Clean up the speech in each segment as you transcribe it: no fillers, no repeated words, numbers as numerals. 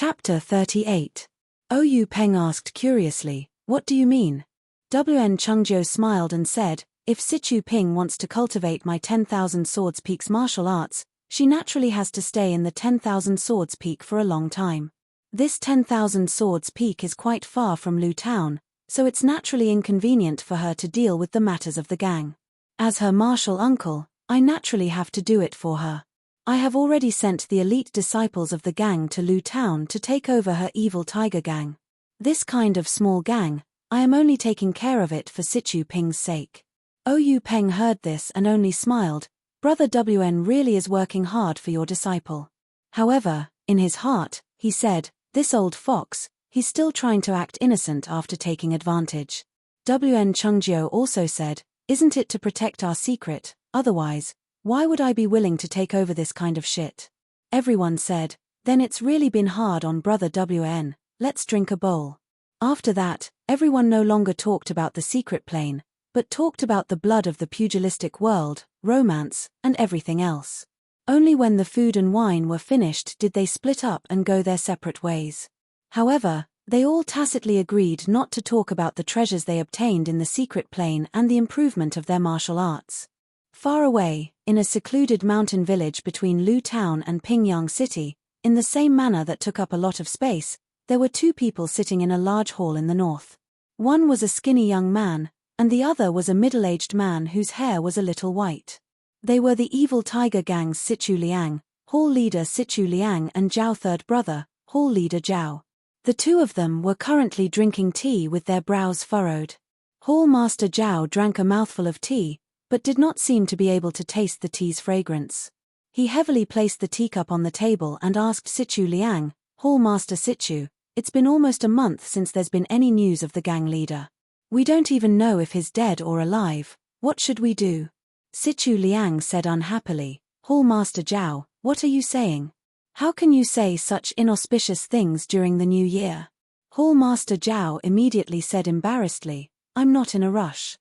Chapter 38. Oyu Peng asked curiously, "What do you mean?" Wn Chungjio smiled and said, "If Sichu Ping wants to cultivate my 10,000 Swords Peak's martial arts, she naturally has to stay in the 10,000 Swords Peak for a long time. This 10,000 Swords Peak is quite far from Lu Town, so it's naturally inconvenient for her to deal with the matters of the gang. As her martial uncle, I naturally have to do it for her. I have already sent the elite disciples of the gang to Lu Town to take over her evil tiger gang. This kind of small gang, I am only taking care of it for Sichu Ping's sake." Oyu Peng heard this and only smiled. "Brother Wn really is working hard for your disciple." However, in his heart, he said, "This old fox, he's still trying to act innocent after taking advantage." Wn Chungjio also said, "Isn't it to protect our secret? Otherwise, why would I be willing to take over this kind of shit?" Everyone said, "Then it's really been hard on Brother Wn, let's drink a bowl." After that, everyone no longer talked about the secret plane, but talked about the blood of the pugilistic world, romance, and everything else. Only when the food and wine were finished did they split up and go their separate ways. However, they all tacitly agreed not to talk about the treasures they obtained in the secret plane and the improvement of their martial arts. Far away, in a secluded mountain village between Lu Town and Pingyang City, in the same manner that took up a lot of space, there were two people sitting in a large hall in the north. One was a skinny young man, and the other was a middle-aged man whose hair was a little white. They were the evil tiger gang's Sichu Liang, hall leader Sichu Liang, and Zhao third brother, hall leader Zhao. The two of them were currently drinking tea with their brows furrowed. Hall master Zhao drank a mouthful of tea, but did not seem to be able to taste the tea's fragrance. He heavily placed the teacup on the table and asked Sichu Liang, "Hall master Sichu, it's been almost a month since there's been any news of the gang leader. We don't even know if he's dead or alive. What should we do?" Sichu Liang said unhappily, "Hall master Zhao, what are you saying? How can you say such inauspicious things during the new year?" Hall master Zhao immediately said embarrassedly, "I'm not in a rush.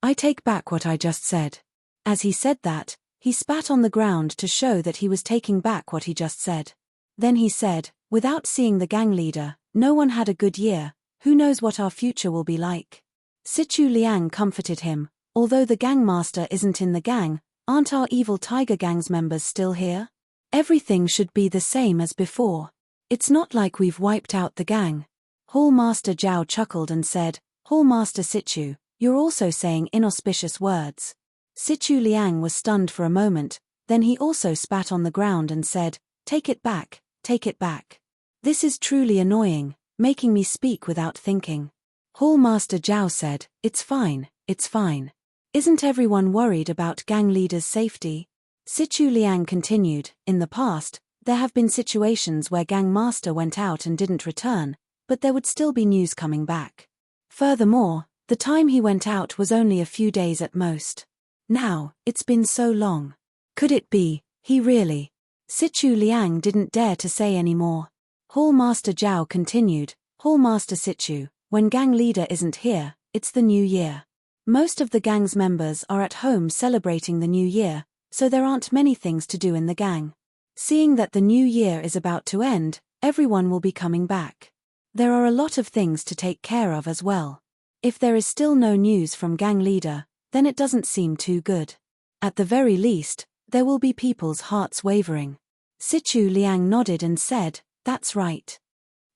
I take back what I just said." As he said that, he spat on the ground to show that he was taking back what he just said. Then he said, "Without seeing the gang leader, no one had a good year. Who knows what our future will be like?" Sichu Liang comforted him, "Although the gang master isn't in the gang, aren't our evil tiger gang's members still here? Everything should be the same as before. It's not like we've wiped out the gang." Hall master Zhao chuckled and said, "Hall master Sichu, you're also saying inauspicious words." Sichu Liang was stunned for a moment, then he also spat on the ground and said, take it back, take it back. This is truly annoying, making me speak without thinking." Hall master Zhao said, it's fine, it's fine. Isn't everyone worried about gang leader's safety?" Sichu Liang continued, "In the past, there have been situations where gang master went out and didn't return, but there would still be news coming back. Furthermore, the time he went out was only a few days at most. Now, it's been so long. Could it be, he really?" Sichu Liang didn't dare to say any more. Hall master Zhao continued, "Hall master Sichu, when gang leader isn't here, it's the new year. Most of the gang's members are at home celebrating the new year, so there aren't many things to do in the gang. Seeing that the new year is about to end, everyone will be coming back. There are a lot of things to take care of as well. If there is still no news from gang leader, then it doesn't seem too good. At the very least, there will be people's hearts wavering." Sichu Liang nodded and said, "That's right.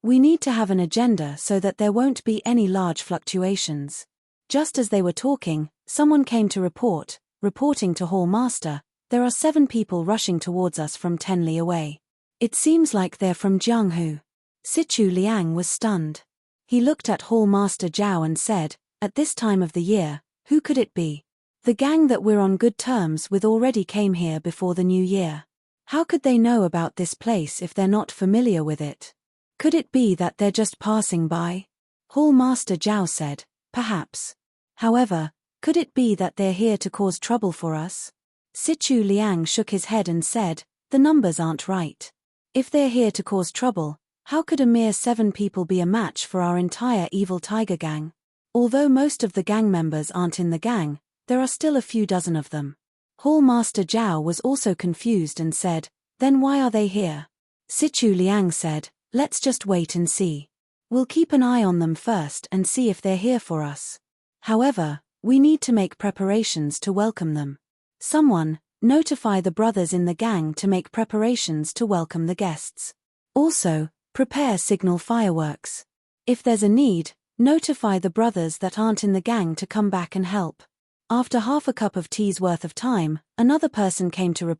We need to have an agenda so that there won't be any large fluctuations." Just as they were talking, someone came to reporting to Hall master, "There are 7 people rushing towards us from 10 li away. It seems like they're from Jianghu." Sichu Liang was stunned. He looked at Hall master Zhao and said, "At this time of the year, who could it be? The gang that we're on good terms with already came here before the new year. How could they know about this place if they're not familiar with it? Could it be that they're just passing by?" Hall master Zhao said, "Perhaps. However, could it be that they're here to cause trouble for us?" Sichu Liang shook his head and said, "The numbers aren't right. If they're here to cause trouble, how could a mere 7 people be a match for our entire evil tiger gang? Although most of the gang members aren't in the gang, there are still a few dozen of them." Hall master Zhao was also confused and said, "Then why are they here?" Sichu Liang said, let's just wait and see. We'll keep an eye on them first and see if they're here for us. However, we need to make preparations to welcome them. Someone, notify the brothers in the gang to make preparations to welcome the guests. Also, prepare signal fireworks. If there's a need, notify the brothers that aren't in the gang to come back and help. After half a cup of tea's worth of time, another person came to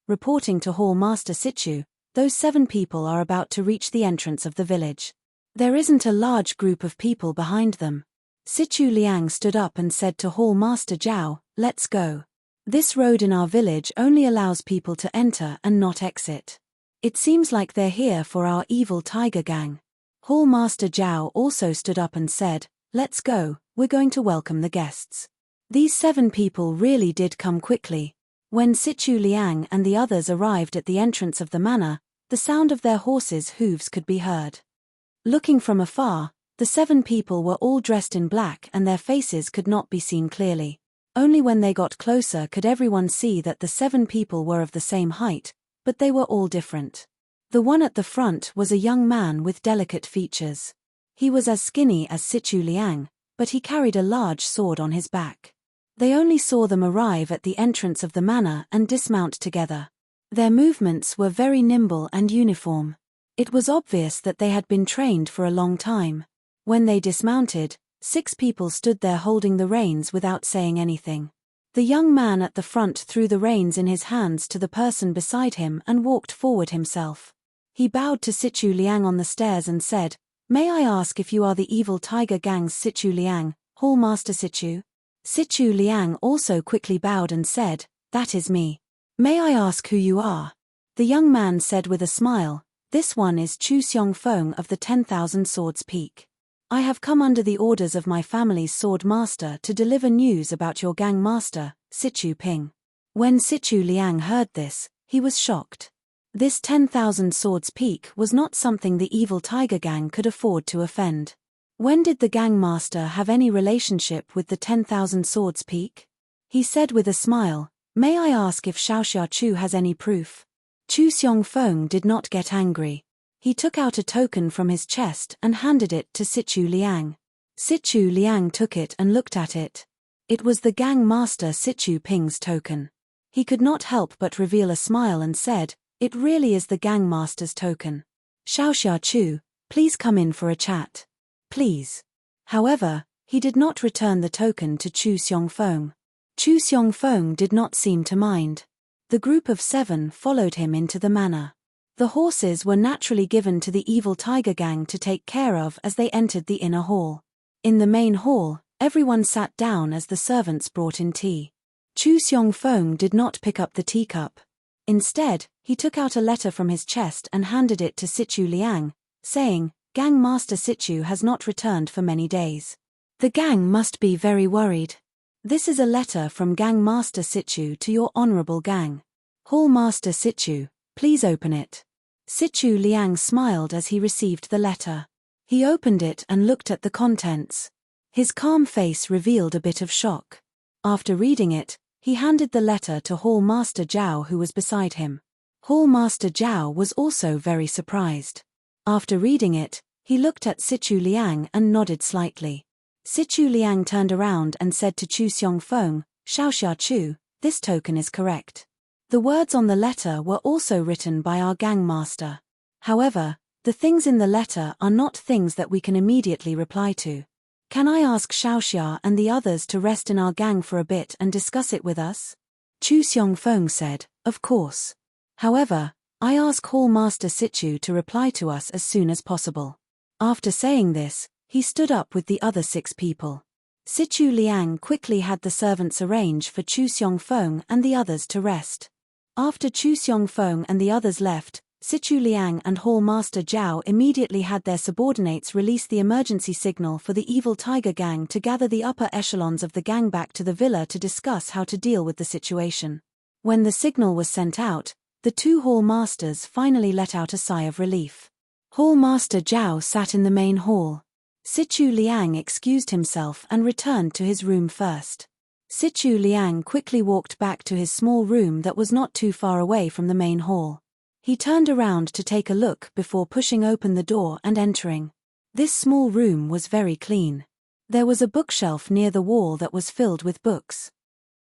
reporting to Hall Master Sichu, those 7 people are about to reach the entrance of the village. There isn't a large group of people behind them. Sichu Liang stood up and said to Hall Master Zhao, let's go. This road in our village only allows people to enter and not exit. It seems like they're here for our evil tiger gang. Hall Master Zhao also stood up and said, let's go, we're going to welcome the guests. These 7 people really did come quickly. When Sichu Liang and the others arrived at the entrance of the manor, the sound of their horses' hooves could be heard. Looking from afar, the 7 people were all dressed in black and their faces could not be seen clearly. Only when they got closer could everyone see that the 7 people were of the same height, but they were all different. The one at the front was a young man with delicate features. He was as skinny as Sichu Liang, but he carried a large sword on his back. They only saw them arrive at the entrance of the manor and dismount together. Their movements were very nimble and uniform. It was obvious that they had been trained for a long time. When they dismounted, 6 people stood there holding the reins without saying anything. The young man at the front threw the reins in his hands to the person beside him and walked forward himself. He bowed to Sichu Liang on the stairs and said, may I ask if you are the evil tiger gang's Sichu Liang, Hall Master Sichu? Sichu Liang also quickly bowed and said, that is me. May I ask who you are? The young man said with a smile, this one is Chu Xiong Feng of the 10,000 Swords Peak. I have come under the orders of my family's sword master to deliver news about your gang master, Sichu Ping. When Sichu Liang heard this, he was shocked. This 10,000 Swords Peak was not something the evil tiger gang could afford to offend. When did the gang master have any relationship with the 10,000 Swords Peak? He said with a smile, may I ask if Xiaoxia Chu has any proof? Chu Xiong Feng did not get angry. He took out a token from his chest and handed it to Sichu Liang. Sichu Liang took it and looked at it. It was the gang master Sichu Ping's token. He could not help but reveal a smile and said, it really is the gang master's token. Xiaoxia Chu, please come in for a chat. Please. However, he did not return the token to Chu Xiong Feng. Chu Xiong Feng did not seem to mind. The group of 7 followed him into the manor. The horses were naturally given to the evil tiger gang to take care of as they entered the inner hall. In the main hall, everyone sat down as the servants brought in tea. Chu Xiong Feng did not pick up the teacup. Instead, he took out a letter from his chest and handed it to Sichu Liang, saying, Gang Master Sichu has not returned for many days. The gang must be very worried. This is a letter from Gang Master Sichu to your honorable gang. Hall Master Sichu, please open it. Sichu Liang smiled as he received the letter. He opened it and looked at the contents. His calm face revealed a bit of shock. After reading it, he handed the letter to Hall Master Zhao who was beside him. Hall Master Zhao was also very surprised. After reading it, he looked at Sichu Liang and nodded slightly. Sichu Liang turned around and said to Chu Xiong Feng, Xiaoxia Chu, this token is correct. The words on the letter were also written by our gang master. However, the things in the letter are not things that we can immediately reply to. Can I ask Xiaoxia and the others to rest in our gang for a bit and discuss it with us? Chu Xiong Feng said, of course. However, I ask Hall Master Sichu to reply to us as soon as possible. After saying this, he stood up with the other 6 people. Sichu Liang quickly had the servants arrange for Chu Xiong Feng and the others to rest. After Chu Xiong Feng and the others left, Sichu Liang and Hall Master Zhao immediately had their subordinates release the emergency signal for the evil tiger gang to gather the upper echelons of the gang back to the villa to discuss how to deal with the situation. When the signal was sent out, the 2 Hall Masters finally let out a sigh of relief. Hall Master Zhao sat in the main hall. Sichu Liang excused himself and returned to his room first. Sichu Liang quickly walked back to his small room that was not too far away from the main hall. He turned around to take a look before pushing open the door and entering. This small room was very clean. There was a bookshelf near the wall that was filled with books.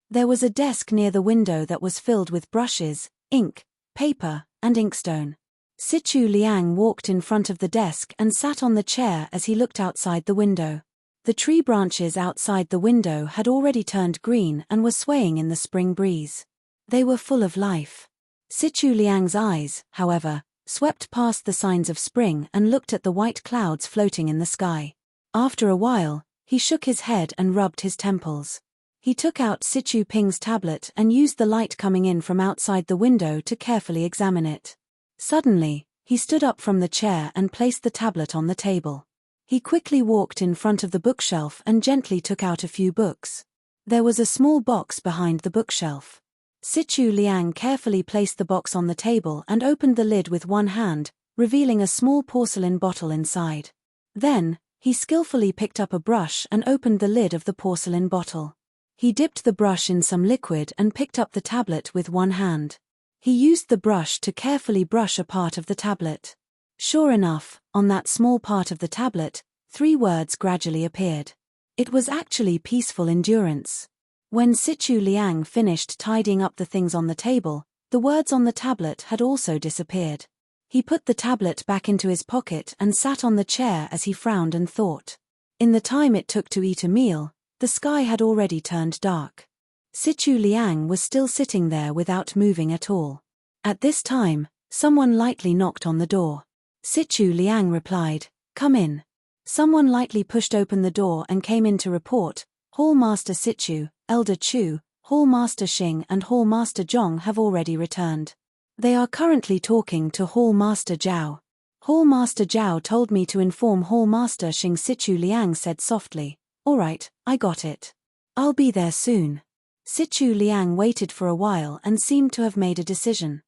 There was a desk near the window that was filled with brushes, ink, paper, and inkstone. Sichu Liang walked in front of the desk and sat on the chair as he looked outside the window. The tree branches outside the window had already turned green and were swaying in the spring breeze. They were full of life. Sichu Liang's eyes, however, swept past the signs of spring and looked at the white clouds floating in the sky. After a while, he shook his head and rubbed his temples. He took out Sichu Ping's tablet and used the light coming in from outside the window to carefully examine it. Suddenly, he stood up from the chair and placed the tablet on the table. He quickly walked in front of the bookshelf and gently took out a few books. There was a small box behind the bookshelf. Sichu Liang carefully placed the box on the table and opened the lid with one hand, revealing a small porcelain bottle inside. Then, he skillfully picked up a brush and opened the lid of the porcelain bottle. He dipped the brush in some liquid and picked up the tablet with one hand. He used the brush to carefully brush a part of the tablet. Sure enough, on that small part of the tablet, 3 words gradually appeared. It was actually peaceful endurance. When Sichu Liang finished tidying up the things on the table, the words on the tablet had also disappeared. He put the tablet back into his pocket and sat on the chair as he frowned and thought. In the time it took to eat a meal, the sky had already turned dark. Sichu Liang was still sitting there without moving at all. At this time, someone lightly knocked on the door. Sichu Liang replied, "Come in." Someone lightly pushed open the door and came in to report, "Hall Master Sichu, Elder Chu, Hall Master Xing and Hall Master Zhong have already returned. They are currently talking to Hall Master Zhao. Hall Master Zhao told me to inform Hall Master Xing." Sichu Liang said softly, "All right, I got it. I'll be there soon." Sichu Liang waited for a while and seemed to have made a decision.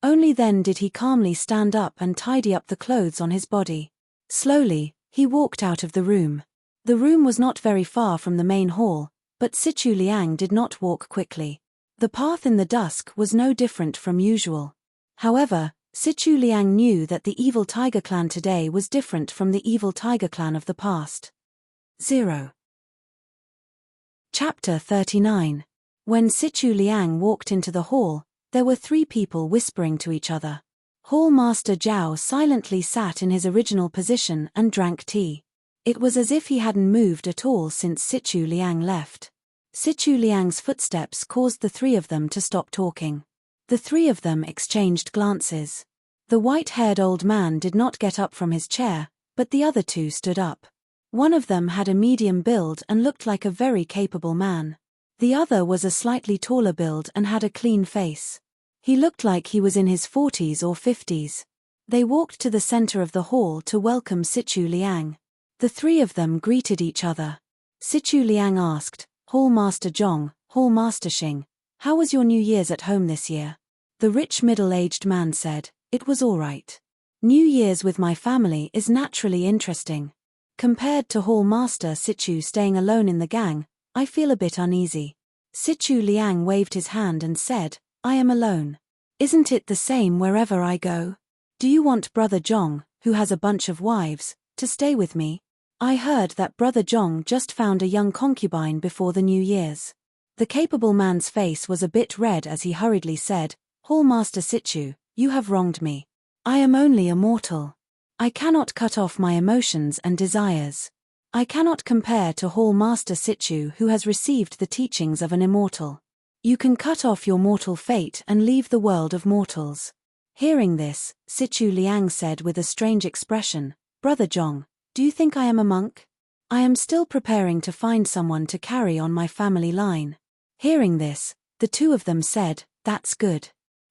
Only then did he calmly stand up and tidy up the clothes on his body. Slowly, he walked out of the room. The room was not very far from the main hall, but Sichu Liang did not walk quickly. The path in the dusk was no different from usual. However, Sichu Liang knew that the evil tiger clan today was different from the evil tiger clan of the past. 0. Chapter 39. When Sichu Liang walked into the hall, there were 3 people whispering to each other. Hall Master Zhao silently sat in his original position and drank tea. It was as if he hadn't moved at all since Sichu Liang left. Sichu Liang's footsteps caused the 3 of them to stop talking. The 3 of them exchanged glances. The white-haired old man did not get up from his chair, but the other 2 stood up. One of them had a medium build and looked like a very capable man. The other was a slightly taller build and had a clean face. He looked like he was in his 40s or 50s. They walked to the center of the hall to welcome Sichu Liang. The 3 of them greeted each other. Sichu Liang asked, "Hall Master Zhong, Hall Master Xing, how was your New Year's at home this year?" The rich middle-aged man said, "It was all right. New Year's with my family is naturally interesting. Compared to Hall Master Sichu staying alone in the gang, I feel a bit uneasy." Sichu Liang waved his hand and said, "I am alone. Isn't it the same wherever I go? Do you want Brother Zhong, who has a bunch of wives, to stay with me? I heard that Brother Zhong just found a young concubine before the New Year's." The capable man's face was a bit red as he hurriedly said, "Hall Master Sichu, you have wronged me. I am only a mortal. I cannot cut off my emotions and desires. I cannot compare to Hall Master Sichu who has received the teachings of an immortal. You can cut off your mortal fate and leave the world of mortals." Hearing this, Sichu Liang said with a strange expression, "Brother Zhong, do you think I am a monk? I am still preparing to find someone to carry on my family line." Hearing this, the 2 of them said, "That's good.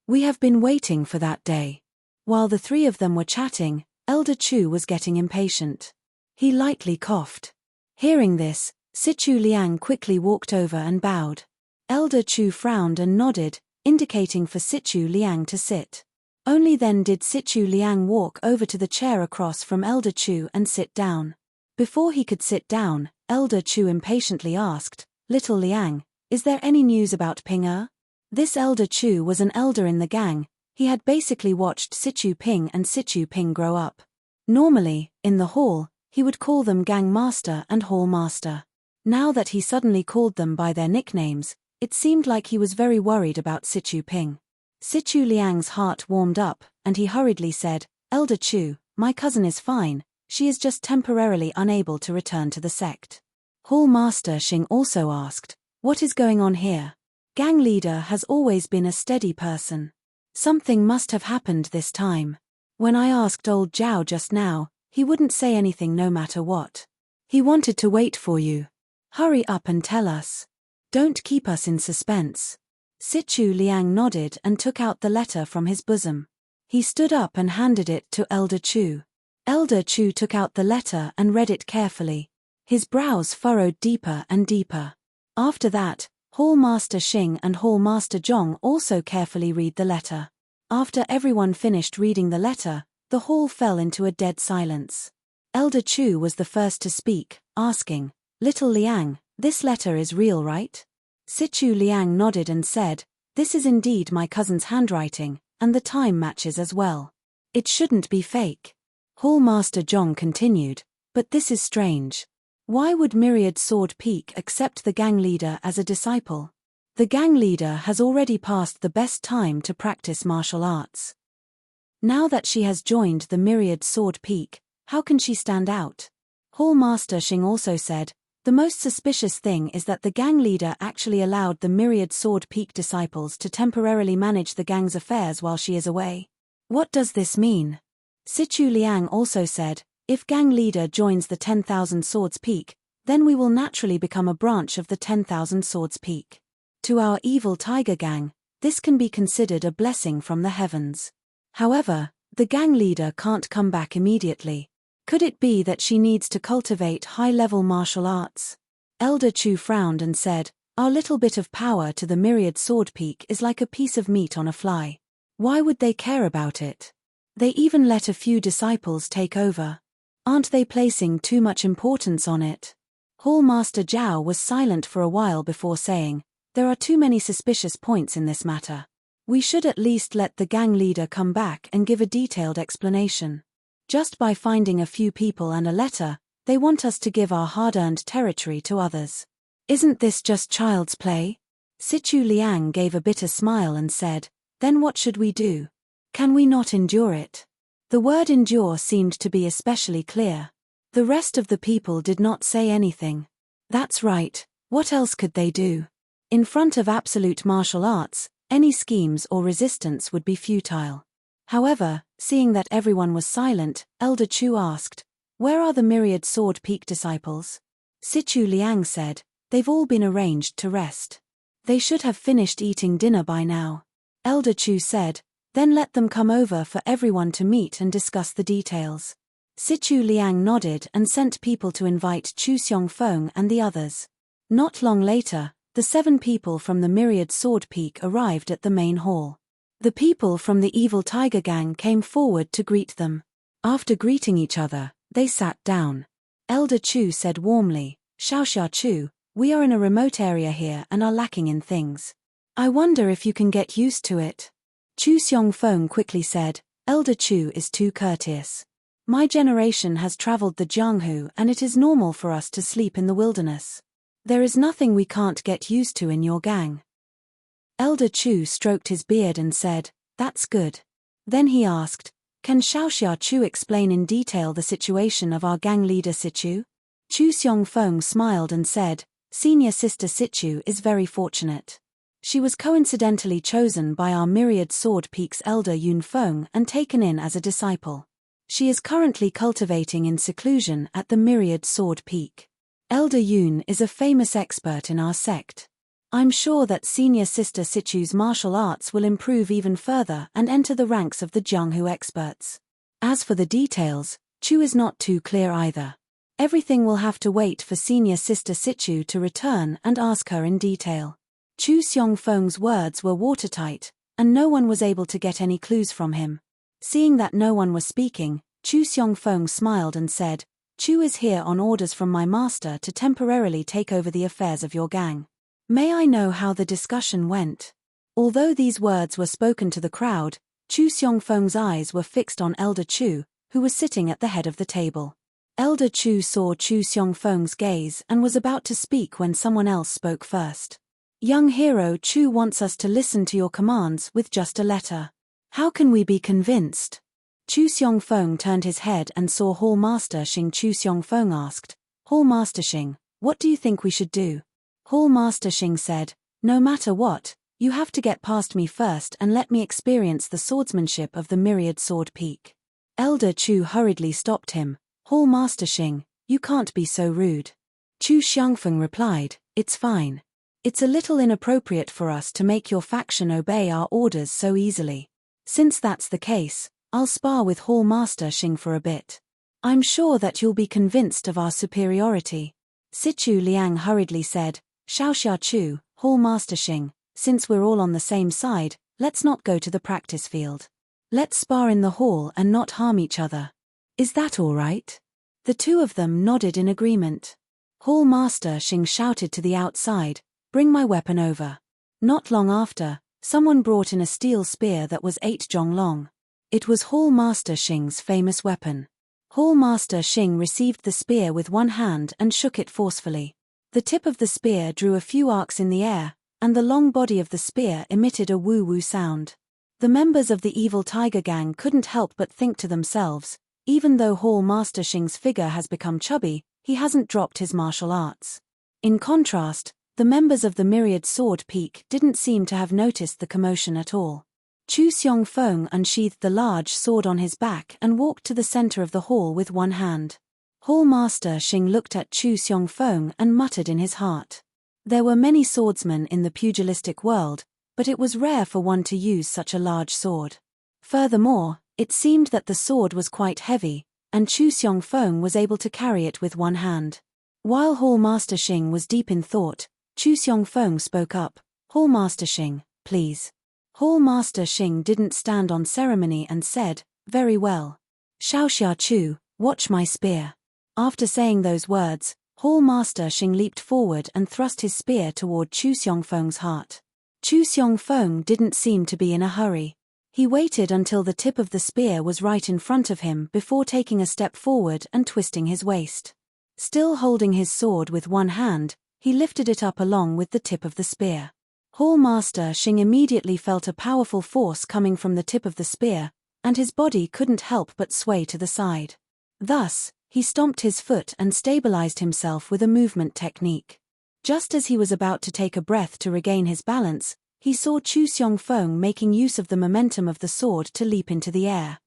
We have been waiting for that day." While the 3 of them were chatting, Elder Chu was getting impatient. He lightly coughed. Hearing this, Sichu Liang quickly walked over and bowed. Elder Chu frowned and nodded, indicating for Sichu Liang to sit. Only then did Sichu Liang walk over to the chair across from Elder Chu and sit down. Before he could sit down, Elder Chu impatiently asked, "Little Liang, is there any news about Ping Er?" This Elder Chu was an elder in the gang. He had basically watched Sichu Ping and Sichu Ping grow up. Normally, in the hall, he would call them Gang Master and Hall Master. Now that he suddenly called them by their nicknames, it seemed like he was very worried about Sichu Ping. Sichu Liang's heart warmed up, and he hurriedly said, "Elder Chu, my cousin is fine, she is just temporarily unable to return to the sect." Hall Master Xing also asked, "What is going on here? Gang leader has always been a steady person. Something must have happened this time. When I asked old Zhao just now, he wouldn't say anything no matter what. He wanted to wait for you. Hurry up and tell us. Don't keep us in suspense." Sichu Liang nodded and took out the letter from his bosom. He stood up and handed it to Elder Chu. Elder Chu took out the letter and read it carefully. His brows furrowed deeper and deeper. After that, Hall Master Xing and Hall Master Zhong also carefully read the letter. After everyone finished reading the letter, the hall fell into a dead silence. Elder Chu was the first to speak, asking, "Little Liang, this letter is real, right?" Sichu Liang nodded and said, "This is indeed my cousin's handwriting, and the time matches as well. It shouldn't be fake." Hall Master Zhong continued, "But this is strange. Why would Myriad Sword Peak accept the gang leader as a disciple? The gang leader has already passed the best time to practice martial arts. Now that she has joined the Myriad Sword Peak, how can she stand out?" Hall Master Xing also said, "The most suspicious thing is that the gang leader actually allowed the Myriad Sword Peak disciples to temporarily manage the gang's affairs while she is away. What does this mean?" Sichu Liang also said, "If gang leader joins the 10,000 Swords Peak, then we will naturally become a branch of the 10,000 Swords Peak. To our evil tiger gang, this can be considered a blessing from the heavens. However, the gang leader can't come back immediately. Could it be that she needs to cultivate high-level martial arts?" Elder Chu frowned and said, "Our little bit of power to the Myriad Sword Peak is like a piece of meat on a fly. Why would they care about it? They even let a few disciples take over. Aren't they placing too much importance on it?" Hall Master Zhao was silent for a while before saying, "There are too many suspicious points in this matter. We should at least let the gang leader come back and give a detailed explanation. Just by finding a few people and a letter, they want us to give our hard-earned territory to others. Isn't this just child's play?" Sichu Liang gave a bitter smile and said, "Then what should we do? Can we not endure it?" The word endure seemed to be especially clear. The rest of the people did not say anything. That's right, what else could they do? In front of absolute martial arts, any schemes or resistance would be futile. However, seeing that everyone was silent, Elder Chu asked, "Where are the Myriad Sword Peak disciples?" Sichu Liang said, "They've all been arranged to rest. They should have finished eating dinner by now." Elder Chu said, "Then let them come over for everyone to meet and discuss the details." Sichu Liang nodded and sent people to invite Chu Xiongfeng and the others. Not long later, the 7 people from the Myriad Sword Peak arrived at the main hall. The people from the evil tiger gang came forward to greet them. After greeting each other, they sat down. Elder Chu said warmly, "Xiaoxia Chu, we are in a remote area here and are lacking in things. I wonder if you can get used to it." Chu Xiongfeng quickly said, "Elder Chu is too courteous. My generation has traveled the Jianghu and it is normal for us to sleep in the wilderness. There is nothing we can't get used to in your gang." Elder Chu stroked his beard and said, "That's good." Then he asked, "Can Xiaoxia Chu explain in detail the situation of our gang leader Sichu?" Chu Xiongfeng smiled and said, "Senior sister Sichu is very fortunate. She was coincidentally chosen by our Myriad Sword Peak's elder Yunfeng and taken in as a disciple. She is currently cultivating in seclusion at the Myriad Sword Peak. Elder Yun is a famous expert in our sect. I'm sure that senior sister Sichu's martial arts will improve even further and enter the ranks of the Jianghu experts. As for the details, Chu is not too clear either. Everything will have to wait for senior sister Sichu to return and ask her in detail." Chu Xiongfeng's words were watertight, and no one was able to get any clues from him. Seeing that no one was speaking, Chu Xiongfeng smiled and said, "Chu is here on orders from my master to temporarily take over the affairs of your gang. May I know how the discussion went?" Although these words were spoken to the crowd, Chu Xiongfeng's eyes were fixed on Elder Chu, who was sitting at the head of the table. Elder Chu saw Chu Xiongfeng's gaze and was about to speak when someone else spoke first. Young hero, Chu wants us to listen to your commands with just a letter. How can we be convinced? Chu Xiongfeng turned his head and saw Hall Master Xing. Chu Xiongfeng asked, Hall Master Xing, what do you think we should do? Hall Master Xing said, no matter what, you have to get past me first and let me experience the swordsmanship of the myriad sword peak. Elder Chu hurriedly stopped him. Hall Master Xing, you can't be so rude. Chu Xiongfeng replied, it's fine. It's a little inappropriate for us to make your faction obey our orders so easily. Since that's the case, I'll spar with Hall Master Xing for a bit. I'm sure that you'll be convinced of our superiority. Sichu Liang hurriedly said, Xiaoxia Chu, Hall Master Xing, since we're all on the same side, let's not go to the practice field. Let's spar in the hall and not harm each other. Is that all right? The two of them nodded in agreement. Hall Master Xing shouted to the outside, bring my weapon over. Not long after, someone brought in a steel spear that was 8 zhong long. It was Hall Master Xing's famous weapon. Hall Master Xing received the spear with one hand and shook it forcefully. The tip of the spear drew a few arcs in the air, and the long body of the spear emitted a woo-woo sound. The members of the evil tiger gang couldn't help but think to themselves, even though Hall Master Xing's figure has become chubby, he hasn't dropped his martial arts. In contrast, the members of the myriad sword peak didn't seem to have noticed the commotion at all. Chu Xiongfeng unsheathed the large sword on his back and walked to the center of the hall with one hand. Hall Master Xing looked at Chu Xiongfeng and muttered in his heart. There were many swordsmen in the pugilistic world, but it was rare for one to use such a large sword. Furthermore, it seemed that the sword was quite heavy, and Chu Xiongfeng was able to carry it with one hand. While Hall Master Xing was deep in thought, Chu Xiongfeng spoke up, Hall Master Xing, please. Hall Master Xing didn't stand on ceremony and said, very well. Xiaoxia Chu, watch my spear. After saying those words, Hall Master Xing leaped forward and thrust his spear toward Chu Xiongfeng's heart. Chu Xiongfeng didn't seem to be in a hurry. He waited until the tip of the spear was right in front of him before taking a step forward and twisting his waist. Still holding his sword with one hand, he lifted it up along with the tip of the spear. Hall Master Xing immediately felt a powerful force coming from the tip of the spear, and his body couldn't help but sway to the side. Thus, he stomped his foot and stabilized himself with a movement technique. Just as he was about to take a breath to regain his balance, he saw Chu Xiongfeng making use of the momentum of the sword to leap into the air.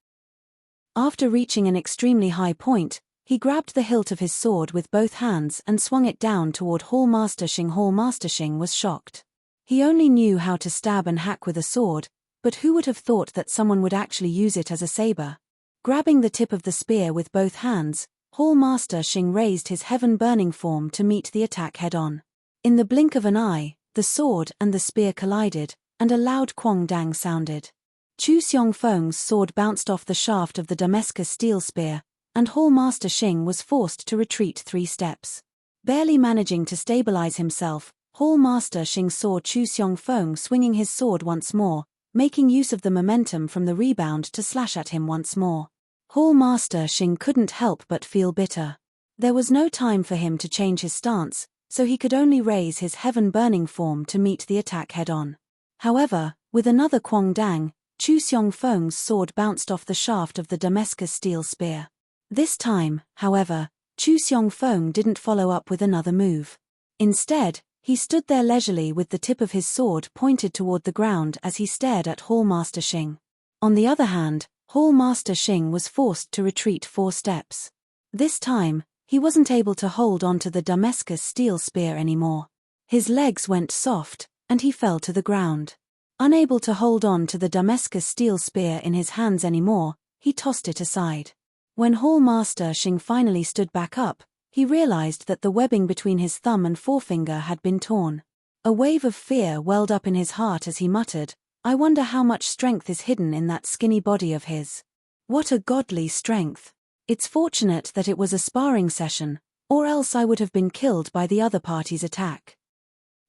After reaching an extremely high point, he grabbed the hilt of his sword with both hands and swung it down toward Hall Master Xing. Hall Master Xing was shocked. He only knew how to stab and hack with a sword, but who would have thought that someone would actually use it as a saber? Grabbing the tip of the spear with both hands, Hall Master Xing raised his heaven-burning form to meet the attack head-on. In the blink of an eye, the sword and the spear collided, and a loud quang dang sounded. Chu Xiongfeng's sword bounced off the shaft of the Damascus steel spear, and Hall Master Xing was forced to retreat 3 steps. Barely managing to stabilize himself, Hall Master Xing saw Chu Xiongfeng swinging his sword once more, making use of the momentum from the rebound to slash at him once more. Hall Master Xing couldn't help but feel bitter. There was no time for him to change his stance, so he could only raise his heaven-burning form to meet the attack head-on. However, with another quang dang, Chu Xiongfeng's sword bounced off the shaft of the Damascus steel spear. This time, however, Chu Xiongfeng didn't follow up with another move. Instead, he stood there leisurely with the tip of his sword pointed toward the ground as he stared at Hall Master Xing. On the other hand, Hall Master Xing was forced to retreat 4 steps. This time, he wasn't able to hold onto the Damascus steel spear anymore. His legs went soft, and he fell to the ground. Unable to hold on to the Damascus steel spear in his hands anymore, he tossed it aside. When Hall Master Xing finally stood back up, he realized that the webbing between his thumb and forefinger had been torn. A wave of fear welled up in his heart as he muttered, I wonder how much strength is hidden in that skinny body of his. What a godly strength. It's fortunate that it was a sparring session, or else I would have been killed by the other party's attack.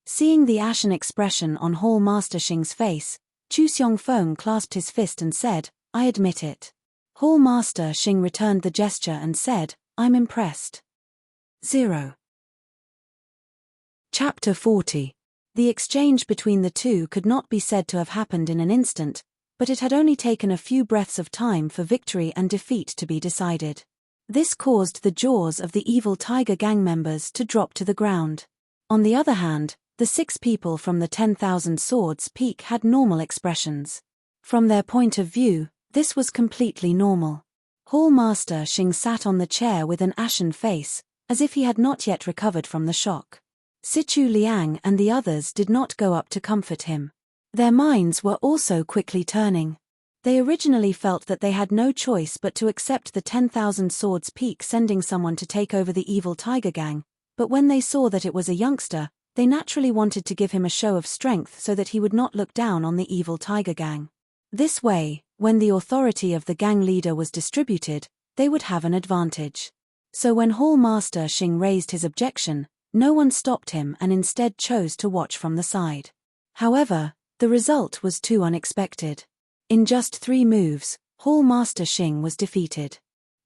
Seeing the ashen expression on Hall Master Xing's face, Chu Xiongfeng clasped his fist and said, I admit it. Hall Master Xing returned the gesture and said, I'm impressed. 0. Chapter 40. The exchange between the two could not be said to have happened in an instant, but it had only taken a few breaths of time for victory and defeat to be decided. This caused the jaws of the evil Tiger Gang members to drop to the ground. On the other hand, the 6 people from the 10,000 Swords Peak had normal expressions. From their point of view, this was completely normal. Hall Master Xing sat on the chair with an ashen face, as if he had not yet recovered from the shock. Sichu Liang and the others did not go up to comfort him. Their minds were also quickly turning. They originally felt that they had no choice but to accept the 10,000 Swords Peak sending someone to take over the evil Tiger Gang, but when they saw that it was a youngster, they naturally wanted to give him a show of strength so that he would not look down on the evil Tiger Gang. This way, when the authority of the gang leader was distributed, they would have an advantage. So when Hall Master Xing raised his objection, no one stopped him and instead chose to watch from the side. However, the result was too unexpected. In just 3 moves, Hall Master Xing was defeated.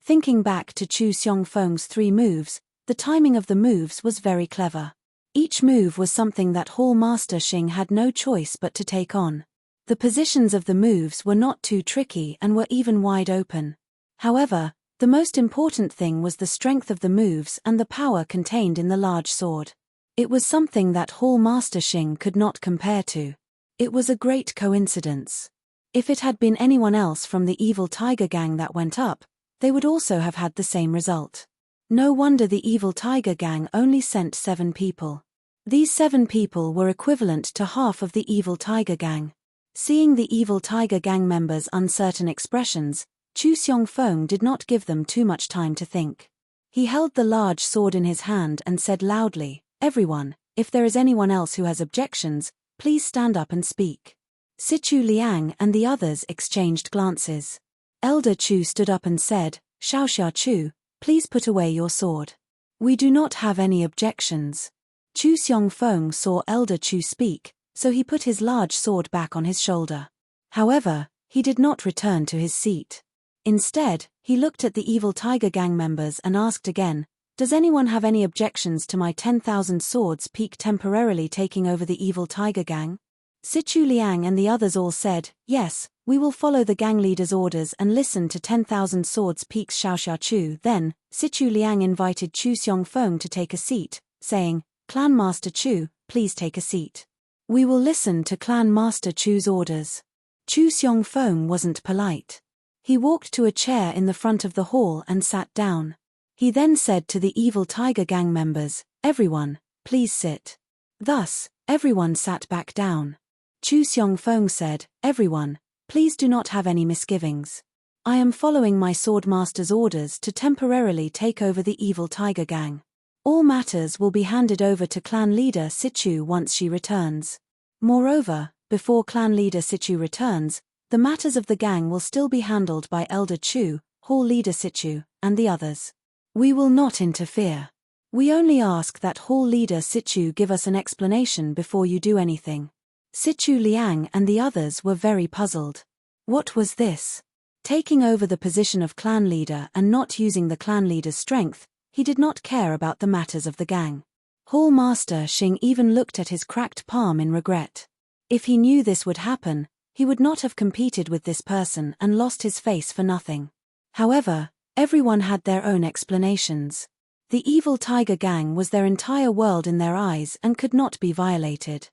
Thinking back to Chu Xiongfeng's 3 moves, the timing of the moves was very clever. Each move was something that Hall Master Xing had no choice but to take on. The positions of the moves were not too tricky and were even wide open. However, the most important thing was the strength of the moves and the power contained in the large sword. It was something that Hall Master Xing could not compare to. It was a great coincidence. If it had been anyone else from the evil Tiger Gang that went up, they would also have had the same result. No wonder the evil Tiger Gang only sent 7 people. These 7 people were equivalent to half of the evil Tiger Gang. Seeing the evil Tiger Gang members' uncertain expressions, Chu Xiongfeng did not give them too much time to think. He held the large sword in his hand and said loudly, Everyone, if there is anyone else who has objections, please stand up and speak. Sichu Liang and the others exchanged glances. Elder Chu stood up and said, Xiaoxia Chu, please put away your sword. We do not have any objections. Chu Xiongfeng saw Elder Chu speak, so he put his large sword back on his shoulder. However, he did not return to his seat. Instead, he looked at the evil Tiger Gang members and asked again, Does anyone have any objections to my 10,000 Swords Peak temporarily taking over the evil Tiger Gang? Sichu Liang and the others all said, Yes, we will follow the gang leader's orders and listen to 10,000 Swords Peak's Xiaoxia Chu. Then, Sichu Liang invited Chu Xiongfeng to take a seat, saying, Clan Master Chu, please take a seat. We will listen to Clan Master Chu's orders. Chu Xiongfeng wasn't polite. He walked to a chair in the front of the hall and sat down. He then said to the evil Tiger Gang members, Everyone, please sit. Thus, everyone sat back down. Chu Xiongfeng said, Everyone, please do not have any misgivings. I am following my sword master's orders to temporarily take over the evil Tiger Gang. All matters will be handed over to clan leader Sichu once she returns. Moreover, before clan leader Sichu returns, the matters of the gang will still be handled by Elder Chu, Hall Leader Sichu, and the others. We will not interfere. We only ask that Hall Leader Sichu give us an explanation before you do anything. Sichu Liang and the others were very puzzled. What was this? Taking over the position of clan leader and not using the clan leader's strength, he did not care about the matters of the gang. Hall Master Xing even looked at his cracked palm in regret. If he knew this would happen, he would not have competed with this person and lost his face for nothing. However, everyone had their own explanations. The evil Tiger Gang was their entire world in their eyes and could not be violated.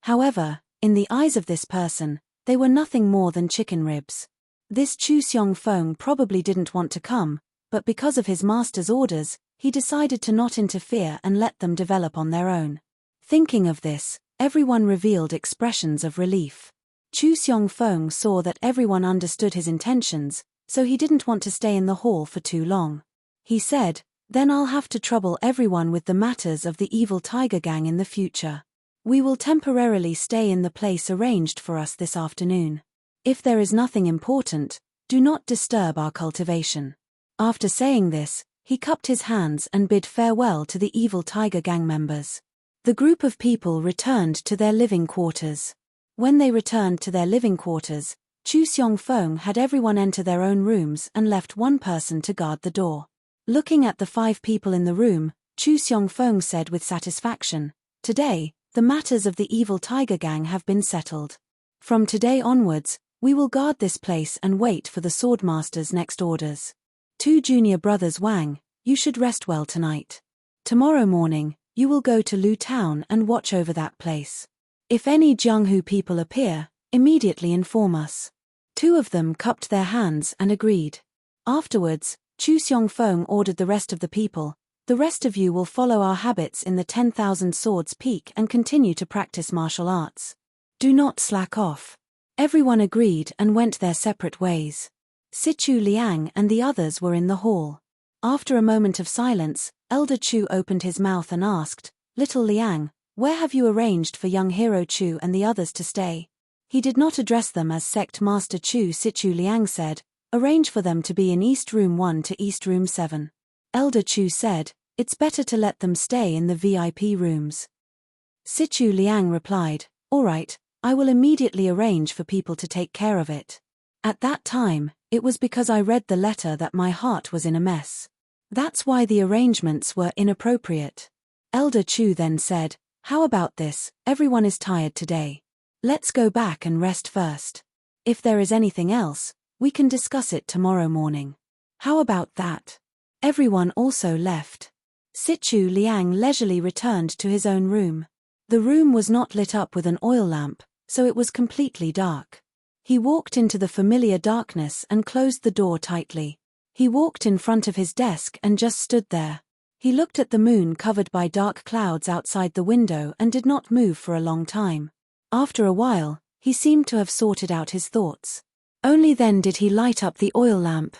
However, in the eyes of this person, they were nothing more than chicken ribs. This Chu Xiongfeng probably didn't want to come, but because of his master's orders, he decided to not interfere and let them develop on their own. Thinking of this, everyone revealed expressions of relief. Chu Xiongfeng saw that everyone understood his intentions, so he didn't want to stay in the hall for too long. He said, Then I'll have to trouble everyone with the matters of the evil Tiger Gang in the future. We will temporarily stay in the place arranged for us this afternoon. If there is nothing important, do not disturb our cultivation. After saying this, he cupped his hands and bid farewell to the evil Tiger Gang members. The group of people returned to their living quarters. When they returned to their living quarters, Chu Xiongfeng had everyone enter their own rooms and left one person to guard the door. Looking at the 5 people in the room, Chu Xiongfeng said with satisfaction, "Today, the matters of the evil tiger gang have been settled. From today onwards, we will guard this place and wait for the swordmaster's next orders. 2 junior brothers Wang, you should rest well tonight. Tomorrow morning, you will go to Lu Town and watch over that place. If any Jianghu people appear, immediately inform us." 2 of them cupped their hands and agreed. Afterwards, Chu Xiongfeng ordered the rest of the people, "The rest of you will follow our habits in the 10,000 Swords Peak and continue to practice martial arts. Do not slack off." Everyone agreed and went their separate ways. Sichu Liang and the others were in the hall. After a moment of silence, Elder Chu opened his mouth and asked, "Little Liang, where have you arranged for young hero Chu and the others to stay?" He did not address them as Sect Master Chu. Sichu Liang said, "Arrange for them to be in East Room 1 to East Room 7. Elder Chu said, "It's better to let them stay in the VIP rooms." Sichu Liang replied, "All right, I will immediately arrange for people to take care of it. At that time, it was because I read the letter that my heart was in a mess. That's why the arrangements were inappropriate." Elder Chu then said, "How about this? Everyone is tired today. Let's go back and rest first. If there is anything else, we can discuss it tomorrow morning. How about that?" Everyone also left. Sichu Liang leisurely returned to his own room. The room was not lit up with an oil lamp, so it was completely dark. He walked into the familiar darkness and closed the door tightly. He walked in front of his desk and just stood there. He looked at the moon covered by dark clouds outside the window and did not move for a long time. After a while, he seemed to have sorted out his thoughts. Only then did he light up the oil lamp.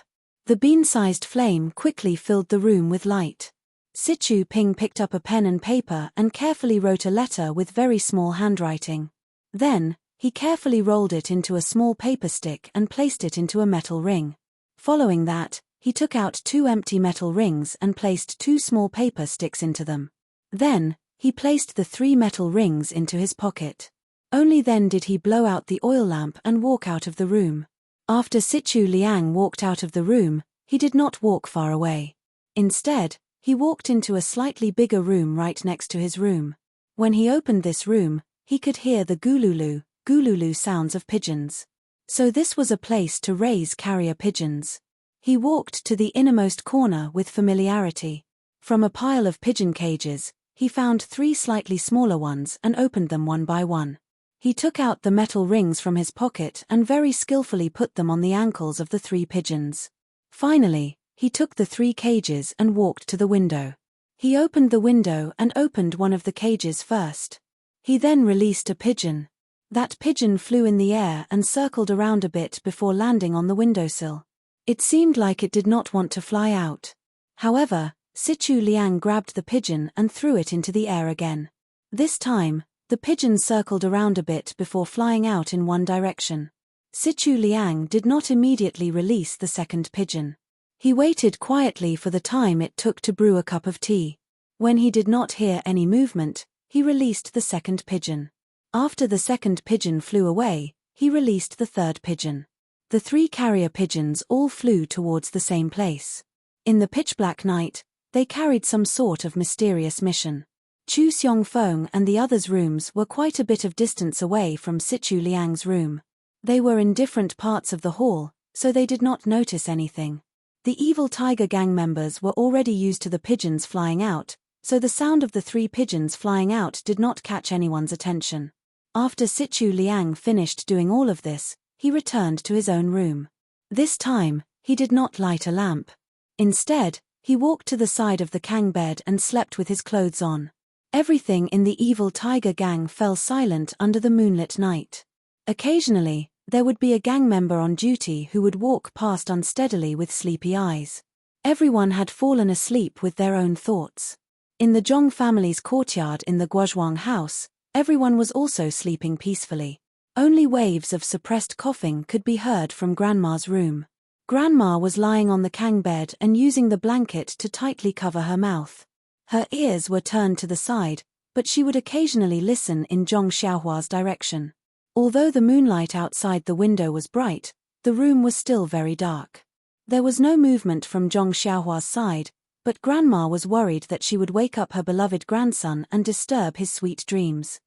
The bean-sized flame quickly filled the room with light. Sichu Ping picked up a pen and paper and carefully wrote a letter with very small handwriting. Then, he carefully rolled it into a small paper stick and placed it into a metal ring. Following that, he took out 2 empty metal rings and placed 2 small paper sticks into them. Then, he placed the 3 metal rings into his pocket. Only then did he blow out the oil lamp and walk out of the room. After Sichu Liang walked out of the room, he did not walk far away. Instead, he walked into a slightly bigger room right next to his room. When he opened this room, he could hear the gululu sounds of pigeons. So this was a place to raise carrier pigeons. He walked to the innermost corner with familiarity. From a pile of pigeon cages, he found 3 slightly smaller ones and opened them one by one. He took out the metal rings from his pocket and very skillfully put them on the ankles of the 3 pigeons. Finally, he took the 3 cages and walked to the window. He opened the window and opened one of the cages first. He then released a pigeon. That pigeon flew in the air and circled around a bit before landing on the windowsill. It seemed like it did not want to fly out. However, Sichu Liang grabbed the pigeon and threw it into the air again. This time, the pigeon circled around a bit before flying out in one direction. Sichu Liang did not immediately release the second pigeon. He waited quietly for the time it took to brew a cup of tea. When he did not hear any movement, he released the second pigeon. After the second pigeon flew away, he released the third pigeon. The 3 carrier pigeons all flew towards the same place. In the pitch-black night, they carried some sort of mysterious mission. Chu Xiongfeng and the others' rooms were quite a bit of distance away from Sichu Liang's room. They were in different parts of the hall, so they did not notice anything. The evil tiger gang members were already used to the pigeons flying out, so the sound of the 3 pigeons flying out did not catch anyone's attention. After Sichu Liang finished doing all of this, he returned to his own room. This time, he did not light a lamp. Instead, he walked to the side of the Kang bed and slept with his clothes on. Everything in the evil tiger gang fell silent under the moonlit night. Occasionally, there would be a gang member on duty who would walk past unsteadily with sleepy eyes. Everyone had fallen asleep with their own thoughts. In the Zhong family's courtyard in the Guozhuang house, everyone was also sleeping peacefully. Only waves of suppressed coughing could be heard from Grandma's room. Grandma was lying on the Kang bed and using the blanket to tightly cover her mouth. Her ears were turned to the side, but she would occasionally listen in Zhong Xiaohua's direction. Although the moonlight outside the window was bright, the room was still very dark. There was no movement from Zhong Xiaohua's side, but Grandma was worried that she would wake up her beloved grandson and disturb his sweet dreams.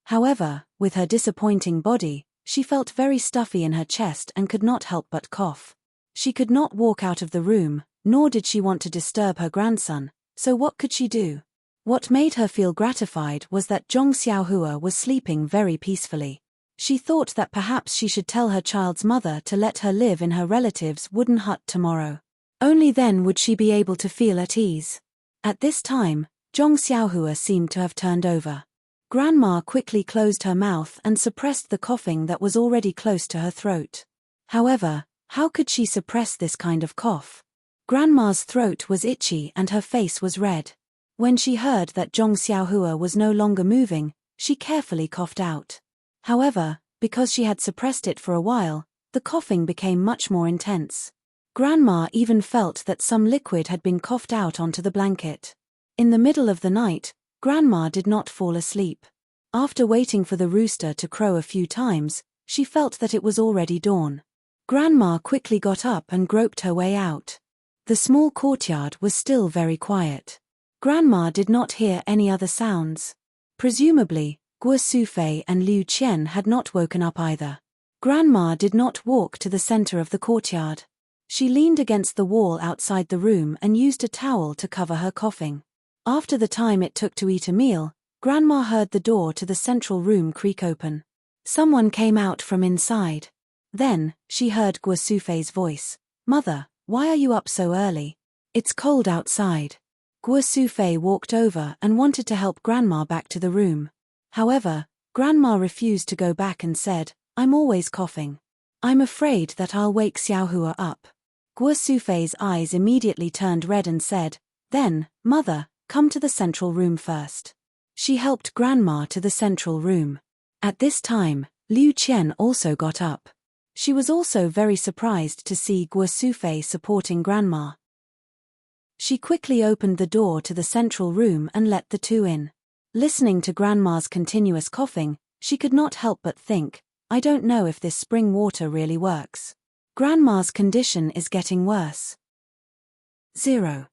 However, with her disappointing body, she felt very stuffy in her chest and could not help but cough. She could not walk out of the room, nor did she want to disturb her grandson, so what could she do? What made her feel gratified was that Zhong Xiaohua was sleeping very peacefully. She thought that perhaps she should tell her child's mother to let her live in her relative's wooden hut tomorrow. Only then would she be able to feel at ease. At this time, Zhong Xiaohua seemed to have turned over. Grandma quickly closed her mouth and suppressed the coughing that was already close to her throat. However, how could she suppress this kind of cough? Grandma's throat was itchy and her face was red. When she heard that Zhong Xiaohua was no longer moving, she carefully coughed out. However, because she had suppressed it for a while, the coughing became much more intense. Grandma even felt that some liquid had been coughed out onto the blanket. In the middle of the night, Grandma did not fall asleep. After waiting for the rooster to crow a few times, she felt that it was already dawn. Grandma quickly got up and groped her way out. The small courtyard was still very quiet. Grandma did not hear any other sounds. Presumably, Guo Sufei and Liu Qian had not woken up either. Grandma did not walk to the center of the courtyard. She leaned against the wall outside the room and used a towel to cover her coughing. After the time it took to eat a meal, Grandma heard the door to the central room creak open. Someone came out from inside. Then, she heard Guo Sufei's voice. "Mother, why are you up so early? It's cold outside." Guo Sufei walked over and wanted to help Grandma back to the room. However, Grandma refused to go back and said, "I'm always coughing. I'm afraid that I'll wake Xiaohua up." Guo Sufei's eyes immediately turned red and said, "Then, Mother, come to the central room first." She helped Grandma to the central room. At this time, Liu Qian also got up. She was also very surprised to see Guo Sufei supporting Grandma. She quickly opened the door to the central room and let the two in. Listening to Grandma's continuous coughing, she could not help but think, "I don't know if this spring water really works. Grandma's condition is getting worse." 0.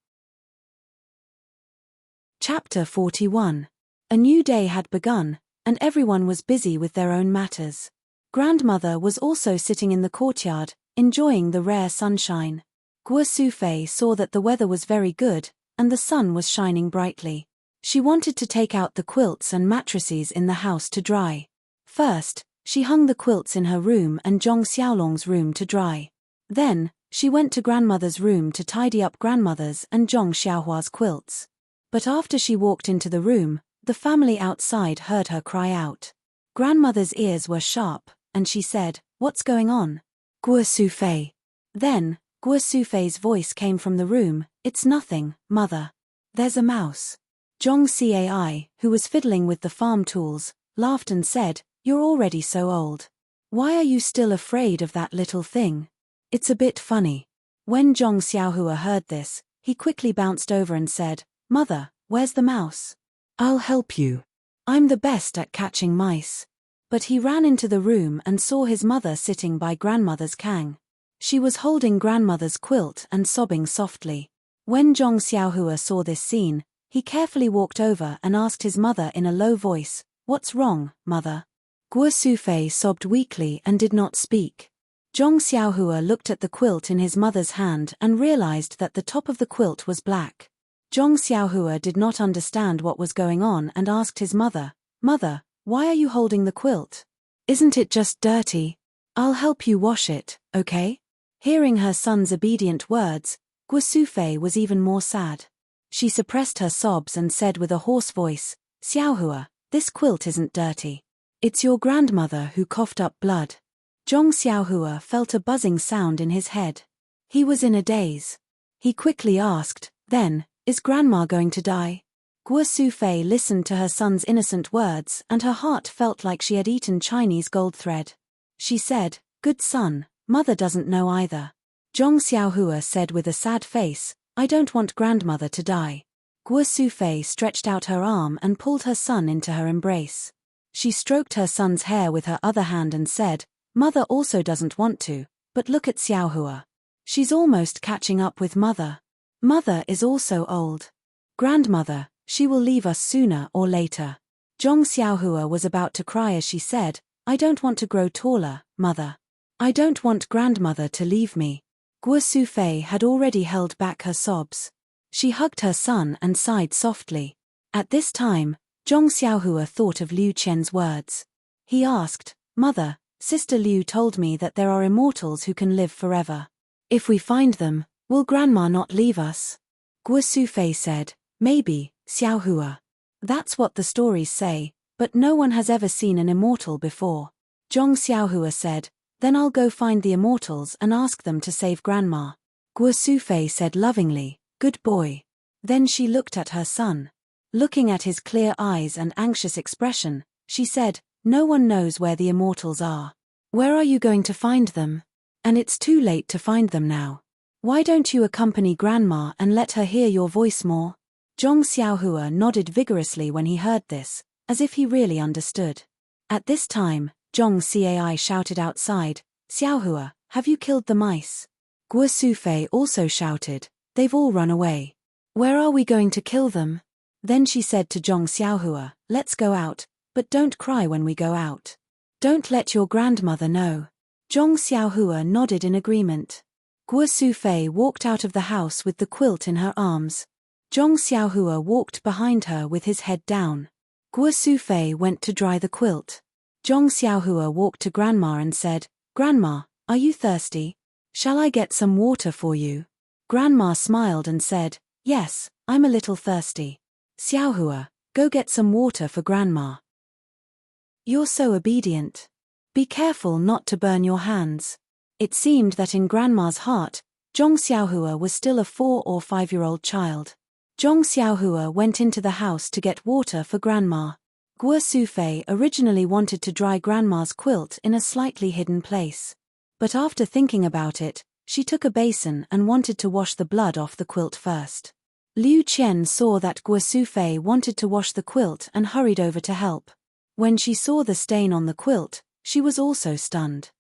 Chapter 41. A new day had begun, and everyone was busy with their own matters. Grandmother was also sitting in the courtyard, enjoying the rare sunshine. Guo Sufei saw that the weather was very good, and the sun was shining brightly. She wanted to take out the quilts and mattresses in the house to dry. First, she hung the quilts in her room and Zhong Xiaolong's room to dry. Then, she went to Grandmother's room to tidy up Grandmother's and Zhong Xiaohua's quilts. But after she walked into the room, the family outside heard her cry out. Grandmother's ears were sharp, and she said, "What's going on?" "Guo Sufei." Then, Guo Sufei's voice came from the room, "It's nothing, Mother. There's a mouse." Zhong Cai, who was fiddling with the farm tools, laughed and said, "You're already so old. Why are you still afraid of that little thing? It's a bit funny." When Zhong Xiaohua heard this, he quickly bounced over and said, "Mother, where's the mouse? I'll help you. I'm the best at catching mice." But he ran into the room and saw his mother sitting by Grandmother's kang. She was holding Grandmother's quilt and sobbing softly. When Zhong Xiaohua saw this scene, he carefully walked over and asked his mother in a low voice, "What's wrong, Mother?" Guo Sufei sobbed weakly and did not speak. Zhong Xiaohua looked at the quilt in his mother's hand and realized that the top of the quilt was black. Zhong Xiaohua did not understand what was going on and asked his mother, "Mother, why are you holding the quilt? Isn't it just dirty? I'll help you wash it, okay?" Hearing her son's obedient words, Guo Sufei was even more sad. She suppressed her sobs and said with a hoarse voice, "Xiaohua, this quilt isn't dirty. It's your grandmother who coughed up blood." Zhong Xiaohua felt a buzzing sound in his head. He was in a daze. He quickly asked, "Then, is Grandma going to die?" Guo Sufei listened to her son's innocent words and her heart felt like she had eaten Chinese gold thread. She said, "Good son, Mother doesn't know either." Zhong Xiaohua said with a sad face, "I don't want Grandmother to die." Guo Sufei stretched out her arm and pulled her son into her embrace. She stroked her son's hair with her other hand and said, Mother also doesn't want to, but look at Xiaohua. She's almost catching up with Mother. Mother is also old. Grandmother, she will leave us sooner or later. Zhong Xiaohua was about to cry as she said, I don't want to grow taller, Mother. I don't want grandmother to leave me. Guo Sufei had already held back her sobs. She hugged her son and sighed softly. At this time, Zhong Xiaohua thought of Liu Qian's words. He asked, Mother, Sister Liu told me that there are immortals who can live forever. If we find them, will Grandma not leave us? Guo Sufei said, Maybe, Xiaohua. That's what the stories say, but no one has ever seen an immortal before. Zhong Xiaohua said, Then I'll go find the immortals and ask them to save Grandma. Guo Sufei said lovingly, Good boy. Then she looked at her son. Looking at his clear eyes and anxious expression, she said, No one knows where the immortals are. Where are you going to find them? And it's too late to find them now. Why don't you accompany Grandma and let her hear your voice more? Zhong Xiaohua nodded vigorously when he heard this, as if he really understood. At this time, Zhong Cai shouted outside, Xiaohua, have you killed the mice? Guo Sufei also shouted, They've all run away. Where are we going to kill them? Then she said to Zhong Xiaohua, Let's go out, but don't cry when we go out. Don't let your grandmother know. Zhong Xiaohua nodded in agreement. Guo Sufei walked out of the house with the quilt in her arms. Zhong Xiaohua walked behind her with his head down. Guo Sufei went to dry the quilt. Zhong Xiaohua walked to Grandma and said, Grandma, are you thirsty? Shall I get some water for you? Grandma smiled and said, Yes, I'm a little thirsty. Xiaohua, go get some water for Grandma. You're so obedient. Be careful not to burn your hands. It seemed that in Grandma's heart, Zhong Xiaohua was still a 4 or 5-year-old child. Zhong Xiaohua went into the house to get water for Grandma. Guo Sufei originally wanted to dry Grandma's quilt in a slightly hidden place. But after thinking about it, she took a basin and wanted to wash the blood off the quilt first. Liu Qian saw that Guo Sufei wanted to wash the quilt and hurried over to help. When she saw the stain on the quilt, she was also stunned.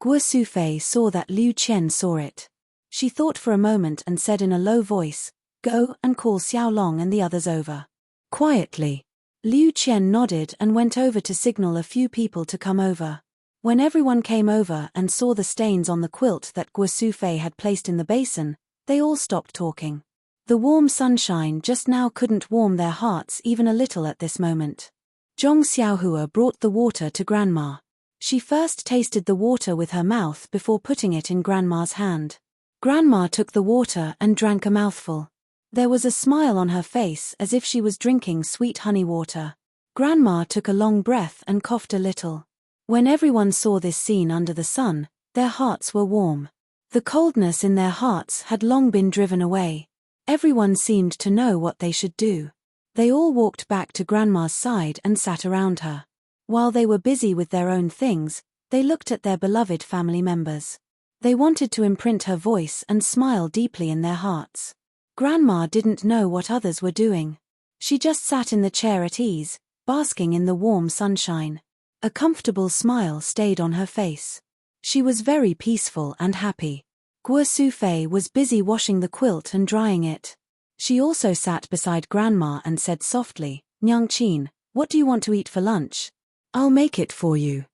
Guo Sufei saw that Liu Qian saw it. She thought for a moment and said in a low voice, Go and call Xiaolong and the others over. Quietly. Liu Qian nodded and went over to signal a few people to come over. When everyone came over and saw the stains on the quilt that Guo Sufei had placed in the basin, they all stopped talking. The warm sunshine just now couldn't warm their hearts even a little at this moment. Zhong Xiaohua brought the water to Grandma. She first tasted the water with her mouth before putting it in Grandma's hand. Grandma took the water and drank a mouthful. There was a smile on her face as if she was drinking sweet honey water. Grandma took a long breath and coughed a little. When everyone saw this scene under the sun, their hearts were warm. The coldness in their hearts had long been driven away. Everyone seemed to know what they should do. They all walked back to Grandma's side and sat around her. While they were busy with their own things, they looked at their beloved family members. They wanted to imprint her voice and smile deeply in their hearts. Grandma didn't know what others were doing. She just sat in the chair at ease, basking in the warm sunshine. A comfortable smile stayed on her face. She was very peaceful and happy. Guo Sufei was busy washing the quilt and drying it. She also sat beside Grandma and said softly, Nyangqin, what do you want to eat for lunch? I'll make it for you.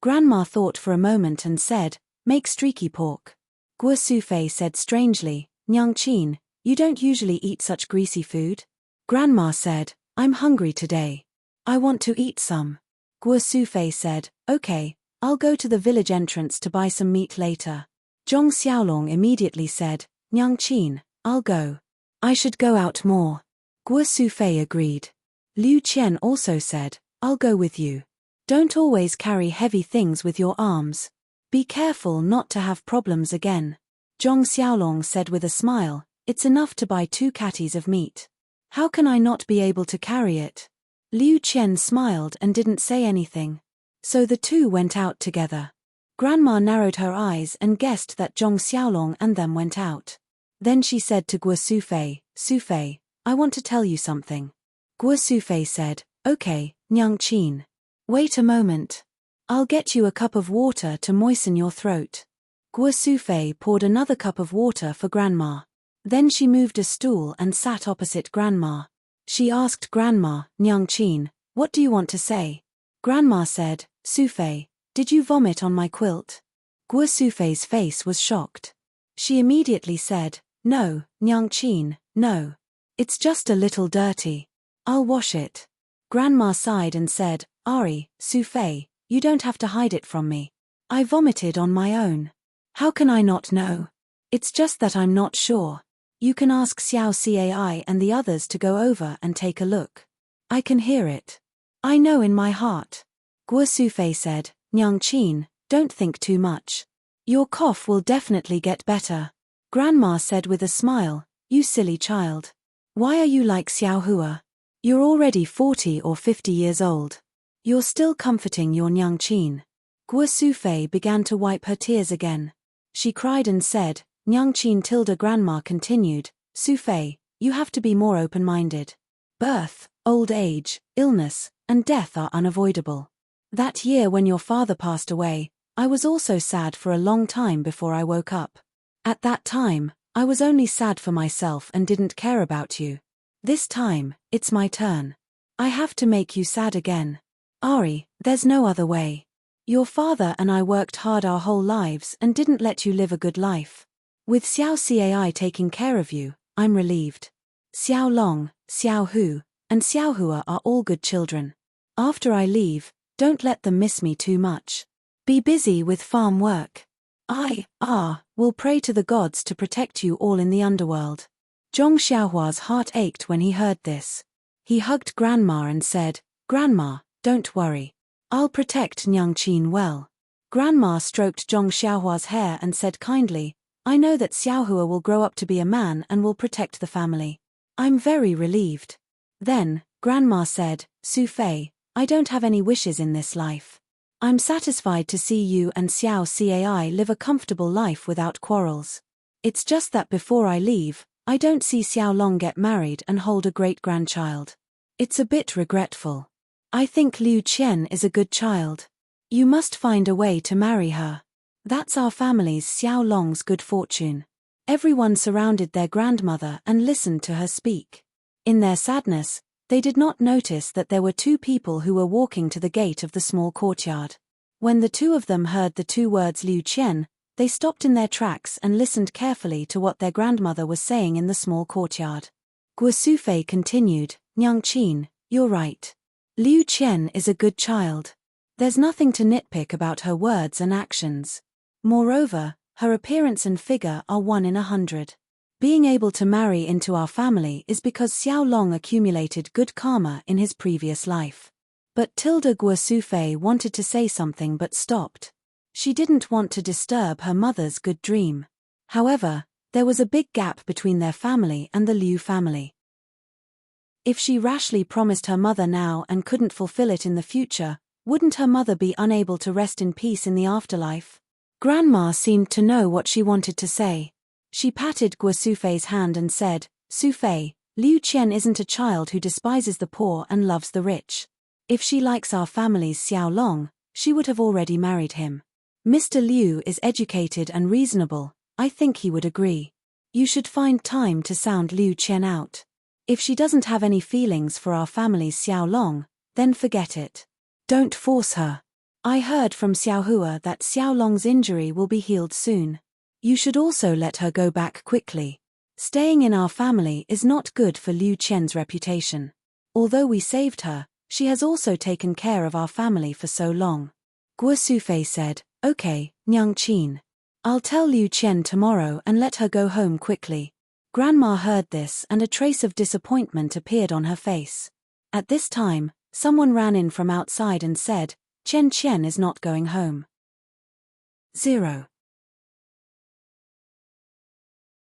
Grandma thought for a moment and said, Make streaky pork. Guo Sufei said strangely, Nyangqin, you don't usually eat such greasy food? Grandma said, I'm hungry today. I want to eat some. Guo Sufei said, Okay, I'll go to the village entrance to buy some meat later. Zhong Xiaolong immediately said, Nyangqin, I'll go. I should go out more. Guo Sufei agreed. Liu Qian also said, I'll go with you. Don't always carry heavy things with your arms. Be careful not to have problems again. Zhong Xiaolong said with a smile, It's enough to buy 2 catties of meat. How can I not be able to carry it? Liu Qian smiled and didn't say anything. So the two went out together. Grandma narrowed her eyes and guessed that Zhong Xiaolong and them went out. Then she said to Guo Sufei, Sufei, I want to tell you something. Guo Sufei said, Okay, Nyang Chin. Wait a moment. I'll get you a cup of water to moisten your throat. Guo Sufei poured another cup of water for Grandma. Then she moved a stool and sat opposite Grandma. She asked Grandma, Nyang Chin, what do you want to say? Grandma said, Sufei, did you vomit on my quilt? Guo Sufei's face was shocked. She immediately said, no, Nyang Chin, no. It's just a little dirty. I'll wash it. Grandma sighed and said, Ari, Sufei, you don't have to hide it from me. I vomited on my own. How can I not know? It's just that I'm not sure. You can ask Xiao Cai and the others to go over and take a look. I can hear it. I know in my heart. Guo Sufei said, Nyang Chin, don't think too much. Your cough will definitely get better. Grandma said with a smile, you silly child. Why are you like Xiao Hua? You're already 40 or 50 years old. You're still comforting your Nyang Chin. Guo Sufei began to wipe her tears again. She cried and said, Nyang Chin. Grandma continued, Sufei, you have to be more open-minded. Birth, old age, illness, and death are unavoidable. That year when your father passed away, I was also sad for a long time before I woke up. At that time, I was only sad for myself and didn't care about you. This time, it's my turn. I have to make you sad again. Ari, there's no other way. Your father and I worked hard our whole lives and didn't let you live a good life. With Xiao Cai taking care of you, I'm relieved. Xiao Long, Xiao Hu, and Xiao Hua are all good children. After I leave, don't let them miss me too much. Be busy with farm work. I will pray to the gods to protect you all in the underworld. Zhong Xiaohua's heart ached when he heard this. He hugged Grandma and said, Grandma, don't worry. I'll protect Nyang Chin well. Grandma stroked Zhong Xiaohua's hair and said kindly, I know that Xiaohua will grow up to be a man and will protect the family. I'm very relieved. Then, Grandma said, Sufei, I don't have any wishes in this life. I'm satisfied to see you and Xiao Cai live a comfortable life without quarrels. It's just that before I leave, I don't see Xiao Long get married and hold a great-grandchild. It's a bit regretful. I think Liu Qian is a good child. You must find a way to marry her. That's our family's Xiao Long's good fortune. Everyone surrounded their grandmother and listened to her speak. In their sadness, they did not notice that there were two people who were walking to the gate of the small courtyard. When the two of them heard the two words Liu Qian, they stopped in their tracks and listened carefully to what their grandmother was saying in the small courtyard. Guo Sufei continued, Nyang Chin, you're right. Liu Qian is a good child. There's nothing to nitpick about her words and actions. Moreover, her appearance and figure are 1 in 100. Being able to marry into our family is because Xiao Long accumulated good karma in his previous life. But Guo Sufei wanted to say something but stopped. She didn't want to disturb her mother's good dream. However, there was a big gap between their family and the Liu family. If she rashly promised her mother now and couldn't fulfill it in the future, wouldn't her mother be unable to rest in peace in the afterlife? Grandma seemed to know what she wanted to say. She patted Guo Sufei's hand and said, Sufei, Liu Qian isn't a child who despises the poor and loves the rich. If she likes our family's Xiao Long, she would have already married him. Mr. Liu is educated and reasonable, I think he would agree. You should find time to sound Liu Qian out. If she doesn't have any feelings for our family's Xiao Long, then forget it. Don't force her. I heard from Xiao Hua that Xiao Long's injury will be healed soon. You should also let her go back quickly. Staying in our family is not good for Liu Qian's reputation. Although we saved her, she has also taken care of our family for so long. Guo Sufei said, Okay, Nyang Chin. I'll tell Liu Qian tomorrow and let her go home quickly. Grandma heard this and a trace of disappointment appeared on her face. At this time, someone ran in from outside and said, Qian is not going home. 0.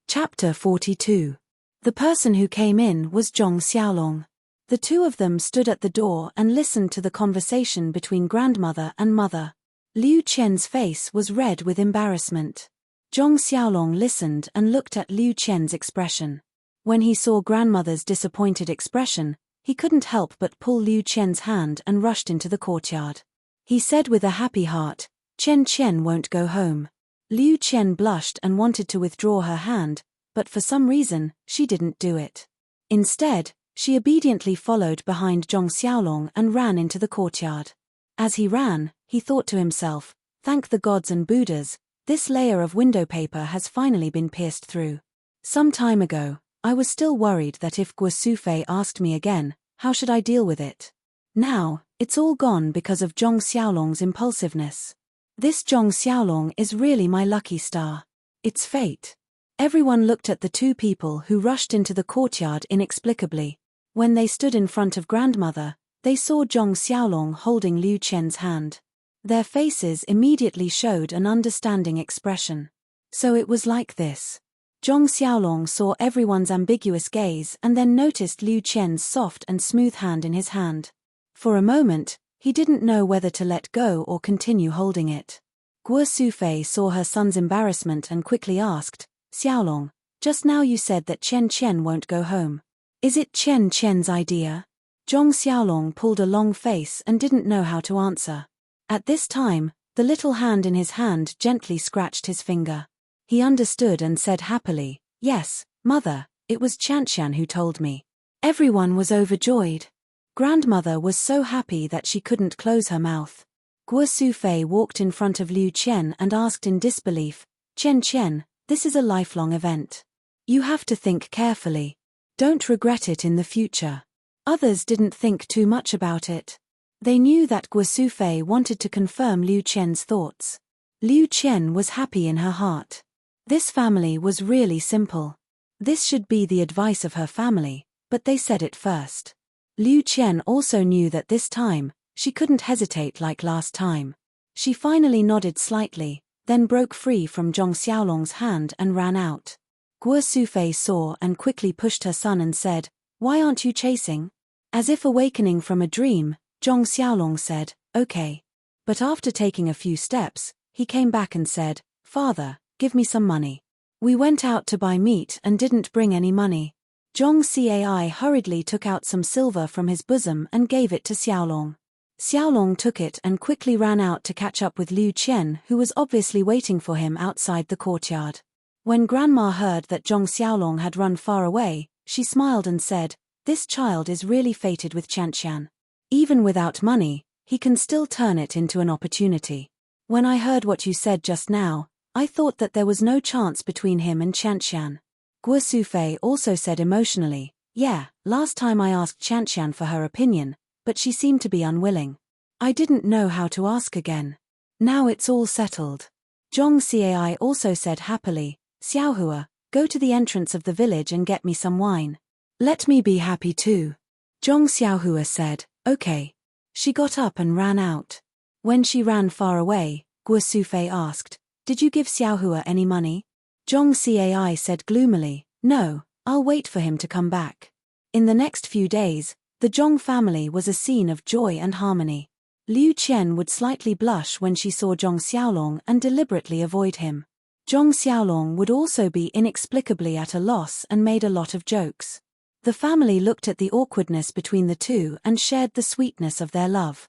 Chapter 42. The person who came in was Zhong Xiaolong. The two of them stood at the door and listened to the conversation between grandmother and mother. Liu Qian's face was red with embarrassment. Zhong Xiaolong listened and looked at Liu Qian's expression. When he saw grandmother's disappointed expression, he couldn't help but pull Liu Qian's hand and rushed into the courtyard. He said with a happy heart, "Qian Qian won't go home." Liu Qian blushed and wanted to withdraw her hand, but for some reason, she didn't do it. Instead, she obediently followed behind Zhong Xiaolong and ran into the courtyard. As he ran, he thought to himself, "Thank the gods and Buddhas, this layer of window paper has finally been pierced through. Some time ago, I was still worried that if Guo Sufei asked me again, how should I deal with it? Now, it's all gone because of Zhong Xiaolong's impulsiveness. This Zhong Xiaolong is really my lucky star. It's fate." Everyone looked at the two people who rushed into the courtyard inexplicably. When they stood in front of grandmother, they saw Zhong Xiaolong holding Liu Qian's hand. Their faces immediately showed an understanding expression. So it was like this. Zhong Xiaolong saw everyone's ambiguous gaze and then noticed Liu Qian's soft and smooth hand in his hand. For a moment, he didn't know whether to let go or continue holding it. Guo Sufei saw her son's embarrassment and quickly asked, "Xiaolong, just now you said that Qian Qian won't go home. Is it Qian Qian's idea?" Zhong Xiaolong pulled a long face and didn't know how to answer. At this time, the little hand in his hand gently scratched his finger. He understood and said happily, "Yes, mother, it was Qian Qian who told me." Everyone was overjoyed. Grandmother was so happy that she couldn't close her mouth. Guo Sufei walked in front of Liu Qian and asked in disbelief, "Qian Qian, this is a lifelong event. You have to think carefully. Don't regret it in the future." Others didn't think too much about it. They knew that Guo Sufei wanted to confirm Liu Qian's thoughts. Liu Qian was happy in her heart. This family was really simple. This should be the advice of her family, but they said it first. Liu Qian also knew that this time, she couldn't hesitate like last time. She finally nodded slightly, then broke free from Zhong Xiaolong's hand and ran out. Guo Sufei saw and quickly pushed her son and said, "Why aren't you chasing?" As if awakening from a dream, Zhong Xiaolong said, "Okay." But after taking a few steps, he came back and said, "Father, give me some money. We went out to buy meat and didn't bring any money." Zhong Cai hurriedly took out some silver from his bosom and gave it to Xiaolong. Xiaolong took it and quickly ran out to catch up with Liu Qian, who was obviously waiting for him outside the courtyard. When Grandma heard that Zhong Xiaolong had run far away, she smiled and said, "This child is really fated with Qian Qian. Even without money, he can still turn it into an opportunity. When I heard what you said just now, I thought that there was no chance between him and Qian Qian." Guo Sufei also said emotionally, "Yeah, last time I asked Qian Qian for her opinion, but she seemed to be unwilling. I didn't know how to ask again. Now it's all settled." Zhong Cai also said happily, "Xiaohua, go to the entrance of the village and get me some wine. Let me be happy too." Zhong Xiaohua said, "Okay." She got up and ran out. When she ran far away, Guo Sufei asked, "Did you give Xiaohua any money?" Zhong Cai said gloomily, "No, I'll wait for him to come back." In the next few days, the Zhong family was a scene of joy and harmony. Liu Qian would slightly blush when she saw Zhong Xiaolong and deliberately avoid him. Zhong Xiaolong would also be inexplicably at a loss and made a lot of jokes. The family looked at the awkwardness between the two and shared the sweetness of their love.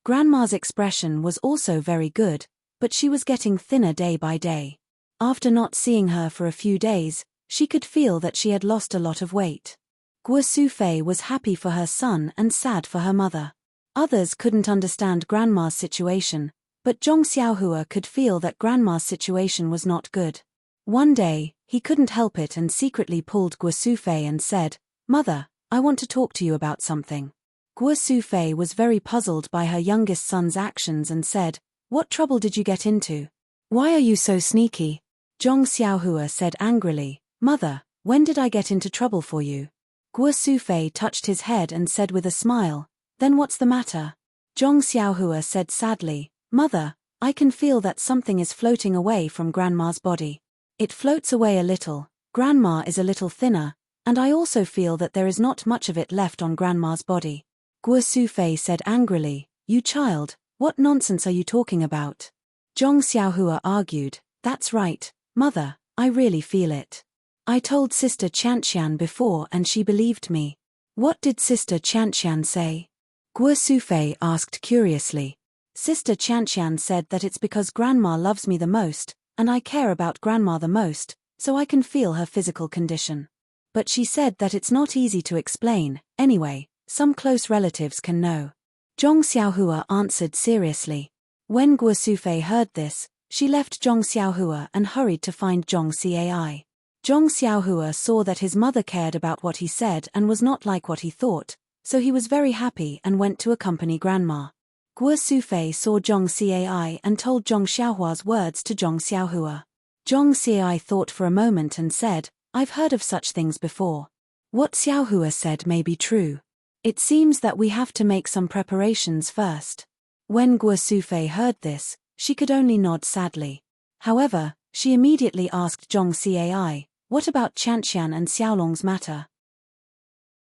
Grandma's expression was also very good, but she was getting thinner day by day. After not seeing her for a few days, she could feel that she had lost a lot of weight. Guo Sufei was happy for her son and sad for her mother. Others couldn't understand Grandma's situation, but Zhong Xiaohua could feel that Grandma's situation was not good. One day, he couldn't help it and secretly pulled Guo Sufei and said, "Mother, I want to talk to you about something." Guo Sufei was very puzzled by her youngest son's actions and said, "What trouble did you get into? Why are you so sneaky?" Zhong Xiaohua said angrily, "Mother, when did I get into trouble for you?" Guo Sufei touched his head and said with a smile, "Then what's the matter?" Zhong Xiaohua said sadly, "Mother, I can feel that something is floating away from Grandma's body. It floats away a little, Grandma is a little thinner, and I also feel that there is not much of it left on Grandma's body." Guo Sufei said angrily, "You child, what nonsense are you talking about?" Zhong Xiaohua argued, "That's right, Mother, I really feel it. I told Sister Qian Qian before and she believed me. What did Sister Qianqian say? Guo Sufei asked curiously. Sister Qianqian said that it's because Grandma loves me the most, and I care about Grandma the most, so I can feel her physical condition. But she said that it's not easy to explain, anyway, some close relatives can know. Zhong Xiaohua answered seriously. When Guo Sufei heard this, she left Zhong Xiaohua and hurried to find Zhong Cai. Zhong Xiaohua saw that his mother cared about what he said and was not like what he thought, so he was very happy and went to accompany Grandma. Guo Sufei saw Zhong Cai and told Zhong Xiaohua's words to Zhong Xiaohua. Zhong Cai thought for a moment and said, I've heard of such things before. What Xiaohua said may be true. It seems that we have to make some preparations first. When Guo Sufei heard this, she could only nod sadly. However, she immediately asked Zhong Cai, what about Qianqian and Xiaolong's matter?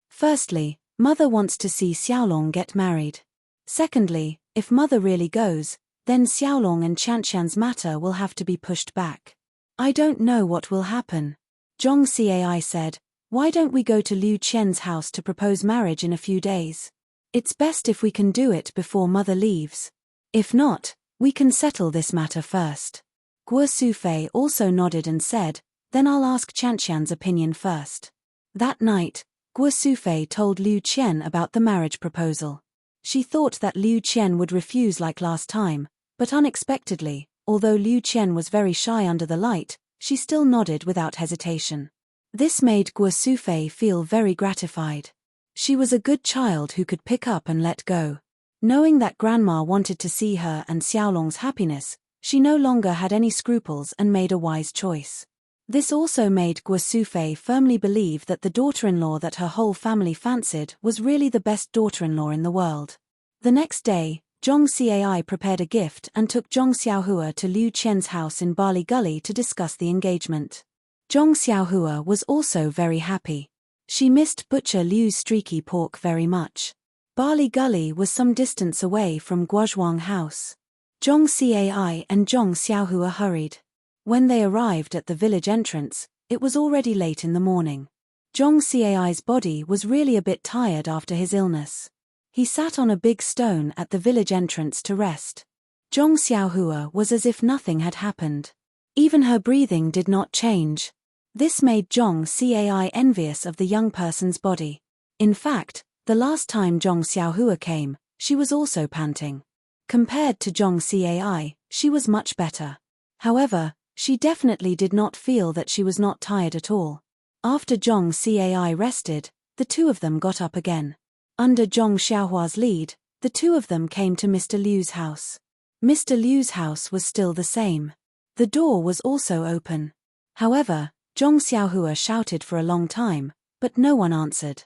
Firstly, Mother wants to see Xiaolong get married. Secondly, if Mother really goes, then Xiaolong and Qianqian's matter will have to be pushed back. I don't know what will happen. Zhong Cai said, why don't we go to Liu Qian's house to propose marriage in a few days? It's best if we can do it before Mother leaves. If not, we can settle this matter first. Guo Sufei also nodded and said, then I'll ask Qianqian's opinion first. That night, Guo Sufei told Liu Qian about the marriage proposal. She thought that Liu Qian would refuse like last time, but unexpectedly, although Liu Qian was very shy under the light, she still nodded without hesitation. This made Guo Sufei feel very gratified. She was a good child who could pick up and let go. Knowing that Grandma wanted to see her and Xiaolong's happiness, she no longer had any scruples and made a wise choice. This also made Guo Sufei firmly believe that the daughter-in-law that her whole family fancied was really the best daughter-in-law in the world. The next day, Zhong Cai prepared a gift and took Zhong Xiaohua to Liu Qian's house in Barley Gully to discuss the engagement. Zhong Xiaohua was also very happy. She missed Butcher Liu's streaky pork very much. Barley Gully was some distance away from Guozhuang House. Zhong Cai and Zhong Xiaohua hurried. When they arrived at the village entrance, it was already late in the morning. Zhong Cai's body was really a bit tired after his illness. He sat on a big stone at the village entrance to rest. Zhong Xiaohua was as if nothing had happened. Even her breathing did not change. This made Zhong Cai envious of the young person's body. In fact, the last time Zhong Xiaohua came, she was also panting. Compared to Zhong Cai, she was much better. However, she definitely did not feel that she was not tired at all. After Zhong Cai rested, the two of them got up again. Under Zhong Xiaohua's lead, the two of them came to Mr. Liu's house. Mr. Liu's house was still the same. The door was also open. However, Zhong Xiaohua shouted for a long time, but no one answered.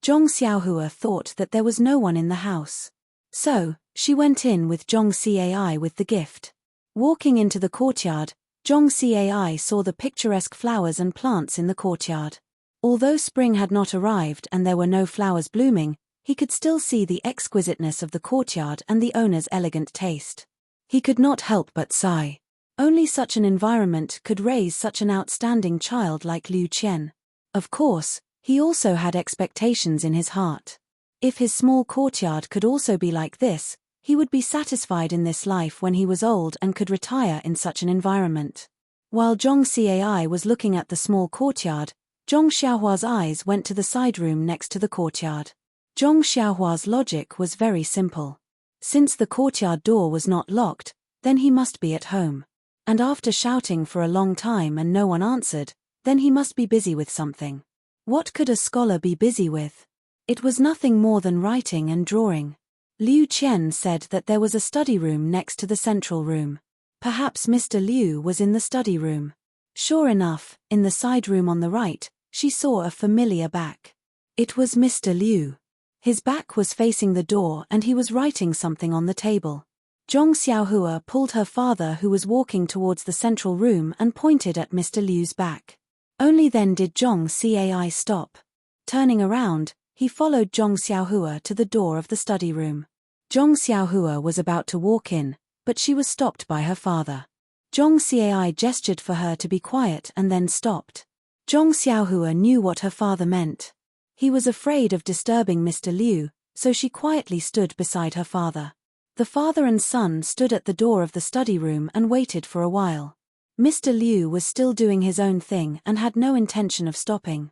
Zhong Xiaohua thought that there was no one in the house. So, she went in with Zhong Cai with the gift. Walking into the courtyard, Zhong Cai saw the picturesque flowers and plants in the courtyard. Although spring had not arrived and there were no flowers blooming, he could still see the exquisiteness of the courtyard and the owner's elegant taste. He could not help but sigh. Only such an environment could raise such an outstanding child like Liu Qian. Of course, he also had expectations in his heart. If his small courtyard could also be like this, he would be satisfied in this life when he was old and could retire in such an environment. While Zhong Cai was looking at the small courtyard, Zhong Xiaohua's eyes went to the side room next to the courtyard. Zhong Xiaohua's logic was very simple. Since the courtyard door was not locked, then he must be at home. And after shouting for a long time and no one answered, then he must be busy with something. What could a scholar be busy with? It was nothing more than writing and drawing. Liu Qian said that there was a study room next to the central room. Perhaps Mr. Liu was in the study room. Sure enough, in the side room on the right, she saw a familiar back. It was Mr. Liu. His back was facing the door and he was writing something on the table. Zhong Xiaohua pulled her father who was walking towards the central room and pointed at Mr. Liu's back. Only then did Zhong Cai stop. Turning around, he followed Zhong Xiaohua to the door of the study room. Zhong Xiaohua was about to walk in, but she was stopped by her father. Zhong Cai gestured for her to be quiet and then stopped. Zhong Xiaohua knew what her father meant. He was afraid of disturbing Mr. Liu, so she quietly stood beside her father. The father and son stood at the door of the study room and waited for a while. Mr. Liu was still doing his own thing and had no intention of stopping.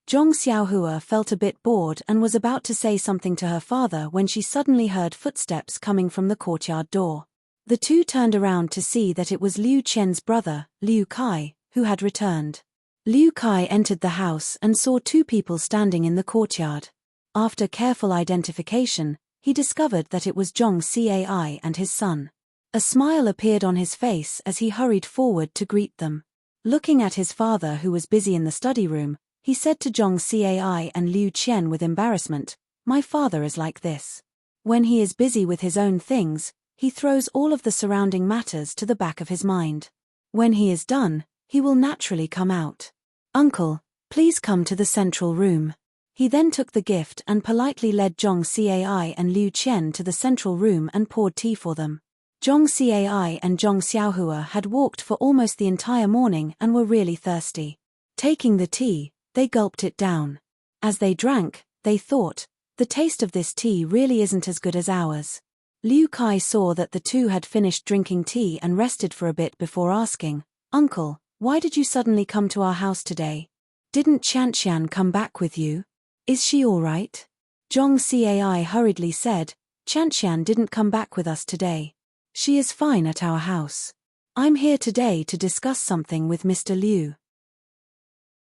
Zhong Xiaohua felt a bit bored and was about to say something to her father when she suddenly heard footsteps coming from the courtyard door. The two turned around to see that it was Liu Qian's brother, Liu Kai, who had returned. Liu Kai entered the house and saw two people standing in the courtyard. After careful identification, he discovered that it was Zhong Cai and his son. A smile appeared on his face as he hurried forward to greet them. Looking at his father who was busy in the study room, he said to Zhong Cai and Liu Qian with embarrassment, "My father is like this. When he is busy with his own things, he throws all of the surrounding matters to the back of his mind. When he is done, he will naturally come out. Uncle, please come to the central room." He then took the gift and politely led Zhong Cai and Liu Qian to the central room and poured tea for them. Zhong Cai and Zhong Xiaohua had walked for almost the entire morning and were really thirsty. Taking the tea, they gulped it down. As they drank, they thought, the taste of this tea really isn't as good as ours. Liu Kai saw that the two had finished drinking tea and rested for a bit before asking, "Uncle, why did you suddenly come to our house today? Didn't Qianqian come back with you? Is she all right?" Zhong Cai hurriedly said, "Qianqian didn't come back with us today. She is fine at our house. I'm here today to discuss something with Mr. Liu."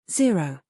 0.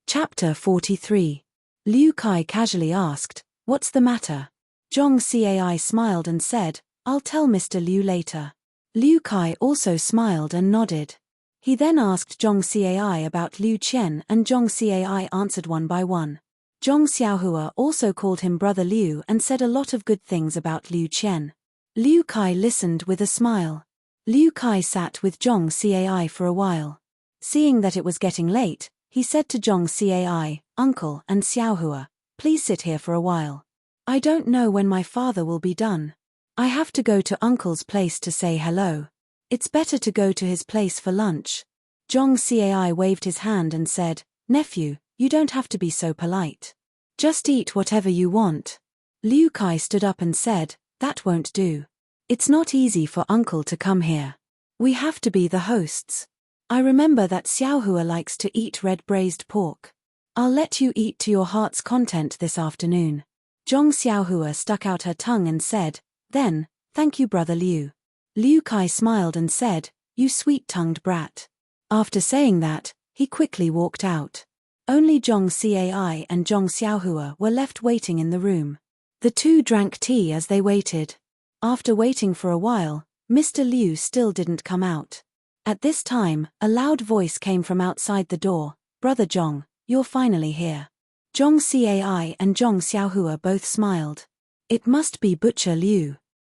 Chapter 43. Liu Kai casually asked, "What's the matter?" Zhong Cai smiled and said, "I'll tell Mr. Liu later." Liu Kai also smiled and nodded. He then asked Zhong Cai about Liu Qian and Zhong Cai answered one by one. Zhong Xiaohua also called him Brother Liu and said a lot of good things about Liu Qian. Liu Kai listened with a smile. Liu Kai sat with Zhong Cai for a while. Seeing that it was getting late, he said to Zhong Cai, "Uncle and Xiaohua, please sit here for a while. I don't know when my father will be done. I have to go to Uncle's place to say hello. It's better to go to his place for lunch." Zhong Cai waved his hand and said, "Nephew, you don't have to be so polite. Just eat whatever you want." Liu Kai stood up and said, "That won't do. It's not easy for Uncle to come here. We have to be the hosts. I remember that Xiaohua likes to eat red braised pork. I'll let you eat to your heart's content this afternoon." Zhong Xiaohua stuck out her tongue and said, "Then, thank you Brother Liu." Liu Kai smiled and said, "You sweet-tongued brat." After saying that, he quickly walked out. Only Zhong Cai and Zhong Xiaohua were left waiting in the room. The two drank tea as they waited. After waiting for a while, Mr. Liu still didn't come out. At this time, a loud voice came from outside the door, "Brother Zhong, you're finally here." Zhong Cai and Zhong Xiaohua both smiled. It must be Butcher Liu.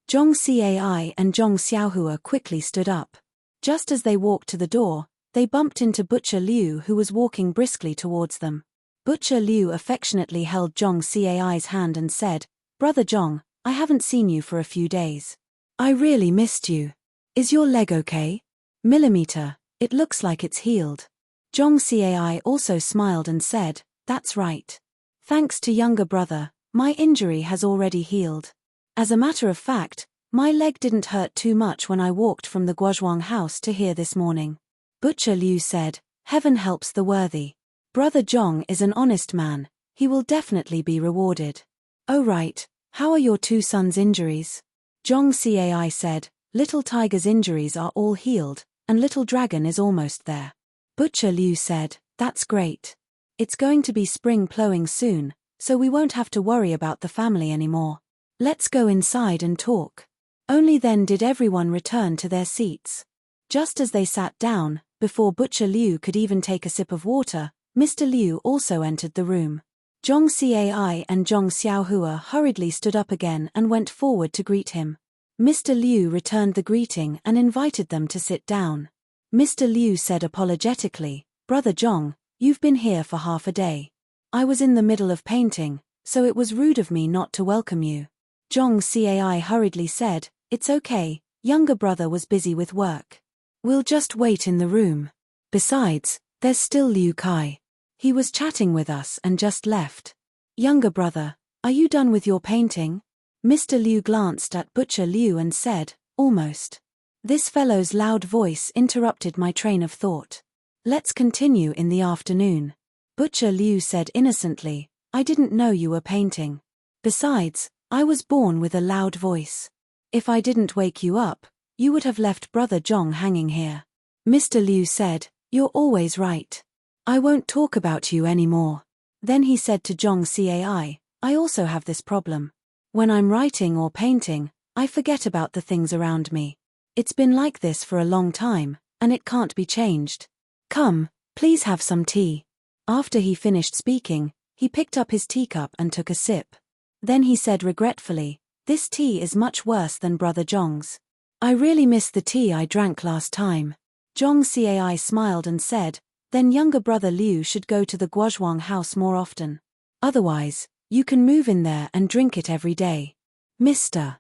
Zhong Cai and Zhong Xiaohua quickly stood up. Just as they walked to the door, they bumped into Butcher Liu who was walking briskly towards them. Butcher Liu affectionately held Zhong Cai's hand and said, "Brother Zhong, I haven't seen you for a few days. I really missed you. Is your leg okay?" "Millimeter, it looks like it's healed." Zhong Cai also smiled and said, "That's right. Thanks to younger brother, my injury has already healed. As a matter of fact, my leg didn't hurt too much when I walked from the Guozhuang house to here this morning." Butcher Liu said, "Heaven helps the worthy. Brother Zhong is an honest man, he will definitely be rewarded." "Oh right, how are your two sons' injuries?" Zhong Cai said, "Little Tiger's injuries are all healed, and Little Dragon is almost there." Butcher Liu said, "That's great. It's going to be spring plowing soon, so we won't have to worry about the family anymore. Let's go inside and talk." Only then did everyone return to their seats. Just as they sat down, before Butcher Liu could even take a sip of water, Mr. Liu also entered the room. Zhong Cai and Zhong Xiaohua hurriedly stood up again and went forward to greet him. Mr. Liu returned the greeting and invited them to sit down. Mr. Liu said apologetically, "Brother Zhong, you've been here for half a day. I was in the middle of painting, so it was rude of me not to welcome you." Zhong Cai hurriedly said, "It's okay, younger brother was busy with work. We'll just wait in the room." Besides, there's still Liu Kai. He was chatting with us and just left. Younger brother, are you done with your painting? Mr. Liu glanced at Butcher Liu and said, almost. This fellow's loud voice interrupted my train of thought. Let's continue in the afternoon. Butcher Liu said innocently, I didn't know you were painting. Besides, I was born with a loud voice. If I didn't wake you up, you would have left Brother Zhong hanging here. Mr. Liu said, you're always right. I won't talk about you anymore. Then he said to Zhong Cai, I also have this problem. When I'm writing or painting, I forget about the things around me. It's been like this for a long time, and it can't be changed. Come, please have some tea. After he finished speaking, he picked up his teacup and took a sip. Then he said regretfully, this tea is much worse than Brother Zhong's. I really miss the tea I drank last time. Zhong Cai smiled and said, then younger brother Liu should go to the Guozhuang house more often. Otherwise, you can move in there and drink it every day. Mr.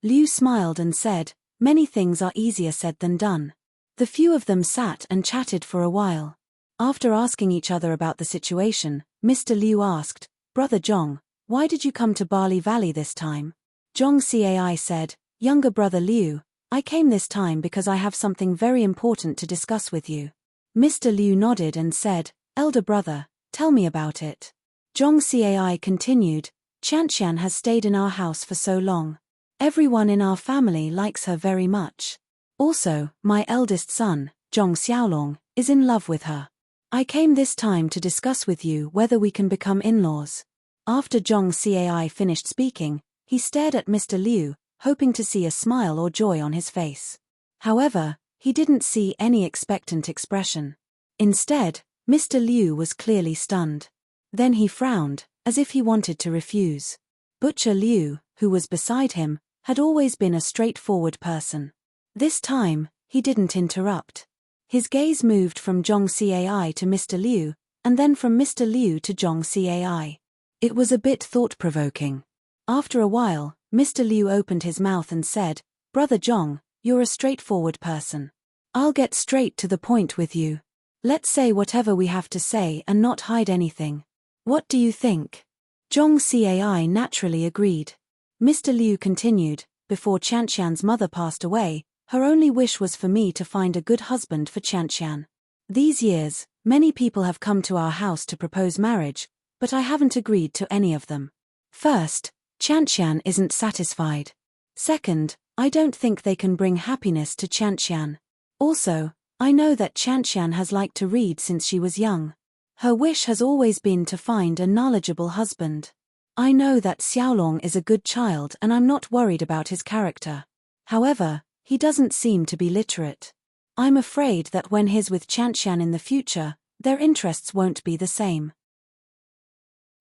Liu smiled and said, many things are easier said than done. The few of them sat and chatted for a while. After asking each other about the situation, Mr. Liu asked, Brother Zhong, why did you come to Bali Valley this time? Zhong Cai said, younger brother Liu, I came this time because I have something very important to discuss with you. Mr. Liu nodded and said, elder brother, tell me about it. Zhong Cai continued, Qianqian has stayed in our house for so long. Everyone in our family likes her very much. Also, my eldest son, Zhong Xiaolong, is in love with her. I came this time to discuss with you whether we can become in-laws. After Zhong Cai finished speaking, he stared at Mr. Liu, hoping to see a smile or joy on his face. However, he didn't see any expectant expression. Instead, Mr. Liu was clearly stunned. Then he frowned, as if he wanted to refuse. Butcher Liu, who was beside him, had always been a straightforward person. This time, he didn't interrupt. His gaze moved from Zhong Cai to Mr. Liu, and then from Mr. Liu to Zhong Cai. It was a bit thought-provoking. After a while, Mr. Liu opened his mouth and said, Brother Zhong, you're a straightforward person. I'll get straight to the point with you. Let's say whatever we have to say and not hide anything. What do you think? Zhong Cai naturally agreed. Mr. Liu continued, before Qianqian's mother passed away, her only wish was for me to find a good husband for Qianqian. These years, many people have come to our house to propose marriage, but I haven't agreed to any of them. First, Qianqian isn't satisfied. Second, I don't think they can bring happiness to Qianqian. Also, I know that Qianqian has liked to read since she was young. Her wish has always been to find a knowledgeable husband. I know that Xiaolong is a good child and I'm not worried about his character. However, he doesn't seem to be literate. I'm afraid that when he's with Qianqian in the future, their interests won't be the same.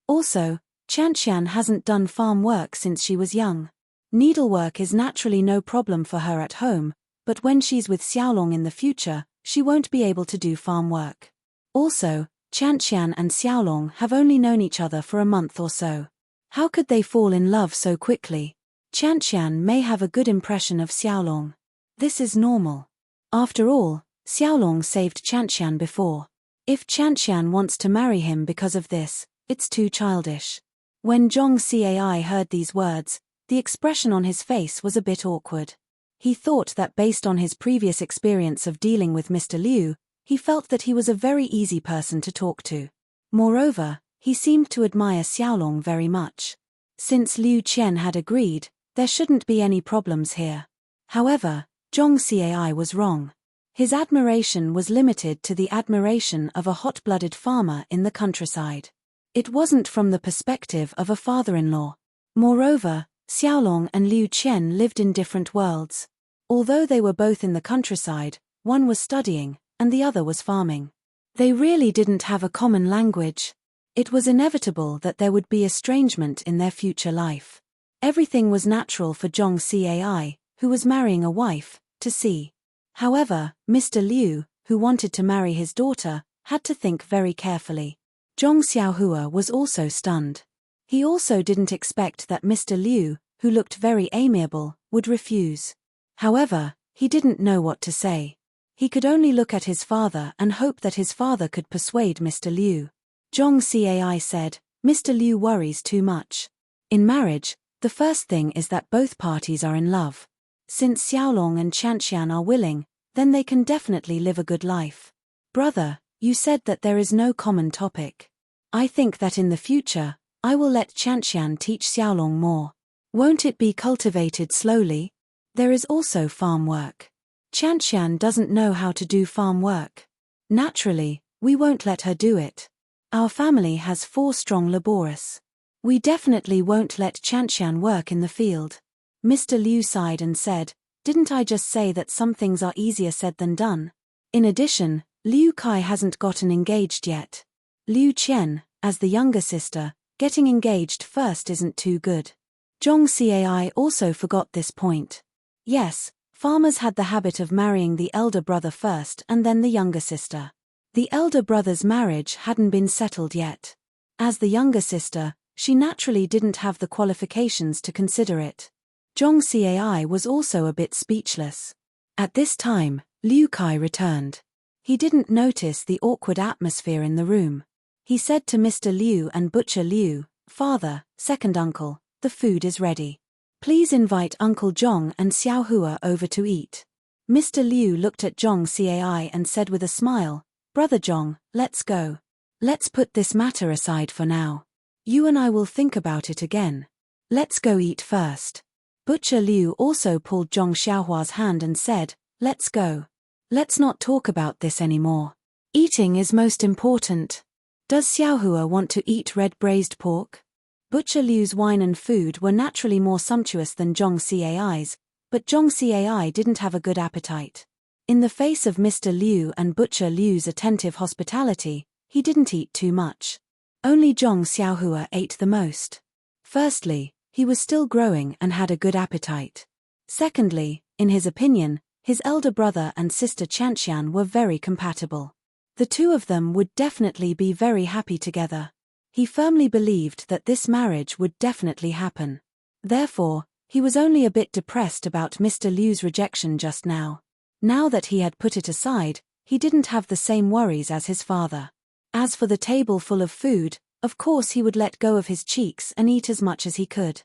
Also, Qianqian hasn't done farm work since she was young. Needlework is naturally no problem for her at home, but when she's with Xiaolong in the future, she won't be able to do farm work. Also, Qianqian and Xiaolong have only known each other for a month or so. How could they fall in love so quickly? Qianqian may have a good impression of Xiaolong. This is normal. After all, Xiaolong saved Qianqian before. If Qianqian wants to marry him because of this, it's too childish. When Zhong Cai heard these words, the expression on his face was a bit awkward. He thought that based on his previous experience of dealing with Mr. Liu, he felt that he was a very easy person to talk to. Moreover, he seemed to admire Xiaolong very much. Since Liu Qian had agreed, there shouldn't be any problems here. However, Zhong Cai was wrong. His admiration was limited to the admiration of a hot-blooded farmer in the countryside. It wasn't from the perspective of a father-in-law. Moreover, Xiaolong and Liu Qian lived in different worlds. Although they were both in the countryside, one was studying, and the other was farming. They really didn't have a common language. It was inevitable that there would be estrangement in their future life. Everything was natural for Zhong Cai, who was marrying a wife, to see. However, Mr. Liu, who wanted to marry his daughter, had to think very carefully. Zhong Xiaohua was also stunned. He also didn't expect that Mr. Liu, who looked very amiable, would refuse. However, he didn't know what to say. He could only look at his father and hope that his father could persuade Mr. Liu. Zhong Cai said, "Mr. Liu worries too much. In marriage, the first thing is that both parties are in love. Since Xiaolong and Qianqian are willing, then they can definitely live a good life. Brother, you said that there is no common topic. I think that in the future, I will let Qianqian teach Xiaolong more. Won't it be cultivated slowly? There is also farm work. Qianqian doesn't know how to do farm work. Naturally, we won't let her do it. Our family has 4 strong laborers. We definitely won't let Qianqian work in the field." Mr. Liu sighed and said, "Didn't I just say that some things are easier said than done? In addition, Liu Kai hasn't gotten engaged yet. Liu Qian, as the younger sister, getting engaged first isn't too good." Zhong Cai also forgot this point. Yes, farmers had the habit of marrying the elder brother first and then the younger sister. The elder brother's marriage hadn't been settled yet. As the younger sister, she naturally didn't have the qualifications to consider it. Zhong Cai was also a bit speechless. At this time, Liu Kai returned. He didn't notice the awkward atmosphere in the room. He said to Mr. Liu and Butcher Liu, "Father, second uncle, the food is ready. Please invite Uncle Zhong and Xiao Hua over to eat." Mr. Liu looked at Zhong Cai and said with a smile, "Brother Zhong, let's go. Let's put this matter aside for now. You and I will think about it again. Let's go eat first." Butcher Liu also pulled Zhong Xiaohua's hand and said, "Let's go. Let's not talk about this anymore. Eating is most important. Does Xiaohua want to eat red braised pork?" Butcher Liu's wine and food were naturally more sumptuous than Zhong Cai's, but Zhong Cai didn't have a good appetite. In the face of Mr. Liu and Butcher Liu's attentive hospitality, he didn't eat too much. Only Zhong Xiaohua ate the most. Firstly, he was still growing and had a good appetite. Secondly, in his opinion, his elder brother and sister Qianqian were very compatible. The two of them would definitely be very happy together. He firmly believed that this marriage would definitely happen. Therefore, he was only a bit depressed about Mr. Liu's rejection just now. Now that he had put it aside, he didn't have the same worries as his father. As for the table full of food, of course he would let go of his cheeks and eat as much as he could.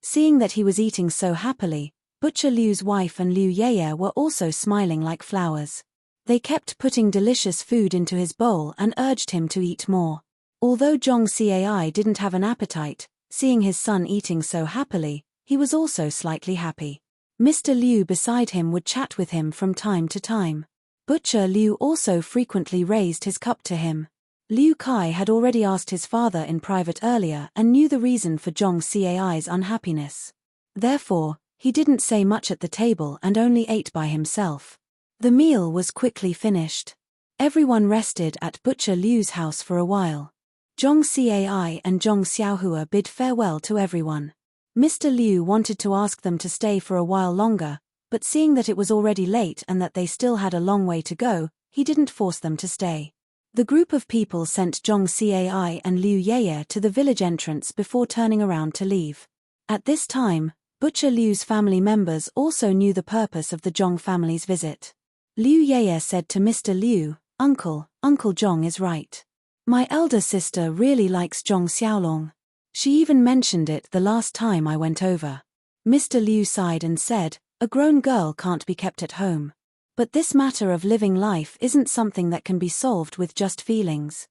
Seeing that he was eating so happily, Butcher Liu's wife and Liu Yeye were also smiling like flowers. They kept putting delicious food into his bowl and urged him to eat more. Although Zhong Cai didn't have an appetite, seeing his son eating so happily, he was also slightly happy. Mr. Liu beside him would chat with him from time to time. Butcher Liu also frequently raised his cup to him. Liu Kai had already asked his father in private earlier and knew the reason for Zhong Cai's unhappiness. Therefore, he didn't say much at the table and only ate by himself. The meal was quickly finished. Everyone rested at Butcher Liu's house for a while. Zhong Cai and Zhong Xiaohua bid farewell to everyone. Mr. Liu wanted to ask them to stay for a while longer, but seeing that it was already late and that they still had a long way to go, he didn't force them to stay. The group of people sent Zhong Cai and Liu Yeye to the village entrance before turning around to leave. At this time, Butcher Liu's family members also knew the purpose of the Zhong family's visit. Liu Yeye said to Mr. Liu, Uncle Zhong is right. My elder sister really likes Zhong Xiaolong. She even mentioned it the last time I went over." Mr. Liu sighed and said, "A grown girl can't be kept at home. But this matter of living life isn't something that can be solved with just feelings."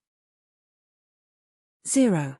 0.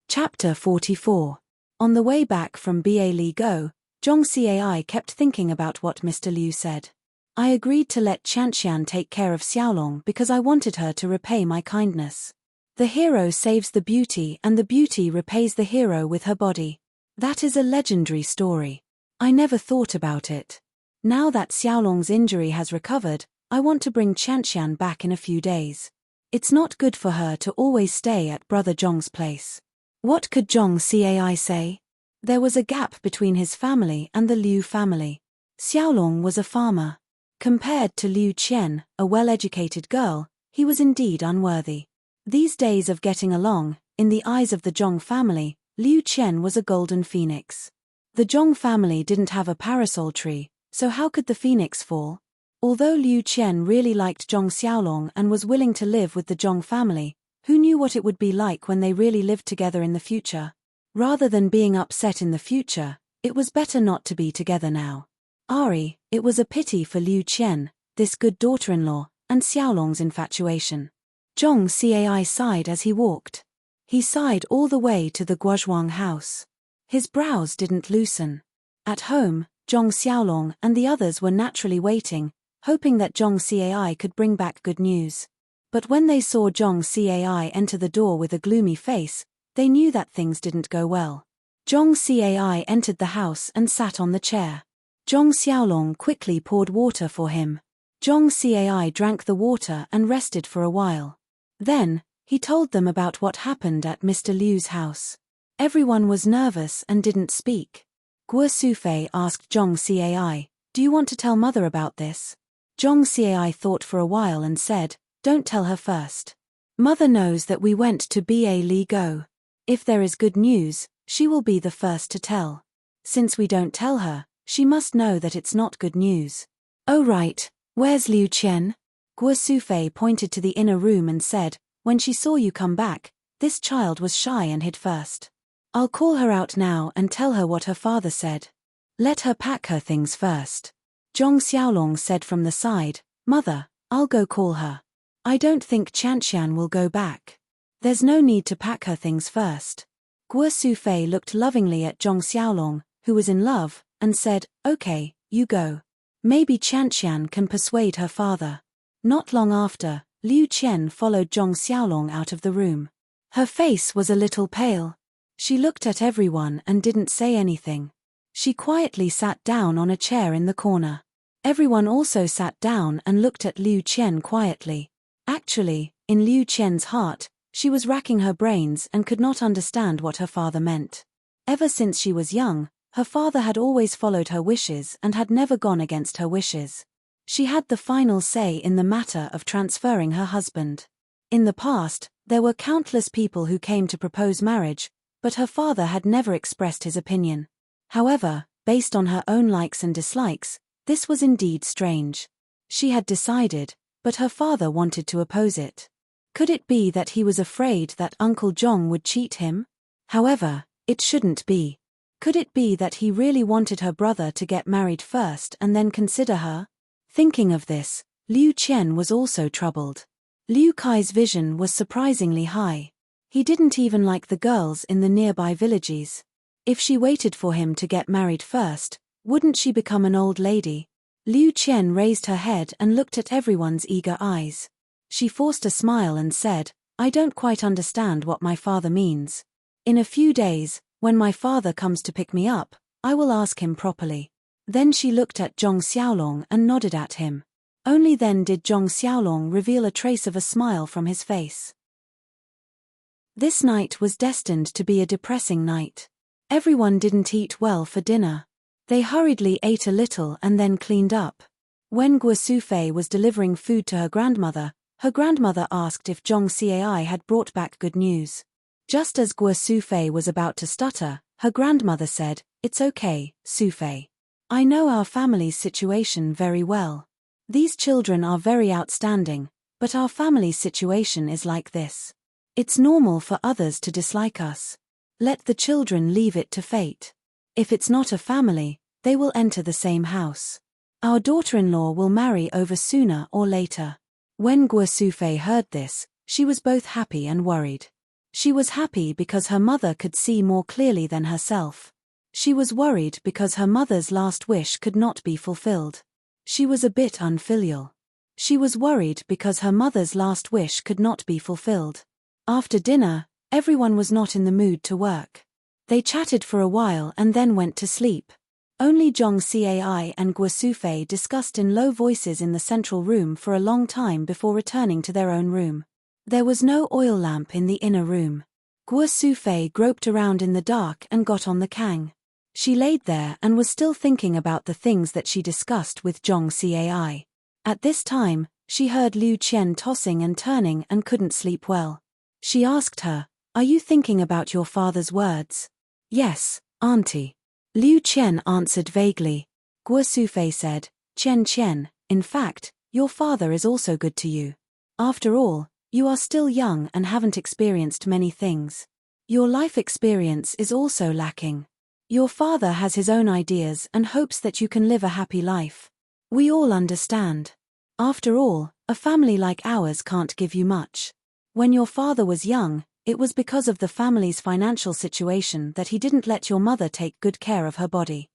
Chapter 44. On the way back from Ba Li Go, Zhong Cai kept thinking about what Mr. Liu said. "I agreed to let Qianqian take care of Xiaolong because I wanted her to repay my kindness. The hero saves the beauty and the beauty repays the hero with her body. That is a legendary story. I never thought about it. Now that Xiaolong's injury has recovered, I want to bring Qianqian back in a few days. It's not good for her to always stay at Brother Zhong's place." What could Zhong Cai say? There was a gap between his family and the Liu family. Xiaolong was a farmer. Compared to Liu Qian, a well-educated girl, he was indeed unworthy. These days of getting along, in the eyes of the Zhong family, Liu Qian was a golden phoenix. The Zhong family didn't have a parasol tree, so how could the phoenix fall? Although Liu Qian really liked Zhong Xiaolong and was willing to live with the Zhong family, who knew what it would be like when they really lived together in the future? Rather than being upset in the future, it was better not to be together now. It was a pity for Liu Qian, this good daughter-in-law, and Xiaolong's infatuation. Zhong Cai sighed as he walked. He sighed all the way to the Guozhuang house. His brows didn't loosen. At home, Zhong Xiaolong and the others were naturally waiting, hoping that Zhong Cai could bring back good news. But when they saw Zhong Cai enter the door with a gloomy face, they knew that things didn't go well. Zhong Cai entered the house and sat on the chair. Zhong Xiaolong quickly poured water for him. Zhong Cai drank the water and rested for a while. Then, he told them about what happened at Mr. Liu's house. Everyone was nervous and didn't speak. Guo Sufei asked Zhong Cai, "Do you want to tell mother about this?" Zhong Cai thought for a while and said, "Don't tell her first. Mother knows that we went to Ba Li Go. If there is good news, she will be the first to tell. Since we don't tell her, she must know that it's not good news." "Oh right, where's Liu Qian?" Guo Sufei pointed to the inner room and said, "When she saw you come back, this child was shy and hid first. I'll call her out now and tell her what her father said. Let her pack her things first." Zhong Xiaolong said from the side, "Mother, I'll go call her. I don't think Qianqian will go back. There's no need to pack her things first." Guo Sufei looked lovingly at Zhong Xiaolong, who was in love, and said, "Okay, you go. Maybe Qianqian can persuade her father." Not long after, Liu Qian followed Zhong Xiaolong out of the room. Her face was a little pale. She looked at everyone and didn't say anything. She quietly sat down on a chair in the corner. Everyone also sat down and looked at Liu Qian quietly. Actually, in Liu Qian's heart, she was racking her brains and could not understand what her father meant. Ever since she was young, her father had always followed her wishes and had never gone against her wishes. She had the final say in the matter of transferring her husband. In the past, there were countless people who came to propose marriage, but her father had never expressed his opinion. However, based on her own likes and dislikes, this was indeed strange. She had decided, but her father wanted to oppose it. Could it be that he was afraid that Uncle Zhong would cheat him? However, it shouldn't be. Could it be that he really wanted her brother to get married first and then consider her? Thinking of this, Liu Qian was also troubled. Liu Kai's vision was surprisingly high. He didn't even like the girls in the nearby villages. If she waited for him to get married first, wouldn't she become an old lady? Liu Qian raised her head and looked at everyone's eager eyes. She forced a smile and said, "I don't quite understand what my father means. In a few days, when my father comes to pick me up, I will ask him properly." Then she looked at Zhong Xiaolong and nodded at him. Only then did Zhong Xiaolong reveal a trace of a smile from his face. This night was destined to be a depressing night. Everyone didn't eat well for dinner. They hurriedly ate a little and then cleaned up. When Guo Sufei was delivering food to her grandmother asked if Zhong Cai had brought back good news. Just as Guo Sufei was about to stutter, her grandmother said, "It's okay, Sufei. I know our family's situation very well. These children are very outstanding, but our family's situation is like this. It's normal for others to dislike us. Let the children leave it to fate. If it's not a family, they will enter the same house. Our daughter-in-law will marry over sooner or later." When Guo Sufei heard this, she was both happy and worried. She was happy because her mother could see more clearly than herself. She was worried because her mother's last wish could not be fulfilled. She was a bit unfilial. She was worried because her mother's last wish could not be fulfilled. After dinner, everyone was not in the mood to work. They chatted for a while and then went to sleep. Only Zhong Cai and Guo Sufei discussed in low voices in the central room for a long time before returning to their own room. There was no oil lamp in the inner room. Guo Sufei groped around in the dark and got on the kang. She laid there and was still thinking about the things that she discussed with Zhong Cai. At this time, she heard Liu Qian tossing and turning and couldn't sleep well. She asked her, "Are you thinking about your father's words?" "Yes, auntie." Liu Chen answered vaguely. Guo Sufei said, Chen, in fact, your father is also good to you. After all, you are still young and haven't experienced many things. Your life experience is also lacking. Your father has his own ideas and hopes that you can live a happy life. We all understand. After all, a family like ours can't give you much. When your father was young, it was because of the family's financial situation that he didn't let your mother take good care of her body.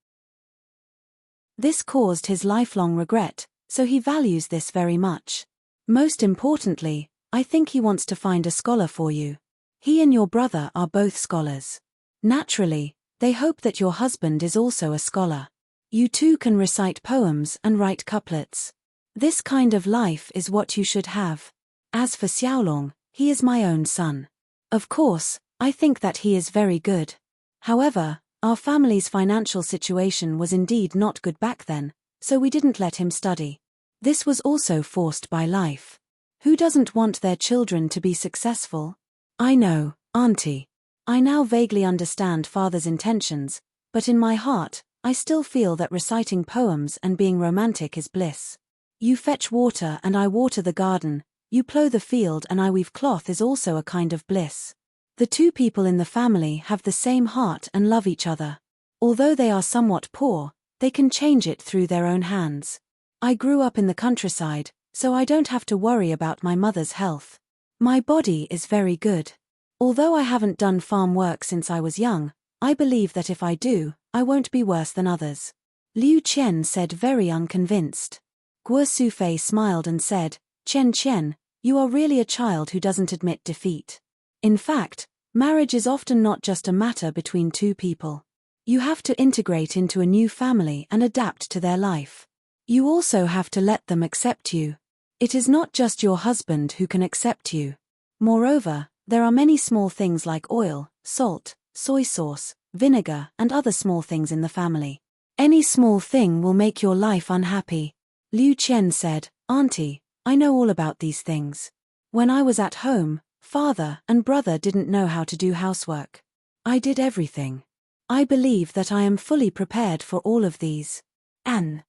This caused his lifelong regret, so he values this very much. Most importantly, I think he wants to find a scholar for you. He and your brother are both scholars. Naturally, they hope that your husband is also a scholar. You two can recite poems and write couplets. This kind of life is what you should have. As for Xiaolong, he is my own son. Of course, I think that he is very good. However, our family's financial situation was indeed not good back then, so we didn't let him study. This was also forced by life. Who doesn't want their children to be successful? I know, Auntie. I now vaguely understand father's intentions, but in my heart, I still feel that reciting poems and being romantic is bliss. You fetch water and I water the garden, you plough the field and I weave cloth is also a kind of bliss. The two people in the family have the same heart and love each other. Although they are somewhat poor, they can change it through their own hands. I grew up in the countryside, so I don't have to worry about my mother's health. My body is very good. Although I haven't done farm work since I was young, I believe that if I do, I won't be worse than others. Liu Chen said very unconvinced. Guo Sufei smiled and said, Chen, you are really a child who doesn't admit defeat. In fact, marriage is often not just a matter between two people. You have to integrate into a new family and adapt to their life. You also have to let them accept you. It is not just your husband who can accept you. Moreover, there are many small things like oil, salt, soy sauce, vinegar, and other small things in the family. Any small thing will make your life unhappy. Liu Chen said, Auntie, I know all about these things. When I was at home, father and brother didn't know how to do housework. I did everything. I believe that I am fully prepared for all of these. And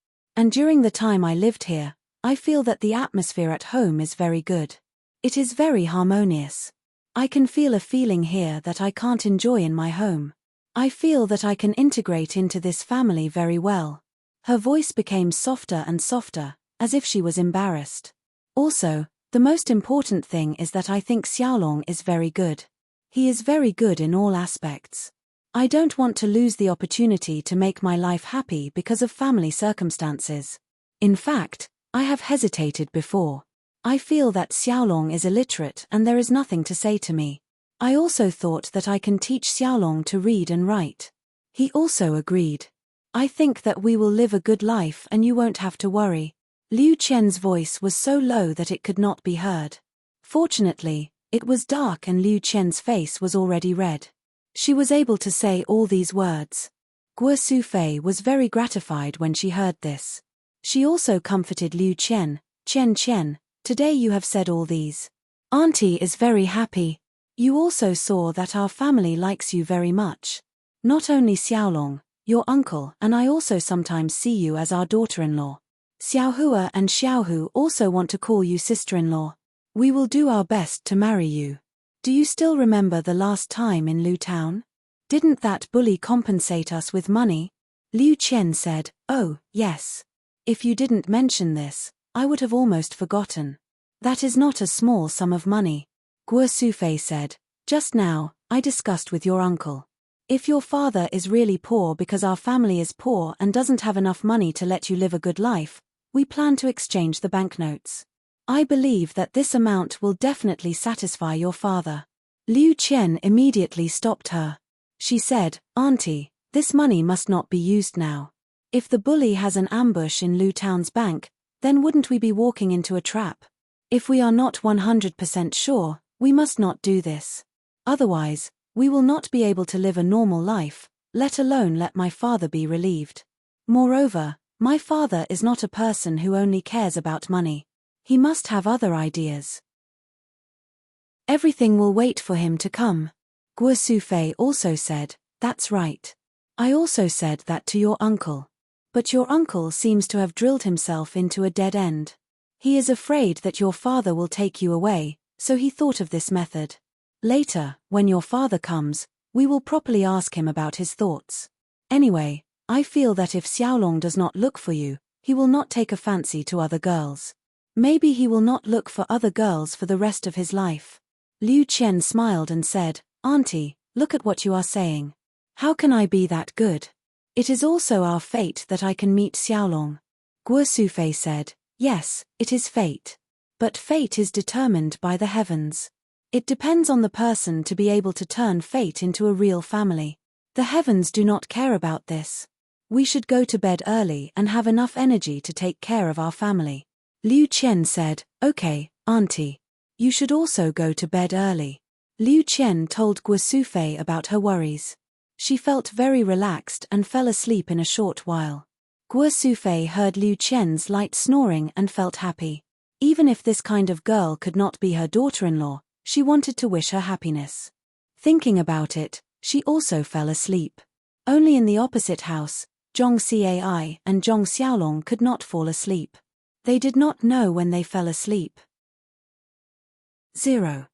during the time I lived here, I feel that the atmosphere at home is very good. It is very harmonious. I can feel a feeling here that I can't enjoy in my home. I feel that I can integrate into this family very well. Her voice became softer and softer, as if she was embarrassed. Also, the most important thing is that I think Xiaolong is very good. He is very good in all aspects. I don't want to lose the opportunity to make my life happy because of family circumstances. In fact, I have hesitated before. I feel that Xiaolong is illiterate and there is nothing to say to me. I also thought that I can teach Xiaolong to read and write. He also agreed. I think that we will live a good life and you won't have to worry. Liu Chen's voice was so low that it could not be heard. Fortunately, it was dark and Liu Chen's face was already red. She was able to say all these words. Guo Sufei was very gratified when she heard this. She also comforted Liu Chen, Chen, today you have said all these. Auntie is very happy. You also saw that our family likes you very much. Not only Xiaolong, your uncle, and I also sometimes see you as our daughter-in-law. Xiaohua and Xiaohu also want to call you sister-in-law. We will do our best to marry you. Do you still remember the last time in Lu Town? Didn't that bully compensate us with money? Liu Chen said, Oh, yes. If you didn't mention this, I would have almost forgotten. That is not a small sum of money. Guo Sufei said, Just now, I discussed with your uncle. If your father is really poor because our family is poor and doesn't have enough money to let you live a good life, we plan to exchange the banknotes. I believe that this amount will definitely satisfy your father. Liu Chen immediately stopped her. She said, Auntie, this money must not be used now. If the bully has an ambush in Lu Town's bank, then wouldn't we be walking into a trap? If we are not 100% sure, we must not do this. Otherwise, we will not be able to live a normal life, let alone let my father be relieved. Moreover, my father is not a person who only cares about money. He must have other ideas. Everything will wait for him to come. Guo Sufei also said, That's right. I also said that to your uncle. But your uncle seems to have drilled himself into a dead end. He is afraid that your father will take you away, so he thought of this method. Later, when your father comes, we will properly ask him about his thoughts. Anyway, I feel that if Xiaolong does not look for you, he will not take a fancy to other girls. Maybe he will not look for other girls for the rest of his life. Liu Qian smiled and said, Auntie, look at what you are saying. How can I be that good? It is also our fate that I can meet Xiaolong. Guo Sufei said, yes, it is fate. But fate is determined by the heavens. It depends on the person to be able to turn fate into a real family. The heavens do not care about this. We should go to bed early and have enough energy to take care of our family. Liu Qian said, okay, Auntie. You should also go to bed early. Liu Qian told Guo Sufei about her worries. She felt very relaxed and fell asleep in a short while. Guo Sufei heard Liu Qian's light snoring and felt happy. Even if this kind of girl could not be her daughter-in-law, she wanted to wish her happiness. Thinking about it, she also fell asleep. Only in the opposite house, Zhong Cai and Zhong Xiaolong could not fall asleep. They did not know when they fell asleep. 0.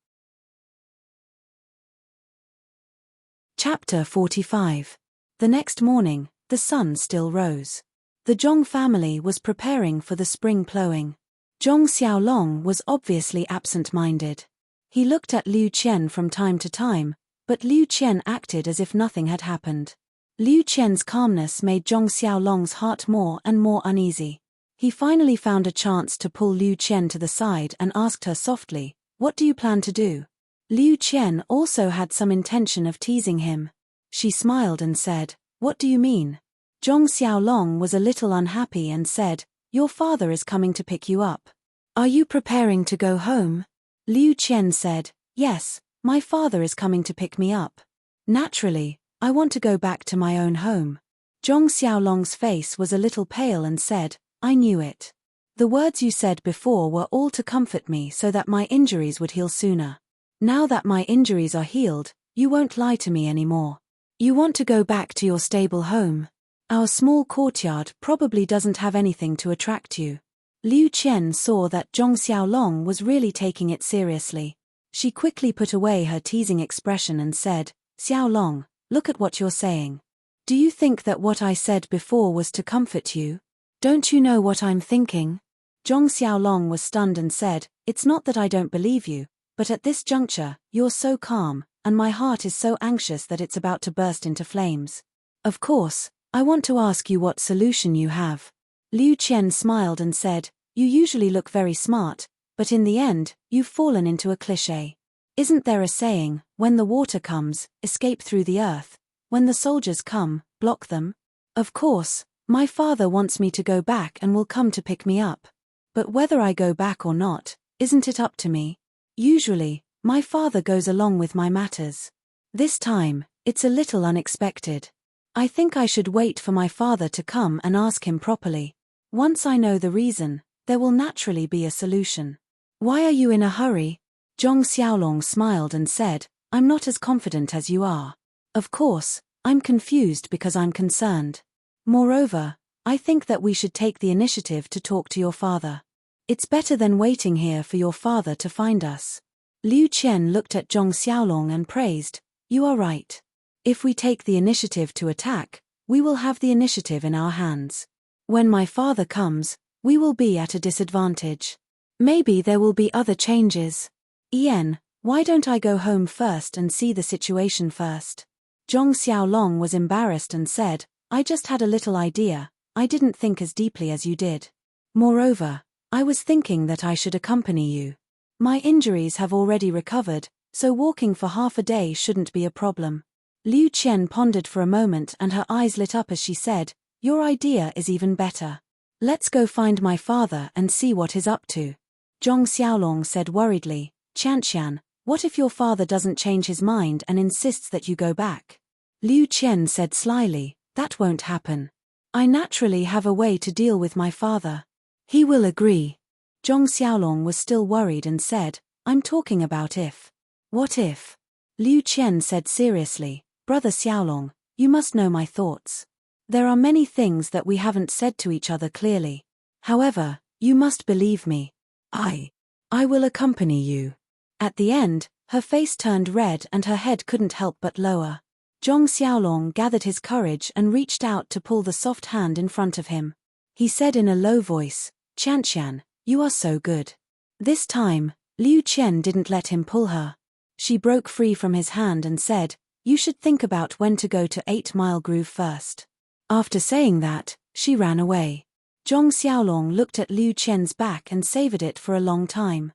Chapter 45. The next morning, the sun still rose. The Zhong family was preparing for the spring plowing. Zhong Xiaolong was obviously absent-minded. He looked at Liu Qian from time to time, but Liu Qian acted as if nothing had happened. Liu Qian's calmness made Zhong Xiaolong's heart more and more uneasy. He finally found a chance to pull Liu Qian to the side and asked her softly, what do you plan to do? Liu Qian also had some intention of teasing him. She smiled and said, what do you mean? Zhong Xiaolong was a little unhappy and said, your father is coming to pick you up. Are you preparing to go home? Liu Qian said, yes, my father is coming to pick me up. Naturally, I want to go back to my own home. Zhong Xiaolong's face was a little pale and said, I knew it. The words you said before were all to comfort me so that my injuries would heal sooner. Now that my injuries are healed, you won't lie to me anymore. You want to go back to your stable home. Our small courtyard probably doesn't have anything to attract you. Liu Qian saw that Zhong Xiaolong was really taking it seriously. She quickly put away her teasing expression and said, Xiaolong, look at what you're saying. Do you think that what I said before was to comfort you? Don't you know what I'm thinking? Zhong Xiaolong was stunned and said, it's not that I don't believe you, but at this juncture, you're so calm, and my heart is so anxious that it's about to burst into flames. Of course, I want to ask you what solution you have. Liu Qian smiled and said, you usually look very smart, but in the end, you've fallen into a cliché. Isn't there a saying, when the water comes, escape through the earth, when the soldiers come, block them? Of course, my father wants me to go back and will come to pick me up. But whether I go back or not, isn't it up to me? Usually, my father goes along with my matters. This time, it's a little unexpected. I think I should wait for my father to come and ask him properly. Once I know the reason, there will naturally be a solution. Why are you in a hurry? Zhong Xiaolong smiled and said, I'm not as confident as you are. Of course, I'm confused because I'm concerned. Moreover, I think that we should take the initiative to talk to your father. It's better than waiting here for your father to find us. Liu Qian looked at Zhong Xiaolong and praised, you are right. If we take the initiative to attack, we will have the initiative in our hands. When my father comes, we will be at a disadvantage. Maybe there will be other changes. Ian, why don't I go home first and see the situation first? Zhong Xiaolong was embarrassed and said, I just had a little idea, I didn't think as deeply as you did. Moreover, I was thinking that I should accompany you. My injuries have already recovered, so walking for half a day shouldn't be a problem. Liu Qian pondered for a moment and her eyes lit up as she said, your idea is even better. Let's go find my father and see what he's up to. Zhong Xiaolong said worriedly, Qianqian, what if your father doesn't change his mind and insists that you go back? Liu Qian said slyly, that won't happen. I naturally have a way to deal with my father. He will agree. Zhong Xiaolong was still worried and said, I'm talking about if. What if? Liu Qian said seriously, Brother Xiaolong, You must know my thoughts. There are many things that we haven't said to each other clearly. However, you must believe me. I will accompany you." At the end, her face turned red and her head couldn't help but lower. Zhong Xiaolong gathered his courage and reached out to pull the soft hand in front of him. He said in a low voice, "Qianqian, you are so good." This time, Liu Qian didn't let him pull her. She broke free from his hand and said, "You should think about when to go to 8 Mile Groove first." After saying that, she ran away. Zhong Xiaolong looked at Liu Qian's back and savored it for a long time.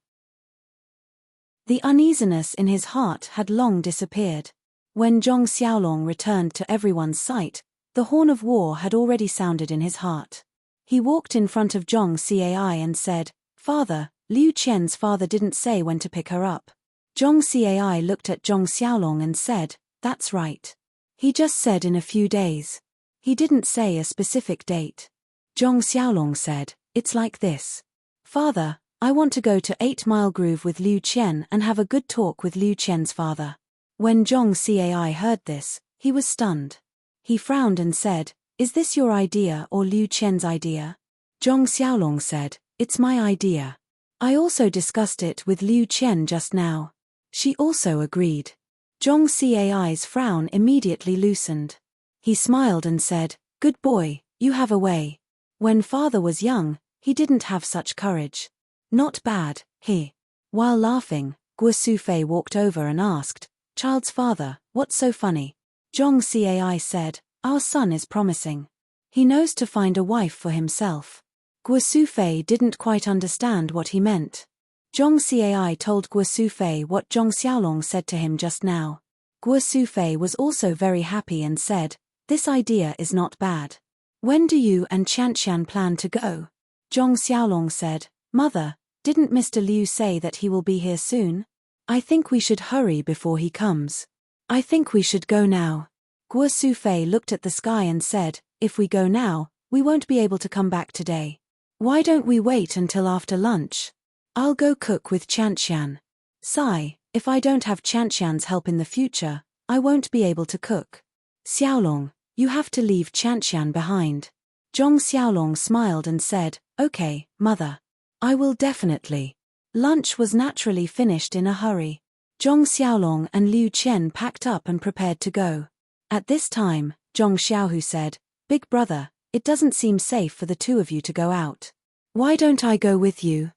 The uneasiness in his heart had long disappeared. When Zhong Xiaolong returned to everyone's sight, the horn of war had already sounded in his heart. He walked in front of Zhong Cai and said, "Father, Liu Qian's father didn't say when to pick her up." Zhong Cai looked at Zhong Xiaolong and said, "That's right. He just said in a few days. He didn't say a specific date." Zhong Xiaolong said, "It's like this. Father, I want to go to 8 Mile Groove with Liu Qian and have a good talk with Liu Qian's father." When Zhong Cai heard this, he was stunned. He frowned and said, "Is this your idea or Liu Qian's idea?" Zhong Xiaolong said, "It's my idea. I also discussed it with Liu Qian just now." She also agreed. Zhong Cai's frown immediately loosened. He smiled and said, "Good boy, you have a way. When father was young, he didn't have such courage." "Not bad, he." While laughing, Guo Sufei walked over and asked, "Child's father, what's so funny?" Zhong Cai said, "Our son is promising. He knows to find a wife for himself." Guo Sufei didn't quite understand what he meant. Zhong Cai told Guo Sufei what Zhong Xiaolong said to him just now. Guo Sufei was also very happy and said, "This idea is not bad. When do you and Qianqian plan to go?" Zhong Xiaolong said, "Mother, didn't Mr. Liu say that he will be here soon? I think we should hurry before he comes. I think we should go now." Guo Sufei looked at the sky and said, "If we go now, we won't be able to come back today. Why don't we wait until after lunch? I'll go cook with Qianqian. Sai, if I don't have Qianqian's help in the future, I won't be able to cook. Xiaolong, you have to leave Qianqian behind." Zhong Xiaolong smiled and said, "Okay, mother. I will definitely." Lunch was naturally finished in a hurry. Zhong Xiaolong and Liu Qian packed up and prepared to go. At this time, Zhong Xiaohu said, "Big brother, it doesn't seem safe for the two of you to go out. Why don't I go with you?"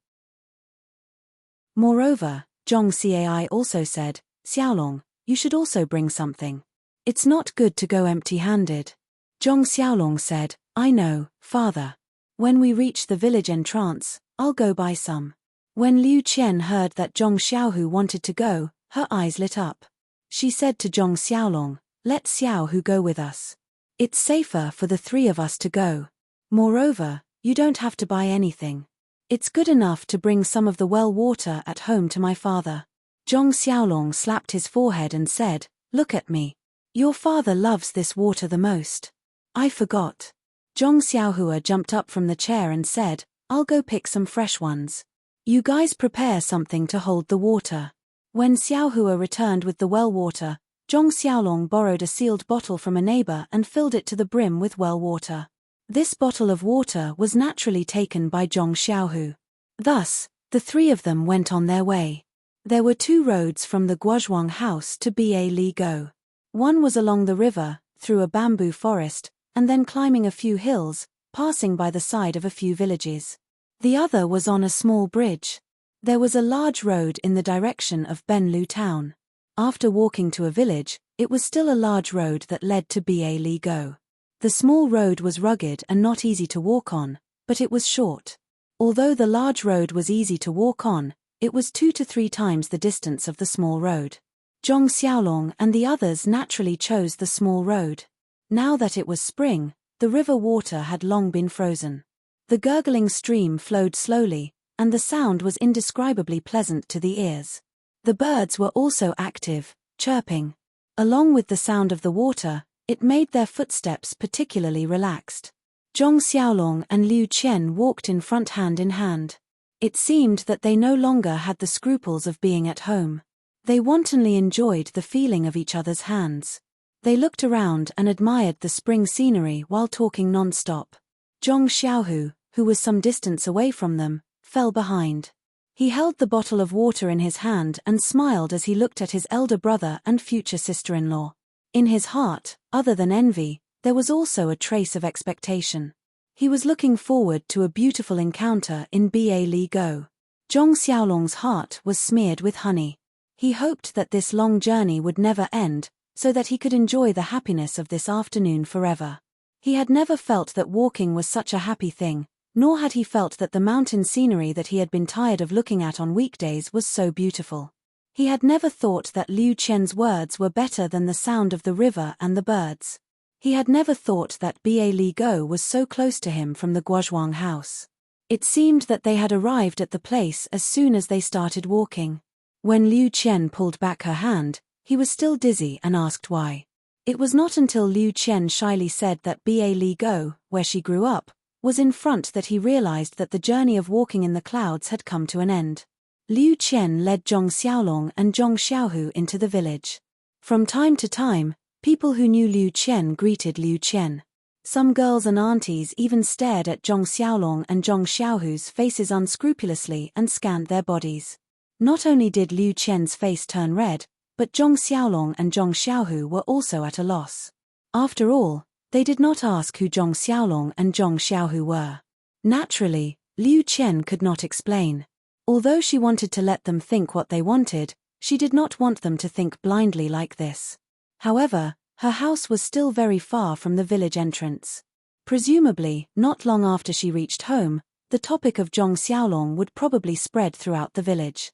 Moreover, Zhong Cai also said, "Xiaolong, you should also bring something. It's not good to go empty-handed." Zhong Xiaolong said, "I know, father. When we reach the village entrance, I'll go buy some." When Liu Qian heard that Zhong Xiaohu wanted to go, her eyes lit up. She said to Zhong Xiaolong, "Let Xiaohu go with us. It's safer for the three of us to go. Moreover, you don't have to buy anything. It's good enough to bring some of the well water at home to my father." Zhong Xiaolong slapped his forehead and said, "Look at me. Your father loves this water the most. I forgot." Zhong Xiaohua jumped up from the chair and said, "I'll go pick some fresh ones. You guys prepare something to hold the water." When Xiaohua returned with the well water, Zhong Xiaolong borrowed a sealed bottle from a neighbor and filled it to the brim with well water. This bottle of water was naturally taken by Zhong Xiaohu. Thus, the three of them went on their way. There were two roads from the Guozhuang house to Ba Li Go. One was along the river, through a bamboo forest, and then climbing a few hills, passing by the side of a few villages. The other was on a small bridge. There was a large road in the direction of Benlu town. After walking to a village, it was still a large road that led to Ba Li Go. The small road was rugged and not easy to walk on, but it was short. Although the large road was easy to walk on, it was 2 to 3 times the distance of the small road. Zhong Xiaolong and the others naturally chose the small road. Now that it was spring, the river water had long been frozen. The gurgling stream flowed slowly, and the sound was indescribably pleasant to the ears. The birds were also active, chirping. Along with the sound of the water, it made their footsteps particularly relaxed. Zhong Xiaolong and Liu Qian walked in front hand in hand. It seemed that they no longer had the scruples of being at home. They wantonly enjoyed the feeling of each other's hands. They looked around and admired the spring scenery while talking non-stop. Zhong Xiaohu, who was some distance away from them, fell behind. He held the bottle of water in his hand and smiled as he looked at his elder brother and future sister-in-law. In his heart, other than envy, there was also a trace of expectation. He was looking forward to a beautiful encounter in Ba Li Go. Zhong Xiaolong's heart was smeared with honey. He hoped that this long journey would never end, so that he could enjoy the happiness of this afternoon forever. He had never felt that walking was such a happy thing, nor had he felt that the mountain scenery that he had been tired of looking at on weekdays was so beautiful. He had never thought that Liu Qian's words were better than the sound of the river and the birds. He had never thought that Ba Li Go was so close to him from the Guozhuang house. It seemed that they had arrived at the place as soon as they started walking. When Liu Qian pulled back her hand, he was still dizzy and asked why. It was not until Liu Qian shyly said that Ba Li Go, where she grew up, was in front that he realized that the journey of walking in the clouds had come to an end. Liu Qian led Zhong Xiaolong and Zhong Xiaohu into the village. From time to time, people who knew Liu Qian greeted Liu Qian. Some girls and aunties even stared at Zhong Xiaolong and Zhong Xiaohu's faces unscrupulously and scanned their bodies. Not only did Liu Qian's face turn red, but Zhong Xiaolong and Zhong Xiaohu were also at a loss. After all, they did not ask who Zhong Xiaolong and Zhong Xiaohu were. Naturally, Liu Qian could not explain. Although she wanted to let them think what they wanted, she did not want them to think blindly like this. However, her house was still very far from the village entrance. Presumably, not long after she reached home, the topic of Zhong Xiaolong would probably spread throughout the village.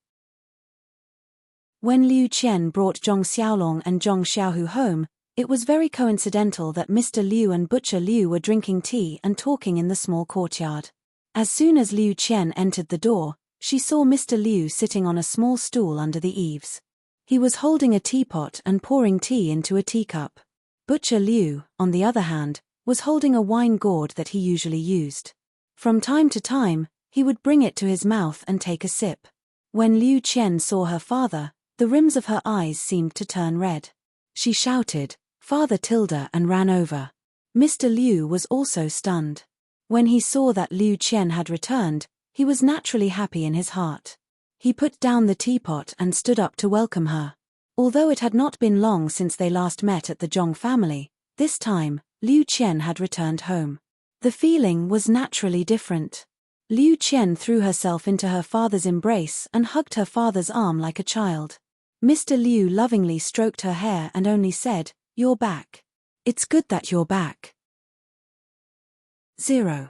When Liu Qian brought Zhong Xiaolong and Zhong Xiaohu home, it was very coincidental that Mr. Liu and Butcher Liu were drinking tea and talking in the small courtyard. As soon as Liu Qian entered the door, she saw Mr. Liu sitting on a small stool under the eaves. He was holding a teapot and pouring tea into a teacup. Butcher Liu, on the other hand, was holding a wine gourd that he usually used. From time to time, he would bring it to his mouth and take a sip. When Liu Qian saw her father, the rims of her eyes seemed to turn red. She shouted, "Father Tilda," and ran over. Mr. Liu was also stunned. When he saw that Liu Qian had returned, he was naturally happy in his heart. He put down the teapot and stood up to welcome her. Although it had not been long since they last met at the Zhong family, this time, Liu Qian had returned home. The feeling was naturally different. Liu Qian threw herself into her father's embrace and hugged her father's arm like a child. Mr. Liu lovingly stroked her hair and only said, "You're back. It's good that you're back." 0.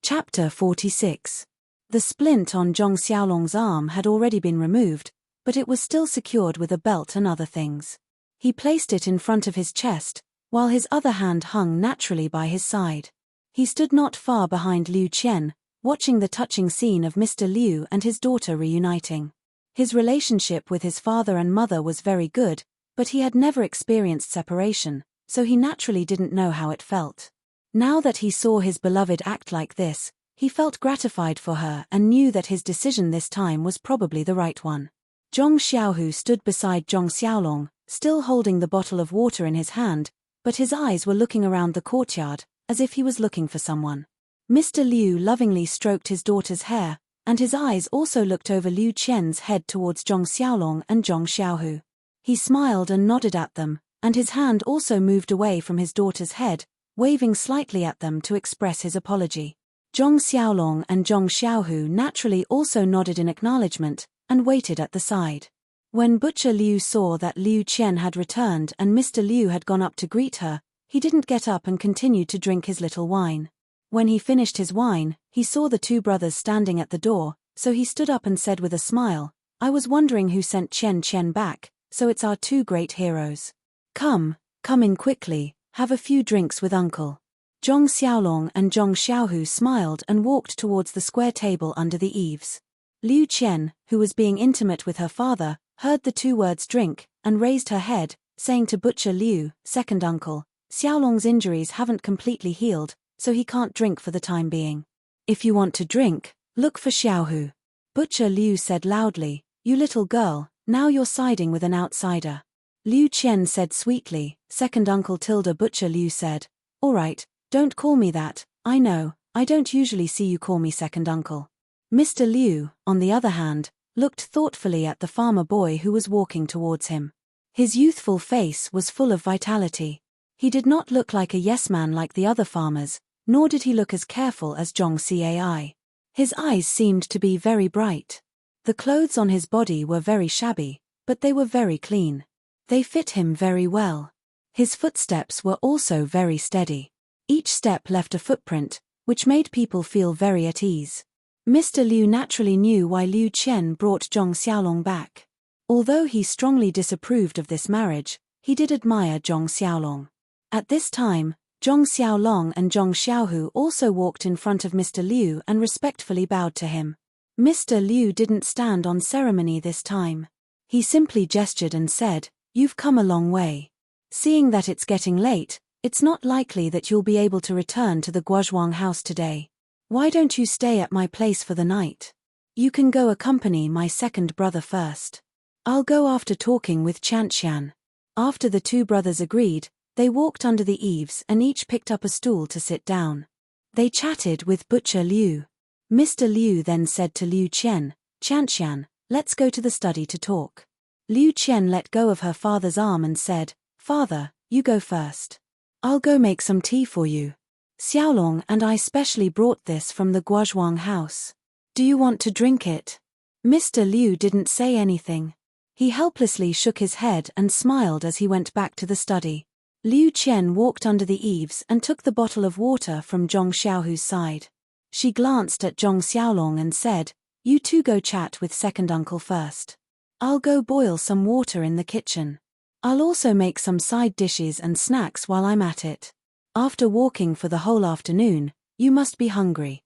Chapter 46. The splint on Zhong Xiaolong's arm had already been removed, but it was still secured with a belt and other things. He placed it in front of his chest, while his other hand hung naturally by his side. He stood not far behind Liu Qian, watching the touching scene of Mr. Liu and his daughter reuniting. His relationship with his father and mother was very good, but he had never experienced separation, so he naturally didn't know how it felt. Now that he saw his beloved act like this, he felt gratified for her and knew that his decision this time was probably the right one. Zhong Xiaohu stood beside Zhong Xiaolong, still holding the bottle of water in his hand, but his eyes were looking around the courtyard, as if he was looking for someone. Mr. Liu lovingly stroked his daughter's hair, and his eyes also looked over Liu Qian's head towards Zhong Xiaolong and Zhong Xiaohu. He smiled and nodded at them, and his hand also moved away from his daughter's head, waving slightly at them to express his apology. Zhong Xiaolong and Zhong Xiaohu naturally also nodded in acknowledgement, and waited at the side. When Butcher Liu saw that Liu Qian had returned and Mr. Liu had gone up to greet her, he didn't get up and continued to drink his little wine. When he finished his wine, he saw the two brothers standing at the door, so he stood up and said with a smile, "I was wondering who sent Qian back, so it's our two great heroes. Come in quickly, have a few drinks with uncle." Zhong Xiaolong and Zhong Xiaohu smiled and walked towards the square table under the eaves. Liu Qian, who was being intimate with her father, heard the two words drink, and raised her head, saying to Butcher Liu, "Second uncle, Xiaolong's injuries haven't completely healed, so he can't drink for the time being. If you want to drink, look for Xiaohu." Butcher Liu said loudly, "You little girl, Now you're siding with an outsider. Liu Qian said sweetly. Second Uncle Tilda Butcher Liu said, "All right, don't call me that, I know, I don't usually see you call me second uncle." Mr. Liu, on the other hand, looked thoughtfully at the farmer boy who was walking towards him. His youthful face was full of vitality. He did not look like a yes-man like the other farmers, nor did he look as careful as Zhong Cai. His eyes seemed to be very bright. The clothes on his body were very shabby, but they were very clean. They fit him very well. His footsteps were also very steady. Each step left a footprint, which made people feel very at ease. Mr. Liu naturally knew why Liu Qian brought Zhong Xiaolong back. Although he strongly disapproved of this marriage, he did admire Zhong Xiaolong. At this time, Zhong Xiaolong and Zhong Xiaohu also walked in front of Mr. Liu and respectfully bowed to him. Mr. Liu didn't stand on ceremony this time. He simply gestured and said, "You've come a long way. Seeing that it's getting late, it's not likely that you'll be able to return to the Guozhuang house today. Why don't you stay at my place for the night? You can go accompany my second brother first. I'll go after talking with Chanshan." After the two brothers agreed, they walked under the eaves and each picked up a stool to sit down. They chatted with Butcher Liu. Mr. Liu then said to Liu Qian, "Chanshan, let's go to the study to talk." Liu Qian let go of her father's arm and said, "Father, you go first. I'll go make some tea for you. Xiaolong and I specially brought this from the Guozhuang house. Do you want to drink it?" Mr. Liu didn't say anything. He helplessly shook his head and smiled as he went back to the study. Liu Qian walked under the eaves and took the bottle of water from Zhong Xiaohu's side. She glanced at Zhong Xiaolong and said, "You two go chat with second uncle first. I'll go boil some water in the kitchen. I'll also make some side dishes and snacks while I'm at it. After walking for the whole afternoon, you must be hungry."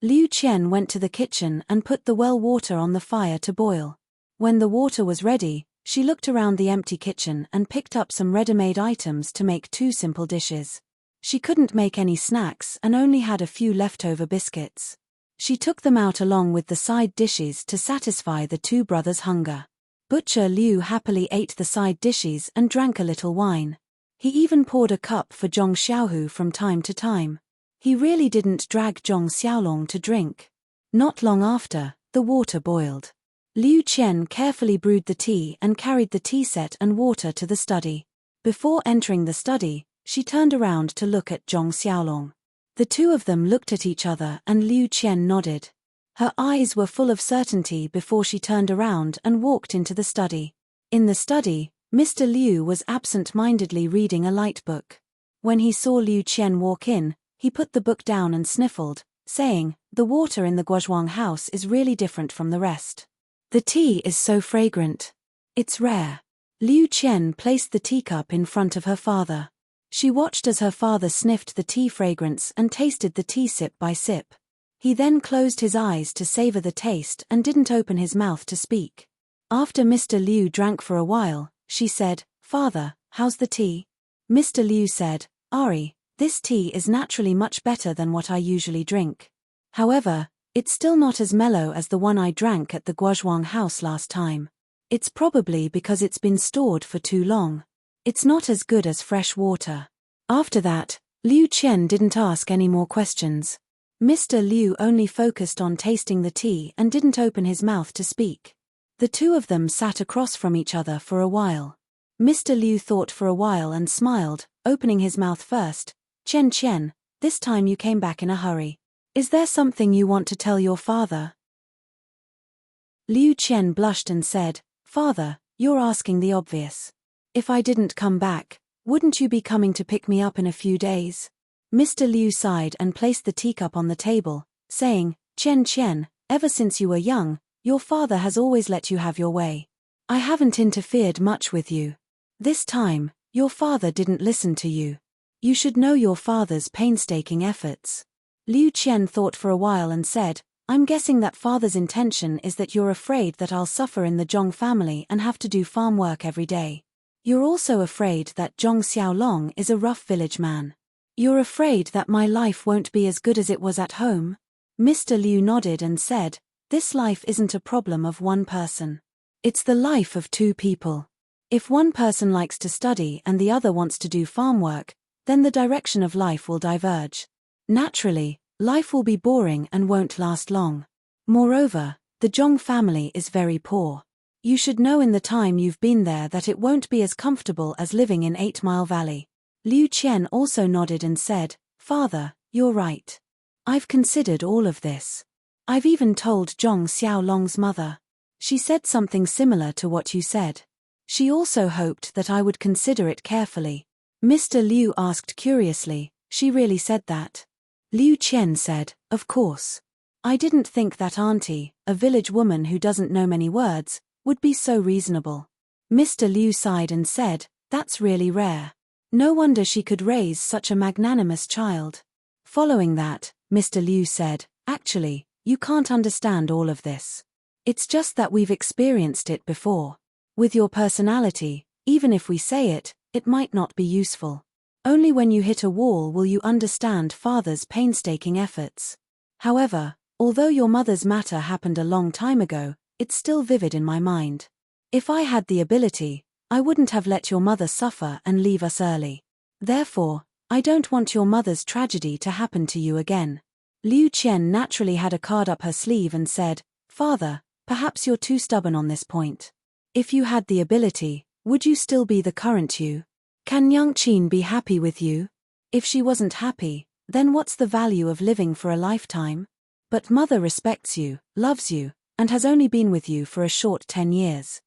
Liu Qian went to the kitchen and put the well water on the fire to boil. When the water was ready, she looked around the empty kitchen and picked up some ready-made items to make two simple dishes. She couldn't make any snacks and only had a few leftover biscuits. She took them out along with the side dishes to satisfy the two brothers' hunger. Butcher Liu happily ate the side dishes and drank a little wine. He even poured a cup for Zhong Xiaohu from time to time. He really didn't drag Zhong Xiaolong to drink. Not long after, the water boiled. Liu Qian carefully brewed the tea and carried the tea set and water to the study. Before entering the study, she turned around to look at Zhong Xiaolong. The two of them looked at each other and Liu Qian nodded. Her eyes were full of certainty before she turned around and walked into the study. In the study, Mr. Liu was absent-mindedly reading a light book. When he saw Liu Qian walk in, he put the book down and sniffled, saying, "The water in the Guozhuang house is really different from the rest. The tea is so fragrant. It's rare." Liu Qian placed the teacup in front of her father. She watched as her father sniffed the tea fragrance and tasted the tea sip by sip. He then closed his eyes to savor the taste and didn't open his mouth to speak. After Mr. Liu drank for a while, she said, "Father, how's the tea?" Mr. Liu said, "Ari, this tea is naturally much better than what I usually drink. However, it's still not as mellow as the one I drank at the Guozhuang house last time. It's probably because it's been stored for too long. It's not as good as fresh water." After that, Liu Qian didn't ask any more questions. Mr. Liu only focused on tasting the tea and didn't open his mouth to speak. The two of them sat across from each other for a while. Mr. Liu thought for a while and smiled, opening his mouth first. Qian, this time you came back in a hurry. Is there something you want to tell your father?" Liu Qian blushed and said, "Father, you're asking the obvious. If I didn't come back, wouldn't you be coming to pick me up in a few days?" Mr. Liu sighed and placed the teacup on the table, saying, Qian, ever since you were young, your father has always let you have your way. I haven't interfered much with you. This time, your father didn't listen to you. You should know your father's painstaking efforts." Liu Qian thought for a while and said, "I'm guessing that father's intention is that you're afraid that I'll suffer in the Zhong family and have to do farm work every day. You're also afraid that Zhong Xiaolong is a rough village man. You're afraid that my life won't be as good as it was at home?" Mr. Liu nodded and said, This life isn't a problem of one person. It's the life of two people. If one person likes to study and the other wants to do farm work, then the direction of life will diverge. Naturally, life will be boring and won't last long. Moreover, the Zhong family is very poor. You should know in the time you've been there that it won't be as comfortable as living in 8 Mile Valley. Liu Qian also nodded and said, "Father, you're right. I've considered all of this. I've even told Zhong Xiaolong's mother. She said something similar to what you said. She also hoped that I would consider it carefully." Mr. Liu asked curiously, "She really said that?" Liu Qian said, "Of course. I didn't think that auntie, a village woman who doesn't know many words, would be so reasonable." Mr. Liu sighed and said, "That's really rare. No wonder she could raise such a magnanimous child." Following that, Mr. Liu said, "Actually, you can't understand all of this. It's just that we've experienced it before. With your personality, even if we say it, it might not be useful. Only when you hit a wall will you understand Father's painstaking efforts. However, although your mother's matter happened a long time ago, it's still vivid in my mind. If I had the ability, I wouldn't have let your mother suffer and leave us early. Therefore, I don't want your mother's tragedy to happen to you again." Liu Qian naturally had a card up her sleeve and said, "Father, perhaps you're too stubborn on this point. If you had the ability, would you still be the current you? Can Yang Qin be happy with you? If she wasn't happy, then what's the value of living for a lifetime? But mother respects you, loves you, and has only been with you for a short 10 years.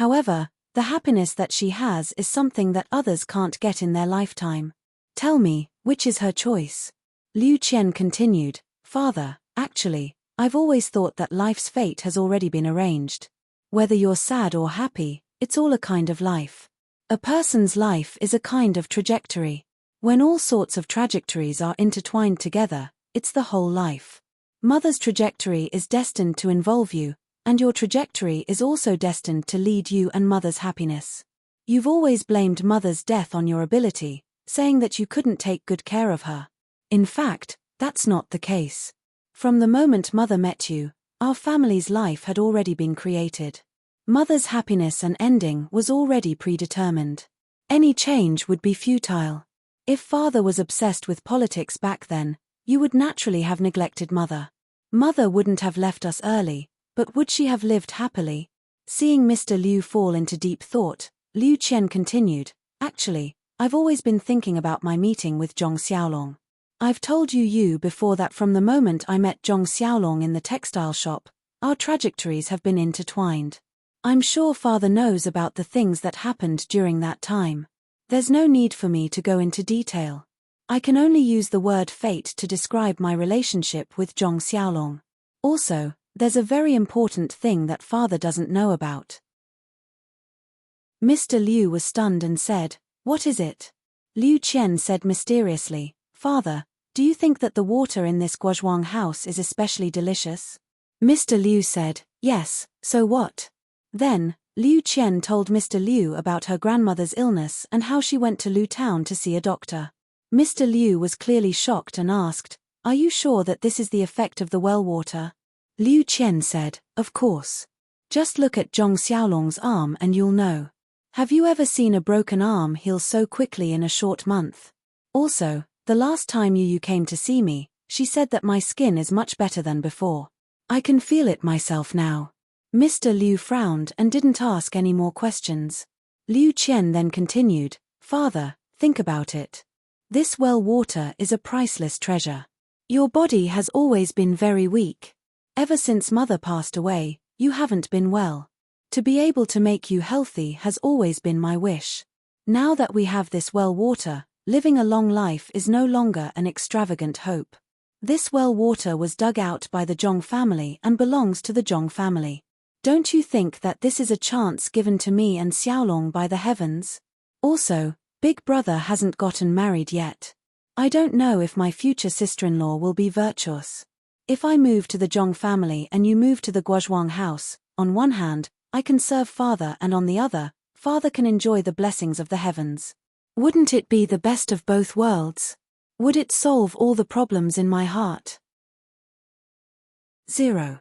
However, the happiness that she has is something that others can't get in their lifetime. Tell me, which is her choice?" Liu Qian continued, "Father, actually, I've always thought that life's fate has already been arranged. Whether you're sad or happy, it's all a kind of life. A person's life is a kind of trajectory. When all sorts of trajectories are intertwined together, it's the whole life. Mother's trajectory is destined to involve you, and your trajectory is also destined to lead you and mother's happiness. You've always blamed mother's death on your ability, saying that you couldn't take good care of her. In fact, that's not the case. From the moment mother met you, our family's life had already been created. Mother's happiness and ending was already predetermined. Any change would be futile. If father was obsessed with politics back then, you would naturally have neglected mother. Mother wouldn't have left us early, but would she have lived happily?" Seeing Mr. Liu fall into deep thought, Liu Qian continued, "Actually, I've always been thinking about my meeting with Zhong Xiaolong. I've told you before that from the moment I met Zhong Xiaolong in the textile shop, our trajectories have been intertwined. I'm sure father knows about the things that happened during that time. There's no need for me to go into detail. I can only use the word fate to describe my relationship with Zhong Xiaolong. Also, there's a very important thing that father doesn't know about." Mr. Liu was stunned and said, "What is it?" Liu Qian said mysteriously, "Father, do you think that the water in this Guozhuang house is especially delicious?" Mr. Liu said, "Yes, so what?" Then, Liu Qian told Mr. Liu about her grandmother's illness and how she went to Lu Town to see a doctor. Mr. Liu was clearly shocked and asked, "Are you sure that this is the effect of the well water?" Liu Qian said, "Of course. Just look at Zhong Xiaolong's arm and you'll know. Have you ever seen a broken arm heal so quickly in a short month? Also, the last time you came to see me, she said that my skin is much better than before. I can feel it myself now." Mr. Liu frowned and didn't ask any more questions. Liu Qian then continued, "Father, think about it. This well water is a priceless treasure. Your body has always been very weak. Ever since mother passed away, you haven't been well. To be able to make you healthy has always been my wish. Now that we have this well water, living a long life is no longer an extravagant hope. This well water was dug out by the Zhong family and belongs to the Zhong family. Don't you think that this is a chance given to me and Xiaolong by the heavens? Also, Big Brother hasn't gotten married yet. I don't know if my future sister-in-law will be virtuous. If I move to the Zhong family and you move to the Guozhuang house, on one hand, I can serve father and on the other, father can enjoy the blessings of the heavens. Wouldn't it be the best of both worlds? Would it solve all the problems in my heart?" 0.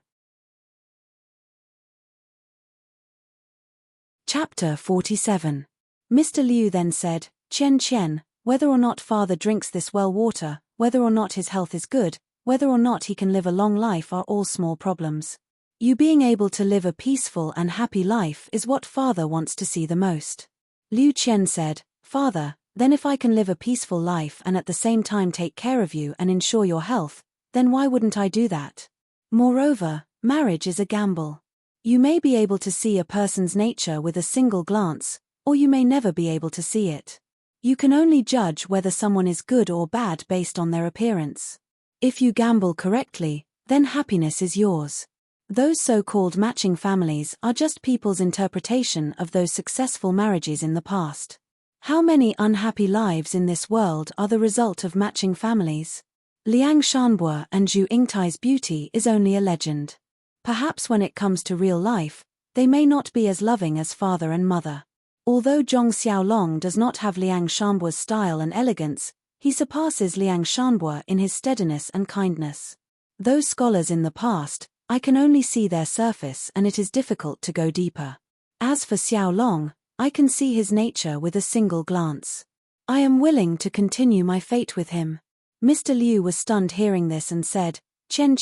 Chapter 47. Mr. Liu then said, Chen, whether or not father drinks this well water, whether or not his health is good, whether or not he can live a long life are all small problems. You being able to live a peaceful and happy life is what father wants to see the most. Liu Chen said, Father, then if I can live a peaceful life and at the same time take care of you and ensure your health, then why wouldn't I do that? Moreover, marriage is a gamble. You may be able to see a person's nature with a single glance, or you may never be able to see it. You can only judge whether someone is good or bad based on their appearance. If you gamble correctly, then happiness is yours. Those so-called matching families are just people's interpretation of those successful marriages in the past. How many unhappy lives in this world are the result of matching families? Liang Shanbo and Zhu Yingtai's beauty is only a legend. Perhaps when it comes to real life, they may not be as loving as father and mother. Although Zhong Xiaolong does not have Liang Shanbo's style and elegance, he surpasses Liang Shanbo in his steadiness and kindness. Those scholars in the past, I can only see their surface and it is difficult to go deeper. As for Xiaolong, I can see his nature with a single glance. I am willing to continue my fate with him. Mr. Liu was stunned hearing this and said, Chen,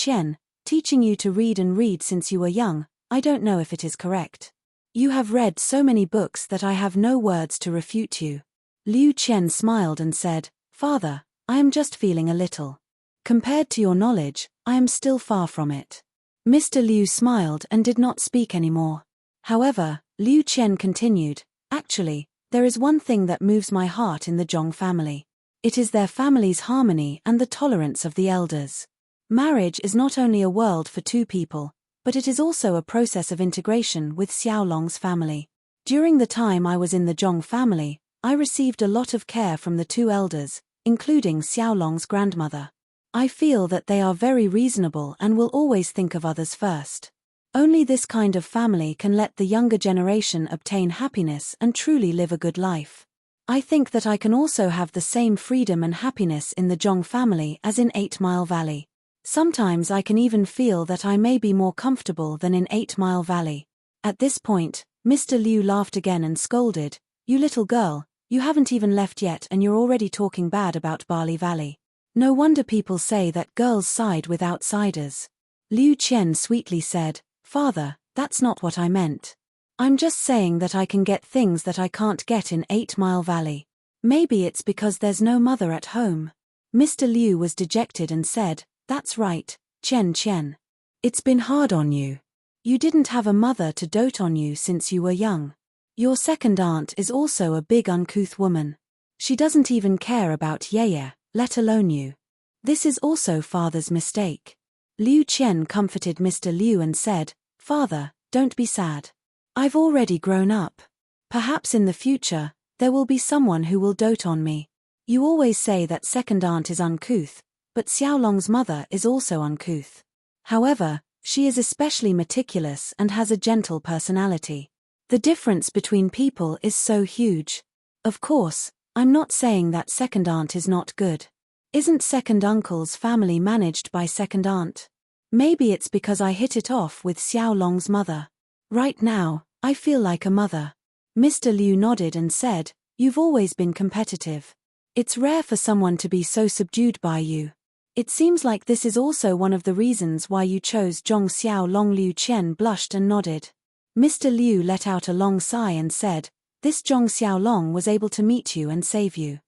teaching you to read and read since you were young, I don't know if it is correct. You have read so many books that I have no words to refute you. Liu Chen smiled and said, Father, I am just feeling a little. Compared to your knowledge, I am still far from it. Mr. Liu smiled and did not speak anymore. However, Liu Chen continued, Actually, there is one thing that moves my heart in the Zhong family. It is their family's harmony and the tolerance of the elders. Marriage is not only a world for two people, but it is also a process of integration with Xiaolong's family. During the time I was in the Zhong family, I received a lot of care from the two elders, including Xiaolong's grandmother. I feel that they are very reasonable and will always think of others first. Only this kind of family can let the younger generation obtain happiness and truly live a good life. I think that I can also have the same freedom and happiness in the Zhong family as in 8 Mile Valley. Sometimes I can even feel that I may be more comfortable than in 8 Mile Valley. At this point, Mr. Liu laughed again and scolded, You little girl, you haven't even left yet and you're already talking bad about Barley Valley. No wonder people say that girls side with outsiders. Liu Chen sweetly said, Father, that's not what I meant. I'm just saying that I can get things that I can't get in 8 Mile Valley. Maybe it's because there's no mother at home. Mr. Liu was dejected and said, That's right, Chen. It's been hard on you. You didn't have a mother to dote on you since you were young. Your second aunt is also a big uncouth woman. She doesn't even care about Yeye, let alone you. This is also father's mistake. Liu Chen comforted Mr. Liu and said, Father, don't be sad. I've already grown up. Perhaps in the future, there will be someone who will dote on me. You always say that second aunt is uncouth, but Xiaolong's mother is also uncouth. However, she is especially meticulous and has a gentle personality. The difference between people is so huge. Of course, I'm not saying that second aunt is not good. Isn't second uncle's family managed by second aunt? Maybe it's because I hit it off with Xiaolong's mother. Right now, I feel like a mother. Mr. Liu nodded and said, You've always been competitive. It's rare for someone to be so subdued by you. It seems like this is also one of the reasons why you chose Zhong Xiaolong. Liu Chen blushed and nodded. Mr. Liu let out a long sigh and said, This Zhong Xiaolong was able to meet you and save you.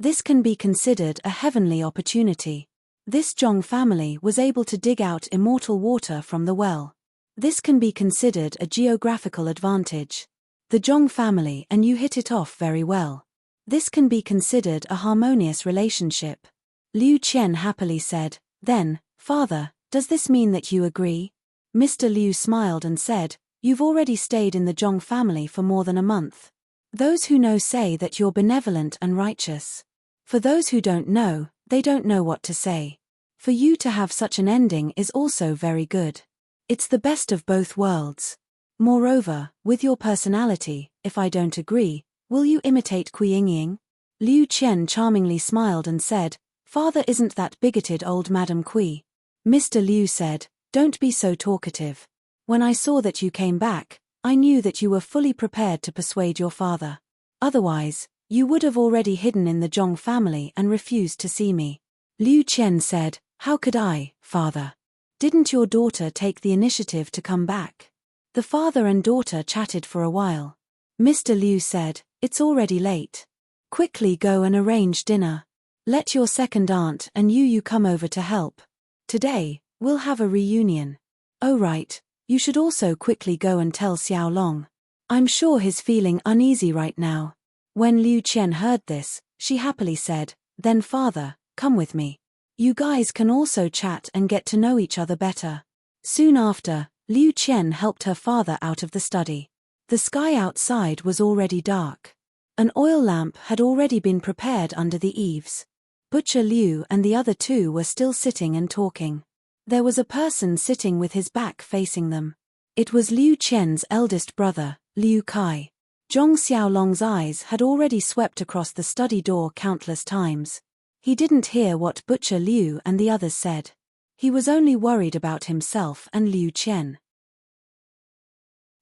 This can be considered a heavenly opportunity. This Zhong family was able to dig out immortal water from the well. This can be considered a geographical advantage. The Zhong family and you hit it off very well. This can be considered a harmonious relationship. Liu Chen happily said, Then, Father, does this mean that you agree? Mr. Liu smiled and said, You've already stayed in the Zhong family for more than a month. Those who know say that you're benevolent and righteous. For those who don't know, they don't know what to say. For you to have such an ending is also very good. It's the best of both worlds. Moreover, with your personality, if I don't agree, will you imitate Kui Yingying? Liu Chen charmingly smiled and said, Father isn't that bigoted old Madam Kui. Mr. Liu said, Don't be so talkative. When I saw that you came back, I knew that you were fully prepared to persuade your father. Otherwise, you would have already hidden in the Zhong family and refused to see me. Liu Qian said, how could I, father? Didn't your daughter take the initiative to come back? The father and daughter chatted for a while. Mr. Liu said, it's already late. Quickly go and arrange dinner. Let your second aunt and you come over to help. Today, we'll have a reunion. Oh right, you should also quickly go and tell Xiao Long. I'm sure he's feeling uneasy right now. When Liu Qian heard this, she happily said, then father, come with me. You guys can also chat and get to know each other better. Soon after, Liu Qian helped her father out of the study. The sky outside was already dark. An oil lamp had already been prepared under the eaves. Butcher Liu and the other two were still sitting and talking. There was a person sitting with his back facing them. It was Liu Qian's eldest brother, Liu Kai. Zhong Xiaolong's eyes had already swept across the study door countless times. He didn't hear what Butcher Liu and the others said. He was only worried about himself and Liu Qian.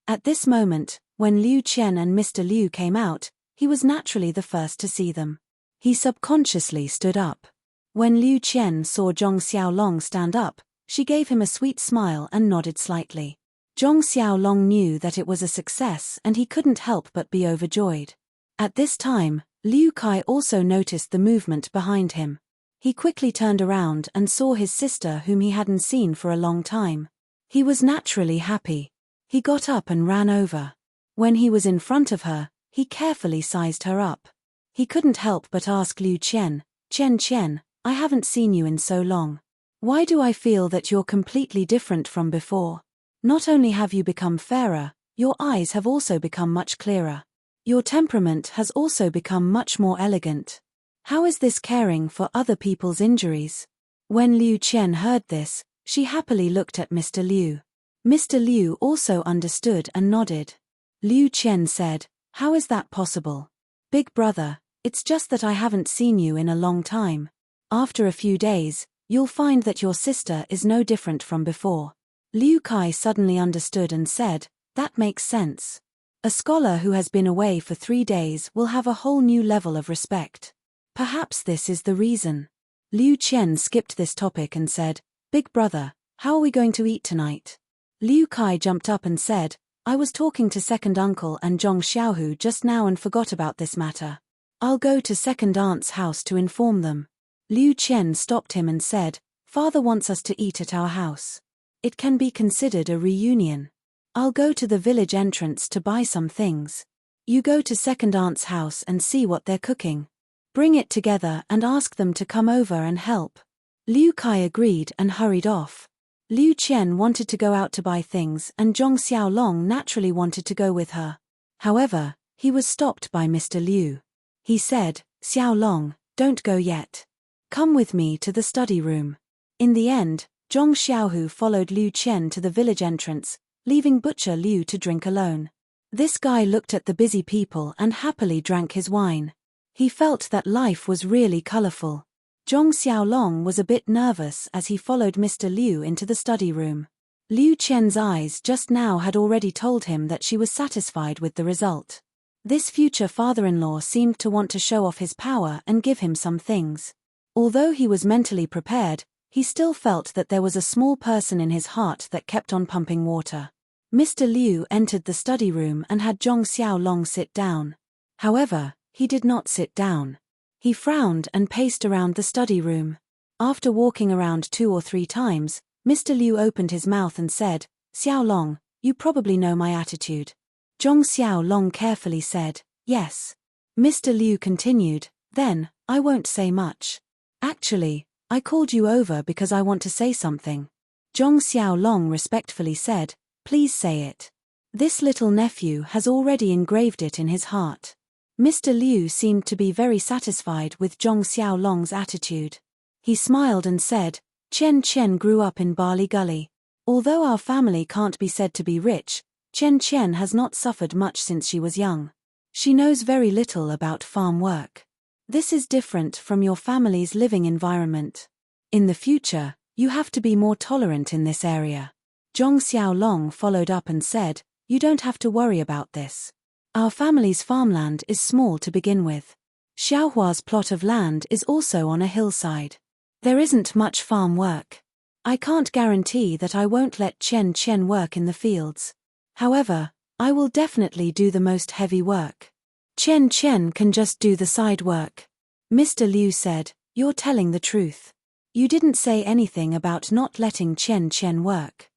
At this moment, when Liu Qian and Mr. Liu came out, he was naturally the first to see them. He subconsciously stood up. When Liu Qian saw Zhong Xiaolong stand up, she gave him a sweet smile and nodded slightly. Zhong Xiaolong knew that it was a success and he couldn't help but be overjoyed. At this time, Liu Kai also noticed the movement behind him. He quickly turned around and saw his sister whom he hadn't seen for a long time. He was naturally happy. He got up and ran over. When he was in front of her, he carefully sized her up. He couldn't help but ask Liu Qian, Qian, I haven't seen you in so long. Why do I feel that you're completely different from before? Not only have you become fairer, your eyes have also become much clearer. Your temperament has also become much more elegant. How is this caring for other people's injuries? When Liu Qian heard this, she happily looked at Mr. Liu. Mr. Liu also understood and nodded. Liu Qian said, how is that possible? Big brother, it's just that I haven't seen you in a long time. After a few days, you'll find that your sister is no different from before. Liu Kai suddenly understood and said, that makes sense. A scholar who has been away for 3 days will have a whole new level of respect. Perhaps this is the reason. Liu Qian skipped this topic and said, Big brother, how are we going to eat tonight? Liu Kai jumped up and said, I was talking to second uncle and Zhong Xiaohu just now and forgot about this matter. I'll go to second aunt's house to inform them. Liu Qian stopped him and said, Father wants us to eat at our house. It can be considered a reunion. I'll go to the village entrance to buy some things. You go to second aunt's house and see what they're cooking. Bring it together and ask them to come over and help. Liu Kai agreed and hurried off. Liu Qian wanted to go out to buy things and Zhong Xiaolong naturally wanted to go with her. However, he was stopped by Mr. Liu. He said, Xiaolong, don't go yet. Come with me to the study room. In the end, Zhong Xiaohu followed Liu Qian to the village entrance, leaving Butcher Liu to drink alone. This guy looked at the busy people and happily drank his wine. He felt that life was really colorful. Zhong Xiaolong was a bit nervous as he followed Mr. Liu into the study room. Liu Qian's eyes just now had already told him that she was satisfied with the result. This future father-in-law seemed to want to show off his power and give him some things. Although he was mentally prepared, he still felt that there was a small person in his heart that kept on pumping water. Mr. Liu entered the study room and had Zhong Xiaolong sit down. However, he did not sit down. He frowned and paced around the study room. After walking around 2 or 3 times, Mr. Liu opened his mouth and said, Xiaolong, you probably know my attitude. Zhong Xiaolong carefully said, yes. Mr. Liu continued, then, I won't say much. Actually, I called you over because I want to say something. Zhong Xiaolong respectfully said, please say it. This little nephew has already engraved it in his heart. Mr. Liu seemed to be very satisfied with Zhong Xiaolong's attitude. He smiled and said, Chen grew up in Barley Gully. Although our family can't be said to be rich, Chen has not suffered much since she was young. She knows very little about farm work. This is different from your family's living environment. In the future, you have to be more tolerant in this area. Zhong Xiaolong followed up and said, You don't have to worry about this. Our family's farmland is small to begin with. Xiaohua's plot of land is also on a hillside. There isn't much farm work. I can't guarantee that I won't let Chen Chen work in the fields. However, I will definitely do the most heavy work. Chen Chen can just do the side work. Mr. Liu said, "You're telling the truth. You didn't say anything about not letting Chen Chen work."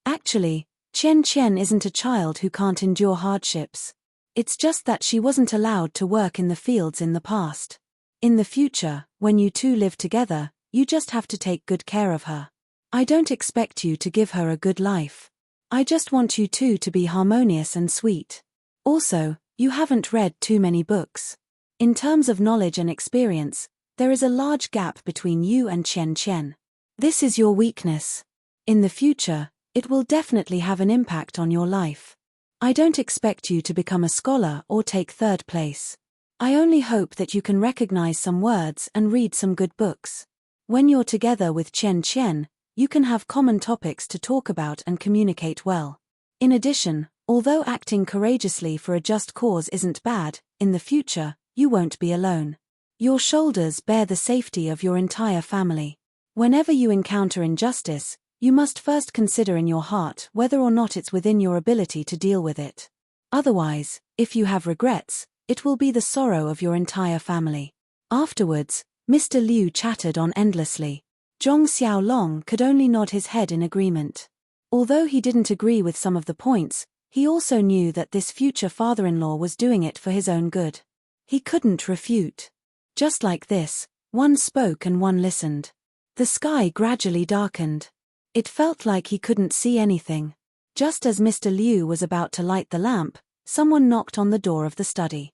Actually, Chen Chen isn't a child who can't endure hardships. It's just that she wasn't allowed to work in the fields in the past. In the future, when you two live together, you just have to take good care of her. I don't expect you to give her a good life. I just want you two to be harmonious and sweet. Also, you haven't read too many books. In terms of knowledge and experience, there is a large gap between you and Chen Chen. This is your weakness. In the future, it will definitely have an impact on your life. I don't expect you to become a scholar or take third place. I only hope that you can recognize some words and read some good books. When you're together with Chen Chen, you can have common topics to talk about and communicate well. In addition, although acting courageously for a just cause isn't bad, in the future, you won't be alone. Your shoulders bear the safety of your entire family. Whenever you encounter injustice, you must first consider in your heart whether or not it's within your ability to deal with it. Otherwise, if you have regrets, it will be the sorrow of your entire family. Afterwards, Mr. Liu chattered on endlessly. Zhong Xiaolong could only nod his head in agreement. Although he didn't agree with some of the points, he also knew that this future father-in-law was doing it for his own good. He couldn't refute. Just like this, one spoke and one listened. The sky gradually darkened. It felt like he couldn't see anything. Just as Mr. Liu was about to light the lamp, someone knocked on the door of the study.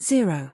0.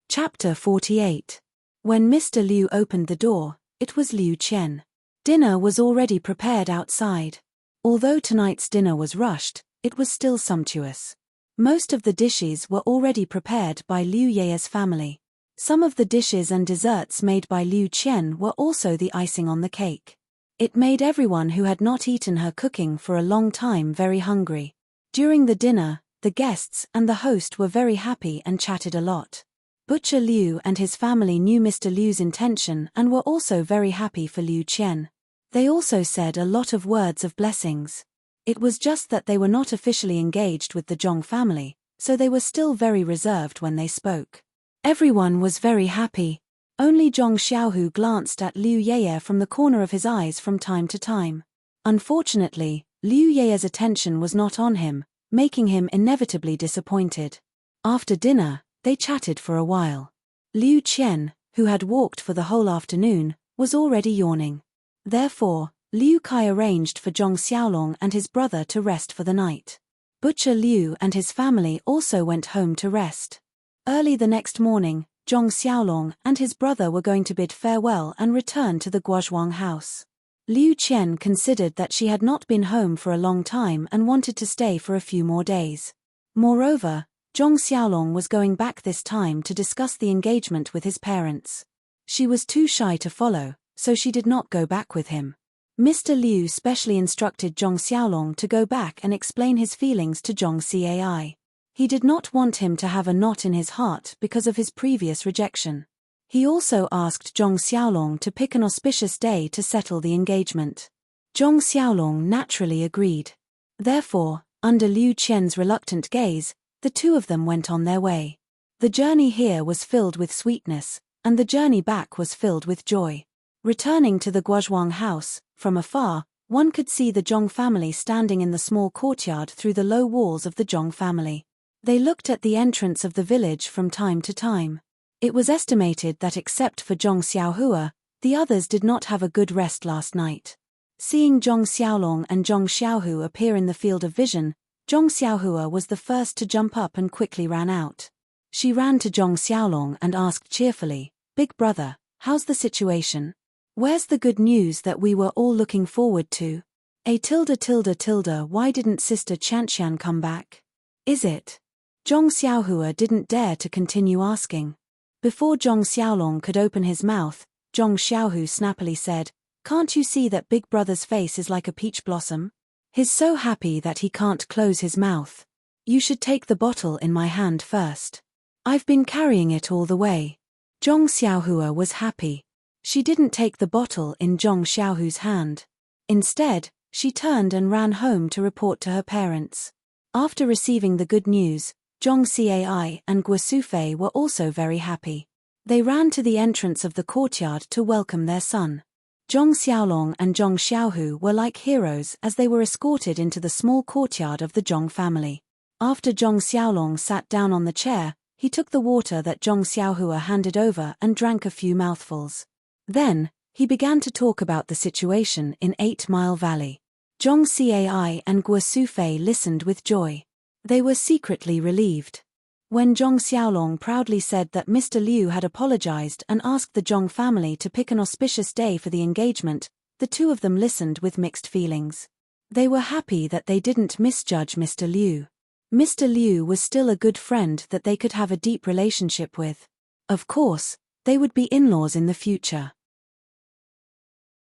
Chapter 48. When Mr. Liu opened the door, it was Liu Chen. Dinner was already prepared outside. Although tonight's dinner was rushed, it was still sumptuous. Most of the dishes were already prepared by Liu Ye's family. Some of the dishes and desserts made by Liu Chen were also the icing on the cake. It made everyone who had not eaten her cooking for a long time very hungry. During the dinner, the guests and the host were very happy and chatted a lot. Butcher Liu and his family knew Mr. Liu's intention and were also very happy for Liu Chen. They also said a lot of words of blessings. It was just that they were not officially engaged with the Zhong family, so they were still very reserved when they spoke. Everyone was very happy. Only Zhong Xiaohu glanced at Liu Ye from the corner of his eyes from time to time. Unfortunately, Liu Ye's attention was not on him, making him inevitably disappointed. After dinner, they chatted for a while. Liu Chen, who had walked for the whole afternoon, was already yawning. Therefore, Liu Kai arranged for Zhong Xiaolong and his brother to rest for the night. Butcher Liu and his family also went home to rest. Early the next morning, Zhong Xiaolong and his brother were going to bid farewell and return to the Guozhuang house. Liu Chen considered that she had not been home for a long time and wanted to stay for a few more days. Moreover, Zhong Xiaolong was going back this time to discuss the engagement with his parents. She was too shy to follow, so she did not go back with him. Mr. Liu specially instructed Zhong Xiaolong to go back and explain his feelings to Zhong Cai. He did not want him to have a knot in his heart because of his previous rejection. He also asked Zhong Xiaolong to pick an auspicious day to settle the engagement. Zhong Xiaolong naturally agreed. Therefore, under Liu Chen's reluctant gaze, the two of them went on their way. The journey here was filled with sweetness, and the journey back was filled with joy. Returning to the Guozhuang house, from afar, one could see the Zhong family standing in the small courtyard through the low walls of the Zhong family. They looked at the entrance of the village from time to time. It was estimated that except for Zhong Xiaohua, the others did not have a good rest last night. Seeing Zhong Xiaolong and Zhong Xiaohu appear in the field of vision, Zhong Xiaohua was the first to jump up and quickly ran out. She ran to Zhong Xiaolong and asked cheerfully, "Big brother, how's the situation? Where's the good news that we were all looking forward to? Why didn't Sister Chantian come back? Is it?" Zhong Xiaohua didn't dare to continue asking. Before Zhong Xiaolong could open his mouth, Zhong Xiaohu snappily said. Can't you see that Big Brother's face is like a peach blossom? He's so happy that he can't close his mouth. You should take the bottle in my hand first. I've been carrying it all the way. Zhong Xiaohua was happy. She didn't take the bottle in Zhong Xiaohu's hand. Instead, she turned and ran home to report to her parents. After receiving the good news, Zhong Cai and Guo Sufei were also very happy. They ran to the entrance of the courtyard to welcome their son. Zhong Xiaolong and Zhong Xiaohu were like heroes as they were escorted into the small courtyard of the Zhong family. After Zhong Xiaolong sat down on the chair, he took the water that Zhong Xiaohua handed over and drank a few mouthfuls. Then, he began to talk about the situation in 8 Mile Valley. Zhong Cai and Guo Sufei listened with joy. They were secretly relieved. When Zhong Xiaolong proudly said that Mr. Liu had apologized and asked the Zhong family to pick an auspicious day for the engagement, the two of them listened with mixed feelings. They were happy that they didn't misjudge Mr. Liu. Mr. Liu was still a good friend that they could have a deep relationship with. Of course, they would be in-laws in the future.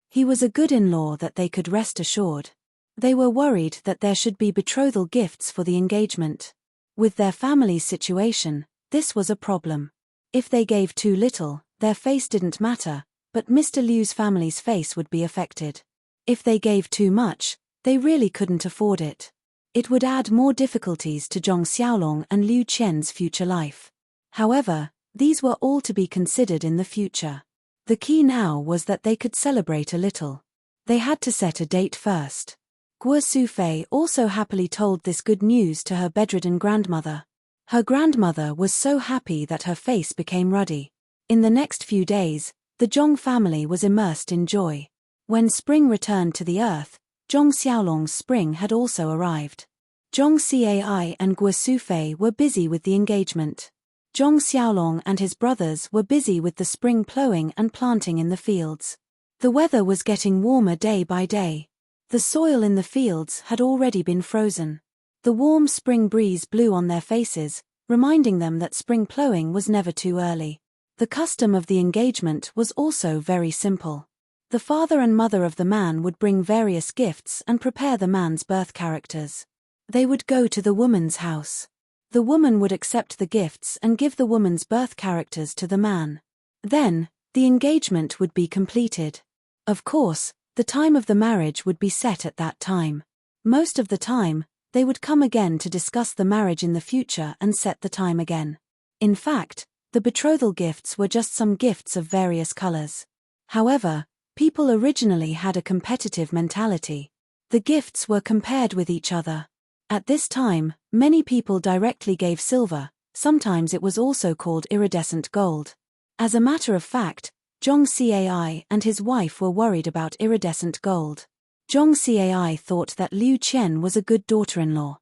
He was a good in-law that they could rest assured. They were worried that there should be betrothal gifts for the engagement. With their family's situation, this was a problem. If they gave too little, their face didn't matter, but Mr. Liu's family's face would be affected. If they gave too much, they really couldn't afford it. It would add more difficulties to Zhong Xiaolong and Liu Qian's future life. However, these were all to be considered in the future. The key now was that they could celebrate a little. They had to set a date first. Guo Sufei also happily told this good news to her bedridden grandmother. Her grandmother was so happy that her face became ruddy. In the next few days, the Zhong family was immersed in joy. When spring returned to the earth, Zhong Xiaolong's spring had also arrived. Zhong Cai and Guo Sufei were busy with the engagement. Zhong Xiaolong and his brothers were busy with the spring plowing and planting in the fields. The weather was getting warmer day by day. The soil in the fields had already been frozen. The warm spring breeze blew on their faces, reminding them that spring plowing was never too early. The custom of the engagement was also very simple. The father and mother of the man would bring various gifts and prepare the man's birth characters. They would go to the woman's house. The woman would accept the gifts and give the woman's birth characters to the man. Then, the engagement would be completed. Of course, the time of the marriage would be set at that time. Most of the time, they would come again to discuss the marriage in the future and set the time again. In fact, the betrothal gifts were just some gifts of various colors. However, people originally had a competitive mentality. The gifts were compared with each other. At this time, many people directly gave silver, sometimes it was also called iridescent gold. As a matter of fact, Zhong Cai and his wife were worried about iridescent gold. Zhong Cai thought that Liu Qian was a good daughter-in-law.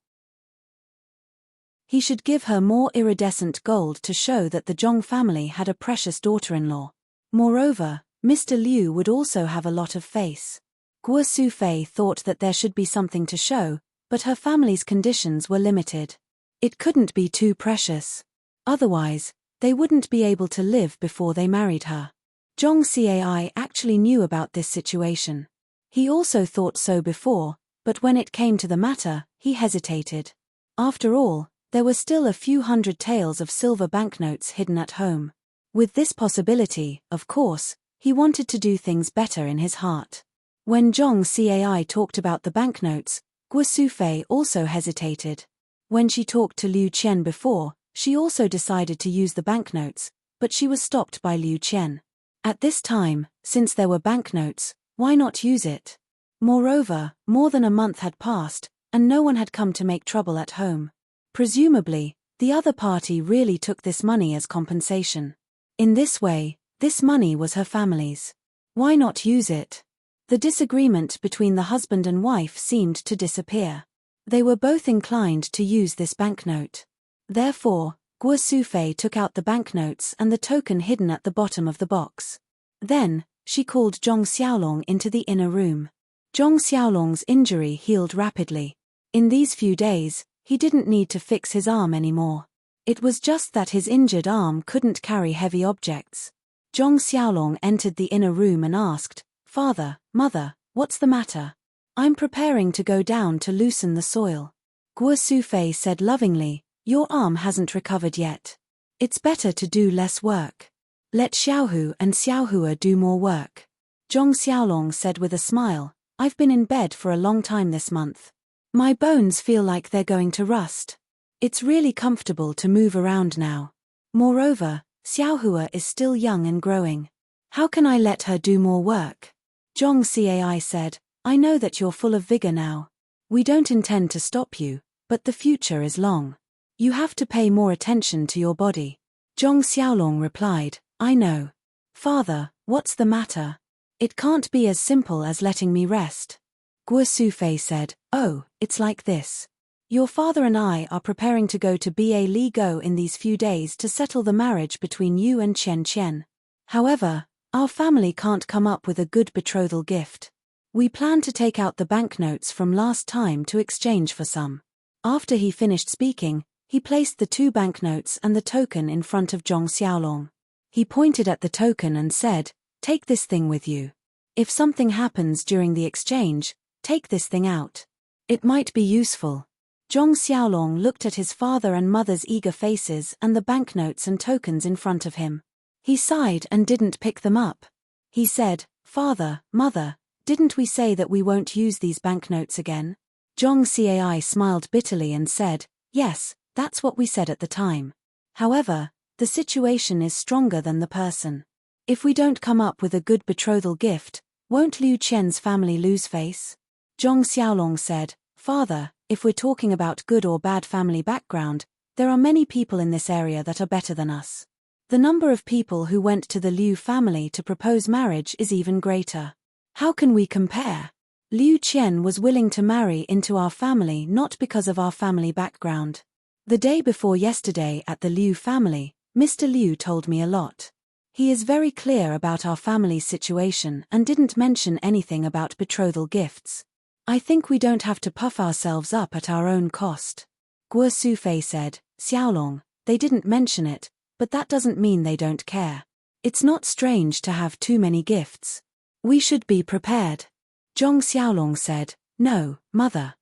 He should give her more iridescent gold to show that the Zhong family had a precious daughter-in-law. Moreover, Mr. Liu would also have a lot of face. Guo Sufei thought that there should be something to show, but her family's conditions were limited. It couldn't be too precious. Otherwise, they wouldn't be able to live before they married her. Zhong Cai actually knew about this situation. He also thought so before, but when it came to the matter, he hesitated. After all, there were still a few hundred taels of silver banknotes hidden at home. With this possibility, of course, he wanted to do things better in his heart. When Zhong Cai talked about the banknotes, Guo Sufei also hesitated. When she talked to Liu Qian before, she also decided to use the banknotes, but she was stopped by Liu Qian. At this time, since there were banknotes, why not use it? Moreover, more than a month had passed, and no one had come to make trouble at home. Presumably, the other party really took this money as compensation. In this way, this money was her family's. Why not use it? The disagreement between the husband and wife seemed to disappear. They were both inclined to use this banknote. Therefore, Guo Sufei took out the banknotes and the token hidden at the bottom of the box. Then, she called Zhong Xiaolong into the inner room. Zhong Xiaolong's injury healed rapidly. In these few days, he didn't need to fix his arm anymore. It was just that his injured arm couldn't carry heavy objects. Zhong Xiaolong entered the inner room and asked, "Father, Mother, what's the matter?" "I'm preparing to go down to loosen the soil." Guo Sufei said lovingly, "Your arm hasn't recovered yet. It's better to do less work. Let Xiaohu and Xiaohua do more work." Zhong Xiaolong said with a smile, "I've been in bed for a long time this month. My bones feel like they're going to rust. It's really comfortable to move around now. Moreover, Xiaohua is still young and growing. How can I let her do more work?" Zhong Cai said, "I know that you're full of vigor now. We don't intend to stop you, but the future is long. You have to pay more attention to your body." Zhong Xiaolong replied, "I know. Father, what's the matter? It can't be as simple as letting me rest." Guo Sufei said, "Oh, it's like this. Your father and I are preparing to go to Ba Li Go in these few days to settle the marriage between you and Chen Chen. However, our family can't come up with a good betrothal gift. We plan to take out the banknotes from last time to exchange for some." After he finished speaking, he placed the 2 banknotes and the token in front of Zhong Xiaolong. He pointed at the token and said, "Take this thing with you. If something happens during the exchange, take this thing out. It might be useful." Zhong Xiaolong looked at his father and mother's eager faces and the banknotes and tokens in front of him. He sighed and didn't pick them up. He said, "Father, Mother, didn't we say that we won't use these banknotes again?" Zhong Cai smiled bitterly and said, "Yes, that's what we said at the time. However, the situation is stronger than the person. If we don't come up with a good betrothal gift, won't Liu Qian's family lose face?" Zhong Xiaolong said, "Father, if we're talking about good or bad family background, there are many people in this area that are better than us. The number of people who went to the Liu family to propose marriage is even greater. How can we compare? Liu Qian was willing to marry into our family not because of our family background. The day before yesterday at the Liu family, Mr. Liu told me a lot. He is very clear about our family's situation and didn't mention anything about betrothal gifts. I think we don't have to puff ourselves up at our own cost." Guo Sufei said, "Xiaolong, they didn't mention it, but that doesn't mean they don't care. It's not strange to have too many gifts. We should be prepared." Zhong Xiaolong said, "No, Mother.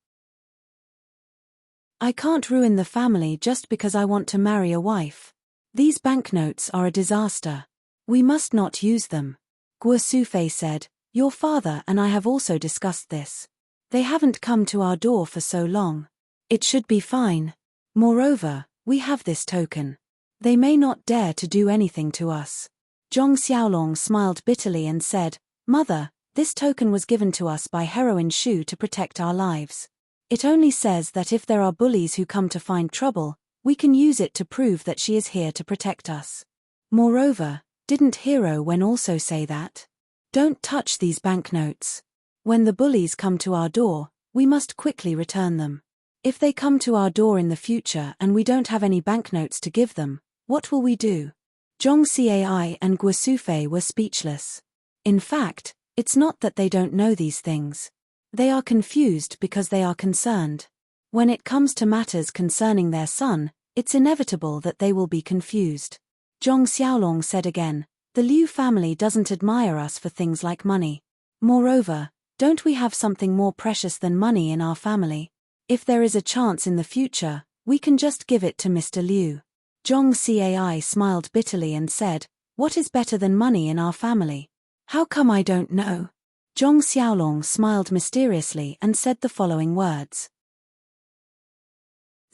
I can't ruin the family just because I want to marry a wife. These banknotes are a disaster. We must not use them." Guo Sufei said, "Your father and I have also discussed this. They haven't come to our door for so long. It should be fine. Moreover, we have this token. They may not dare to do anything to us." Zhong Xiaolong smiled bitterly and said, "Mother, this token was given to us by Heroine Shu to protect our lives. It only says that if there are bullies who come to find trouble, we can use it to prove that she is here to protect us. Moreover, didn't Hero Wen also say that? Don't touch these banknotes. When the bullies come to our door, we must quickly return them. If they come to our door in the future and we don't have any banknotes to give them, what will we do?" Zhong Cai and Guo Sufei were speechless. In fact, it's not that they don't know these things. They are confused because they are concerned. When it comes to matters concerning their son, it's inevitable that they will be confused. Zhong Xiaolong said again, "The Liu family doesn't admire us for things like money. Moreover, don't we have something more precious than money in our family? If there is a chance in the future, we can just give it to Mr. Liu." Zhong Cai smiled bitterly and said, "What is better than money in our family? How come I don't know?" Zhong Xiaolong smiled mysteriously and said the following words.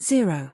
0.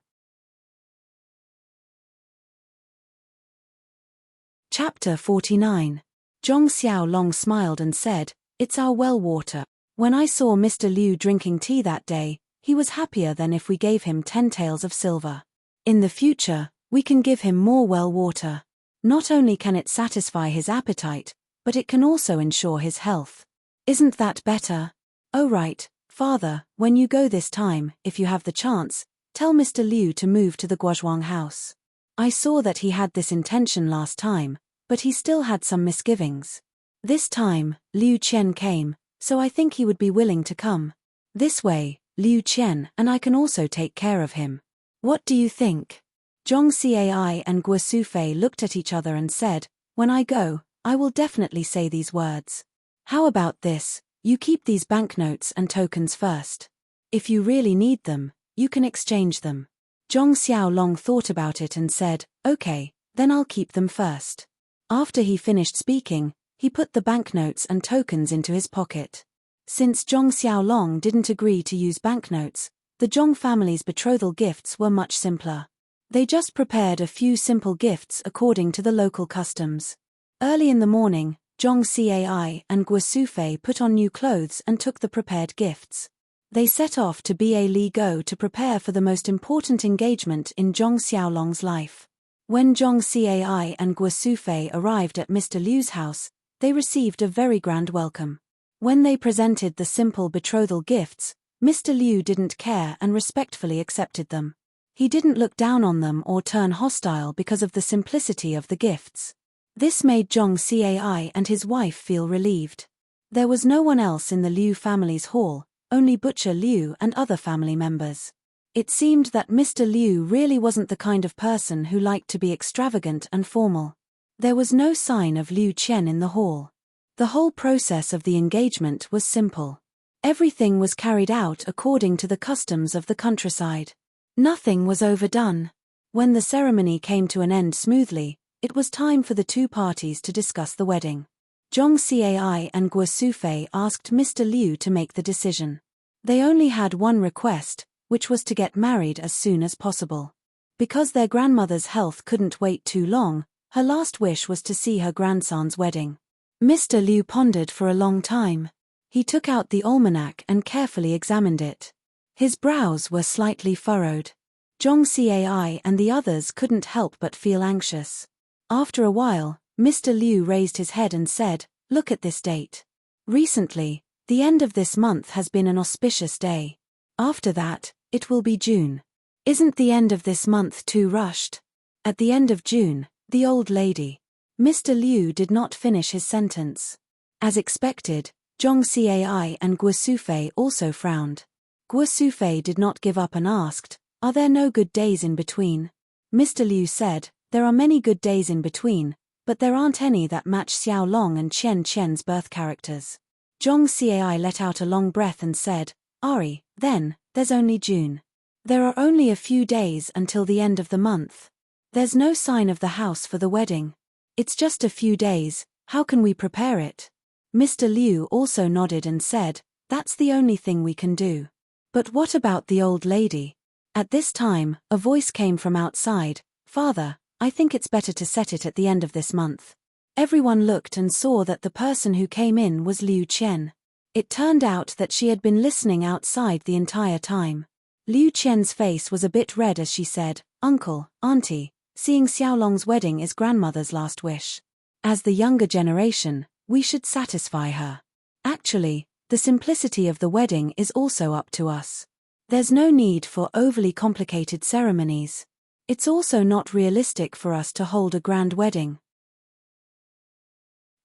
Chapter 49. Zhong Xiaolong smiled and said, "It's our well water. When I saw Mr. Liu drinking tea that day, he was happier than if we gave him 10 taels of silver. In the future, we can give him more well water. Not only can it satisfy his appetite, but it can also ensure his health. Isn't that better? Oh right, Father, when you go this time, if you have the chance, tell Mr. Liu to move to the Guozhuang house. I saw that he had this intention last time, but he still had some misgivings. This time, Liu Qian came, so I think he would be willing to come. This way, Liu Qian and I can also take care of him. What do you think?" Zhong Cai and Guo Sufei looked at each other and said, When I go, I will definitely say these words. How about this, you keep these banknotes and tokens first. If you really need them, you can exchange them. Zhong Xiaolong thought about it and said, okay, then I'll keep them first. After he finished speaking, he put the banknotes and tokens into his pocket. Since Zhong Xiaolong didn't agree to use banknotes, the Zhong family's betrothal gifts were much simpler. They just prepared a few simple gifts according to the local customs. Early in the morning, Zhong Cai and Guo Sufei put on new clothes and took the prepared gifts. They set off to Ba Li Go to prepare for the most important engagement in Zhong Xiaolong's life. When Zhong Cai and Guo Sufei arrived at Mr. Liu's house, they received a very grand welcome. When they presented the simple betrothal gifts, Mr. Liu didn't care and respectfully accepted them. He didn't look down on them or turn hostile because of the simplicity of the gifts. This made Zhong Cai and his wife feel relieved. There was no one else in the Liu family's hall, only Butcher Liu and other family members. It seemed that Mr. Liu really wasn't the kind of person who liked to be extravagant and formal. There was no sign of Liu Qian in the hall. The whole process of the engagement was simple. Everything was carried out according to the customs of the countryside. Nothing was overdone. When the ceremony came to an end smoothly, it was time for the two parties to discuss the wedding. Zhong Cai and Guo Sufei asked Mr. Liu to make the decision. They only had one request, which was to get married as soon as possible. Because their grandmother's health couldn't wait too long, her last wish was to see her grandson's wedding. Mr. Liu pondered for a long time. He took out the almanac and carefully examined it. His brows were slightly furrowed. Zhong Cai and the others couldn't help but feel anxious. After a while, Mr. Liu raised his head and said, "Look at this date. Recently, the end of this month has been an auspicious day. After that, it will be June. Isn't the end of this month too rushed?" At the end of June, the old lady. Mr. Liu did not finish his sentence. As expected, Zhong Cai and Guo Sufei also frowned. Guo Sufei did not give up and asked, "Are there no good days in between?" Mr. Liu said, "There are many good days in between, but there aren't any that match Xiaolong and Qian Qian's birth characters." Zhong Cai let out a long breath and said, "Ari, then, there's only June. There are only a few days until the end of the month. There's no sign of the house for the wedding. It's just a few days, how can we prepare it?" Mr. Liu also nodded and said, "That's the only thing we can do." "But what about the old lady?" At this time, a voice came from outside, "Father, I think it's better to set it at the end of this month." Everyone looked and saw that the person who came in was Liu Qian. It turned out that she had been listening outside the entire time. Liu Qian's face was a bit red as she said, "Uncle, Auntie, seeing Xiaolong's wedding is grandmother's last wish. As the younger generation, we should satisfy her. Actually, the simplicity of the wedding is also up to us. There's no need for overly complicated ceremonies. It's also not realistic for us to hold a grand wedding.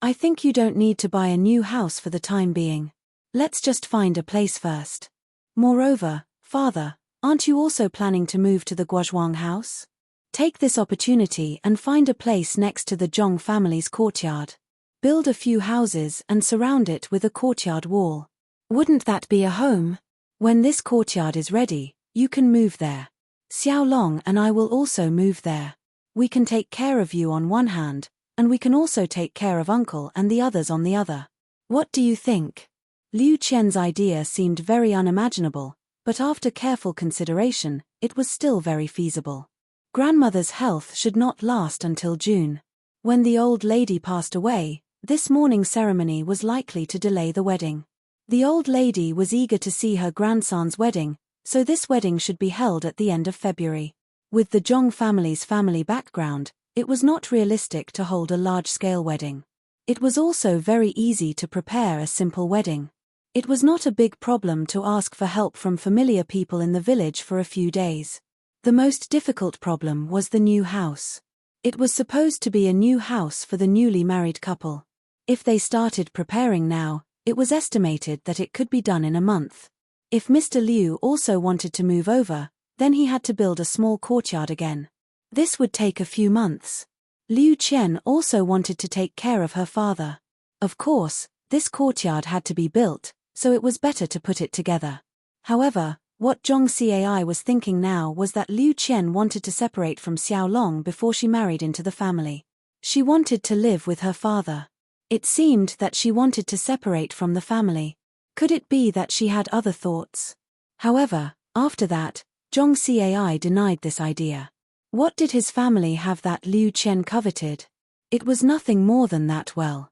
I think you don't need to buy a new house for the time being. Let's just find a place first. Moreover, Father, aren't you also planning to move to the Guozhuang house? Take this opportunity and find a place next to the Zhong family's courtyard. Build a few houses and surround it with a courtyard wall. Wouldn't that be a home? When this courtyard is ready, you can move there. Xiaolong and I will also move there. We can take care of you on one hand, and we can also take care of Uncle and the others on the other. What do you think?" Liu Qian's idea seemed very unimaginable, but after careful consideration, it was still very feasible. Grandmother's health should not last until June. When the old lady passed away, this morning's ceremony was likely to delay the wedding. The old lady was eager to see her grandson's wedding, so this wedding should be held at the end of February. With the Zhong family's family background, it was not realistic to hold a large-scale wedding. It was also very easy to prepare a simple wedding. It was not a big problem to ask for help from familiar people in the village for a few days. The most difficult problem was the new house. It was supposed to be a new house for the newly married couple. If they started preparing now, it was estimated that it could be done in a month. If Mr. Liu also wanted to move over, then he had to build a small courtyard again. This would take a few months. Liu Qian also wanted to take care of her father. Of course, this courtyard had to be built, so it was better to put it together. However, what Zhong Cai was thinking now was that Liu Qian wanted to separate from Xiaolong before she married into the family. She wanted to live with her father. It seemed that she wanted to separate from the family. Could it be that she had other thoughts? However, after that, Zhong Cai denied this idea. What did his family have that Liu Qian coveted? It was nothing more than that. Well,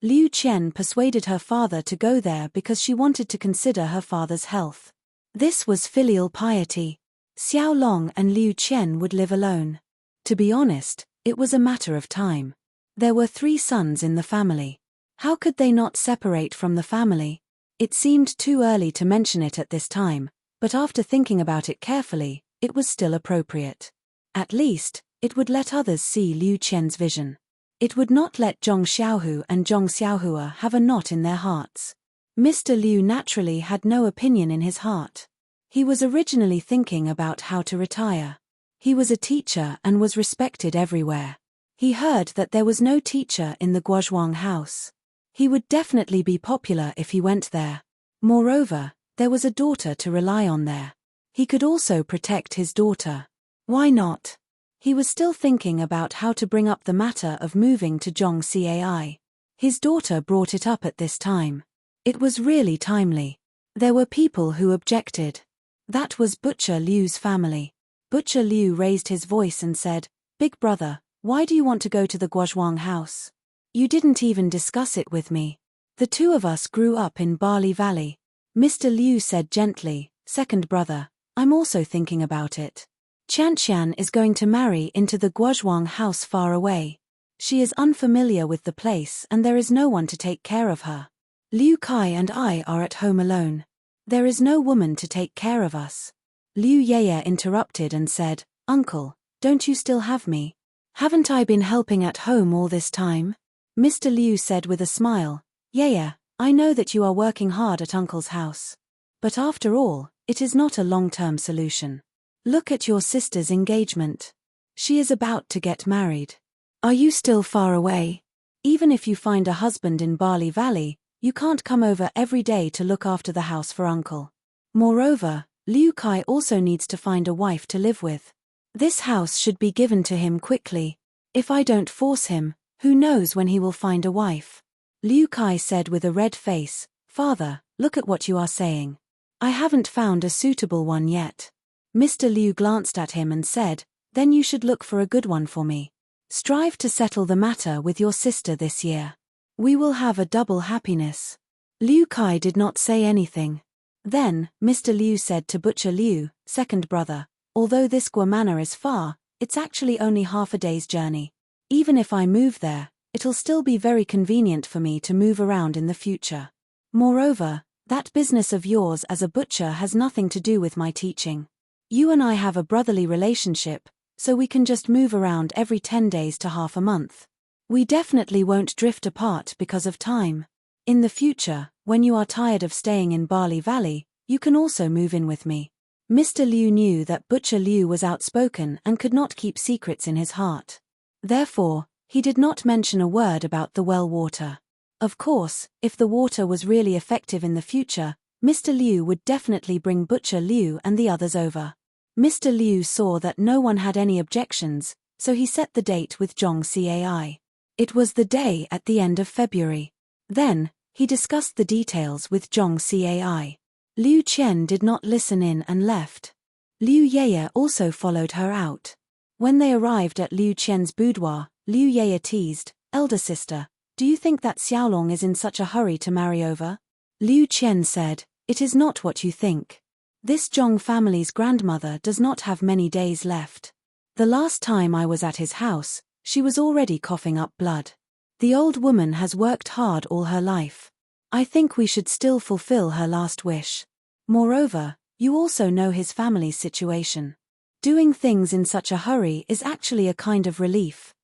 Liu Qian persuaded her father to go there because she wanted to consider her father's health. This was filial piety. Xiaolong and Liu Qian would live alone. To be honest, it was a matter of time. There were 3 sons in the family. How could they not separate from the family? It seemed too early to mention it at this time, but after thinking about it carefully, it was still appropriate. At least, it would let others see Liu Qian's vision. It would not let Zhong Xiaohu and Zhong Xiaohua have a knot in their hearts. Mr. Liu naturally had no opinion in his heart. He was originally thinking about how to retire. He was a teacher and was respected everywhere. He heard that there was no teacher in the Guozhuang house. He would definitely be popular if he went there. Moreover, there was a daughter to rely on there. He could also protect his daughter. Why not? He was still thinking about how to bring up the matter of moving to Zhong Cai. His daughter brought it up at this time. It was really timely. There were people who objected. That was Butcher Liu's family. Butcher Liu raised his voice and said, "Big brother, why do you want to go to the Guozhuang house? You didn't even discuss it with me. The 2 of us grew up in Barley Valley." Mr. Liu said gently, "Second brother, I'm also thinking about it. Qianqian is going to marry into the Guozhuang house far away. She is unfamiliar with the place and there is no one to take care of her. Liu Kai and I are at home alone. There is no woman to take care of us." Liu Yeye interrupted and said, "Uncle, don't you still have me? Haven't I been helping at home all this time?" Mr. Liu said with a smile, "Yeye, I know that you are working hard at Uncle's house. But after all, it is not a long-term solution. Look at your sister's engagement. She is about to get married. Are you still far away? Even if you find a husband in Barley Valley, you can't come over every day to look after the house for Uncle. Moreover, Liu Kai also needs to find a wife to live with. This house should be given to him quickly. If I don't force him, who knows when he will find a wife?" Liu Kai said with a red face, "Father, look at what you are saying. I haven't found a suitable one yet." Mr. Liu glanced at him and said, "Then you should look for a good one for me. Strive to settle the matter with your sister this year. We will have a double happiness." Liu Kai did not say anything. Then, Mr. Liu said to Butcher Liu, "Second brother, although this Gua Manor is far, it's actually only half a day's journey. Even if I move there, it'll still be very convenient for me to move around in the future. Moreover, that business of yours as a butcher has nothing to do with my teaching. You and I have a brotherly relationship, so we can just move around every 10 days to half a month. We definitely won't drift apart because of time. In the future, when you are tired of staying in Barley Valley, you can also move in with me." Mr. Liu knew that Butcher Liu was outspoken and could not keep secrets in his heart. Therefore, he did not mention a word about the well water. Of course, if the water was really effective in the future, Mr. Liu would definitely bring Butcher Liu and the others over. Mr. Liu saw that no one had any objections, so he set the date with Zhong Cai. It was the day at the end of February. Then, he discussed the details with Zhong Cai. Liu Qian did not listen in and left. Liu Yeye also followed her out. When they arrived at Liu Qian's boudoir, Liu Yeye teased, "Elder sister, do you think that Xiaolong is in such a hurry to marry over?" Liu Qian said, "It is not what you think. This Zhong family's grandmother does not have many days left. The last time I was at his house, she was already coughing up blood. The old woman has worked hard all her life. I think we should still fulfill her last wish. Moreover, you also know his family's situation. Doing things in such a hurry is actually a kind of relief.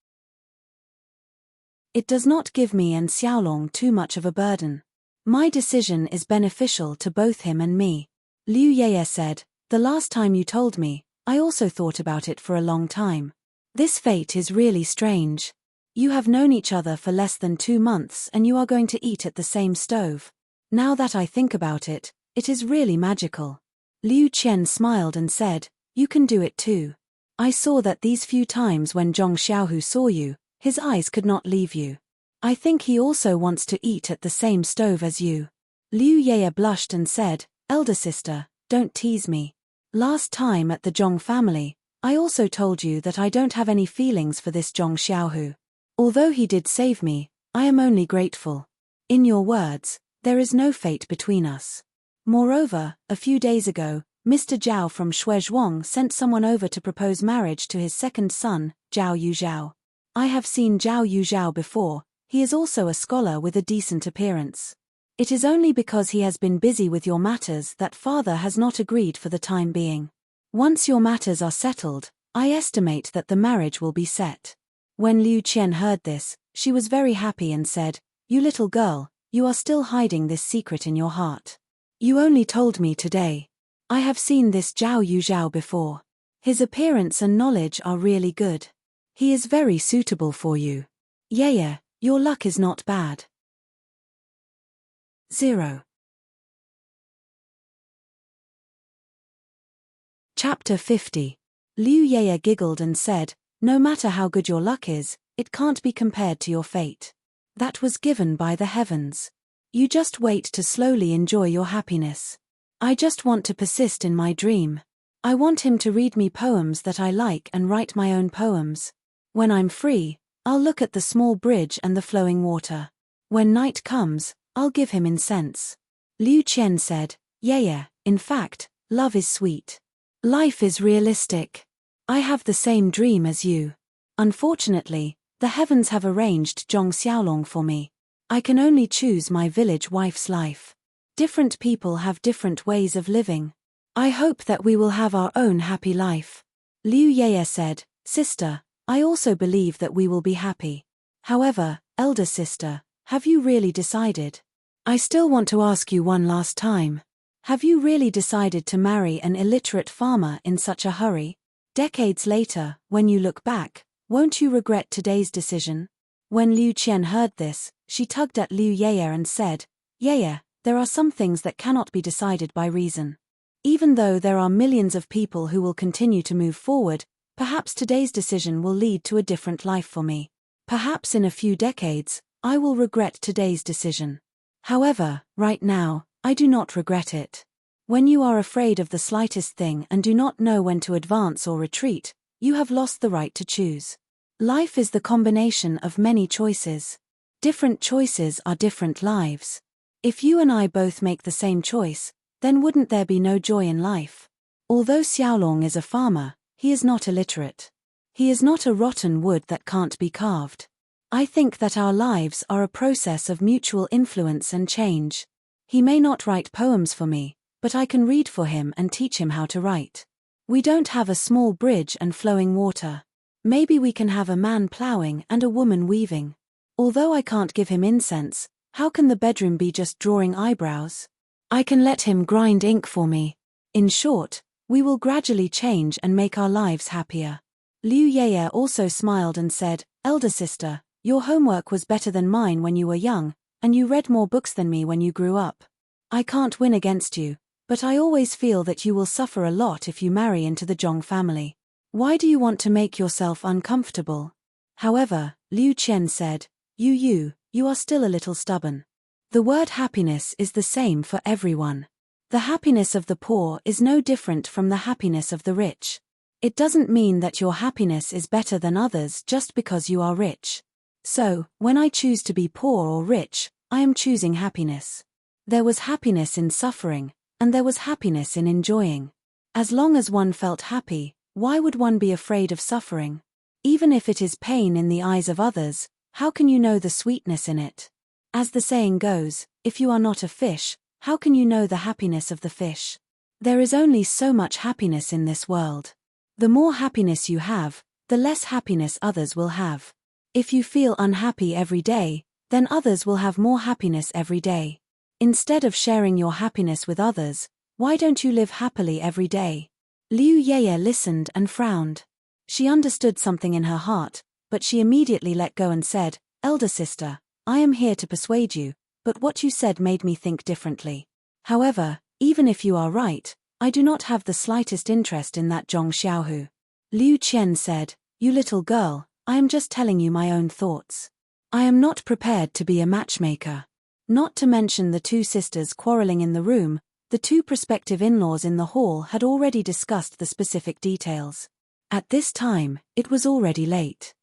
It does not give me and Xiaolong too much of a burden. My decision is beneficial to both him and me." Liu Yeye said, "The last time you told me, I also thought about it for a long time. This fate is really strange. You have known each other for less than 2 months and you are going to eat at the same stove. Now that I think about it, it is really magical. Liu Qian smiled and said, you can do it too. I saw that these few times when Zhong Xiaohu saw you, his eyes could not leave you. I think he also wants to eat at the same stove as you. Liu Ye blushed and said, elder sister, don't tease me. Last time at the Zhong family, I also told you that I don't have any feelings for this Zhong Xiaohu. Although he did save me, I am only grateful. In your words, there is no fate between us. Moreover, a few days ago, Mr. Zhao from Shuizhuang sent someone over to propose marriage to his second son, Zhao Yuzhao. I have seen Zhao Yuzhao before, he is also a scholar with a decent appearance. It is only because he has been busy with your matters that father has not agreed for the time being. Once your matters are settled, I estimate that the marriage will be set. When Liu Qian heard this, she was very happy and said, you little girl, you are still hiding this secret in your heart. You only told me today. I have seen this Zhao Yuzhao before. His appearance and knowledge are really good. He is very suitable for you. Yeye, your luck is not bad. 0. Chapter 50. Liu Yeye giggled and said, no matter how good your luck is, it can't be compared to your fate. That was given by the heavens. You just wait to slowly enjoy your happiness. I just want to persist in my dream. I want him to read me poems that I like and write my own poems. When I'm free, I'll look at the small bridge and the flowing water. When night comes, I'll give him incense. Liu Qian said, Yeye, in fact, love is sweet. Life is realistic. I have the same dream as you. Unfortunately, the heavens have arranged Zhong Xiaolong for me. I can only choose my village wife's life. Different people have different ways of living. I hope that we will have our own happy life. Liu Yeye said, sister, I also believe that we will be happy. However, elder sister, have you really decided? I still want to ask you one last time. Have you really decided to marry an illiterate farmer in such a hurry? Decades later, when you look back, won't you regret today's decision? When Liu Qian heard this, she tugged at Liu Yeye and said, Yeye, there are some things that cannot be decided by reason. Even though there are millions of people who will continue to move forward, perhaps today's decision will lead to a different life for me. Perhaps in a few decades, I will regret today's decision. However, right now, I do not regret it. When you are afraid of the slightest thing and do not know when to advance or retreat, you have lost the right to choose. Life is the combination of many choices. Different choices are different lives. If you and I both make the same choice, then wouldn't there be no joy in life? Although Xiaolong is a farmer, he is not illiterate. He is not a rotten wood that can't be carved. I think that our lives are a process of mutual influence and change. He may not write poems for me, but I can read for him and teach him how to write. We don't have a small bridge and flowing water. Maybe we can have a man plowing and a woman weaving. Although I can't give him incense, how can the bedroom be just drawing eyebrows? I can let him grind ink for me. In short, we will gradually change and make our lives happier. Liu Yeye also smiled and said, elder sister, your homework was better than mine when you were young, and you read more books than me when you grew up. I can't win against you, but I always feel that you will suffer a lot if you marry into the Zhong family. Why do you want to make yourself uncomfortable? However, Liu Qian said, you are still a little stubborn. The word happiness is the same for everyone. The happiness of the poor is no different from the happiness of the rich. It doesn't mean that your happiness is better than others just because you are rich. So, when I choose to be poor or rich, I am choosing happiness. There was happiness in suffering, and there was happiness in enjoying. As long as one felt happy, why would one be afraid of suffering? Even if it is pain in the eyes of others, how can you know the sweetness in it? As the saying goes, if you are not a fish, how can you know the happiness of the fish? There is only so much happiness in this world. The more happiness you have, the less happiness others will have. If you feel unhappy every day, then others will have more happiness every day. Instead of sharing your happiness with others, why don't you live happily every day? Liu Yeye listened and frowned. She understood something in her heart, but she immediately let go and said, "Elder sister, I am here to persuade you, but what you said made me think differently. However, even if you are right, I do not have the slightest interest in that Zhong Xiaohu." Liu Qian said, "You little girl, I am just telling you my own thoughts. I am not prepared to be a matchmaker." Not to mention the two sisters quarreling in the room, the two prospective in-laws in the hall had already discussed the specific details. At this time, it was already late.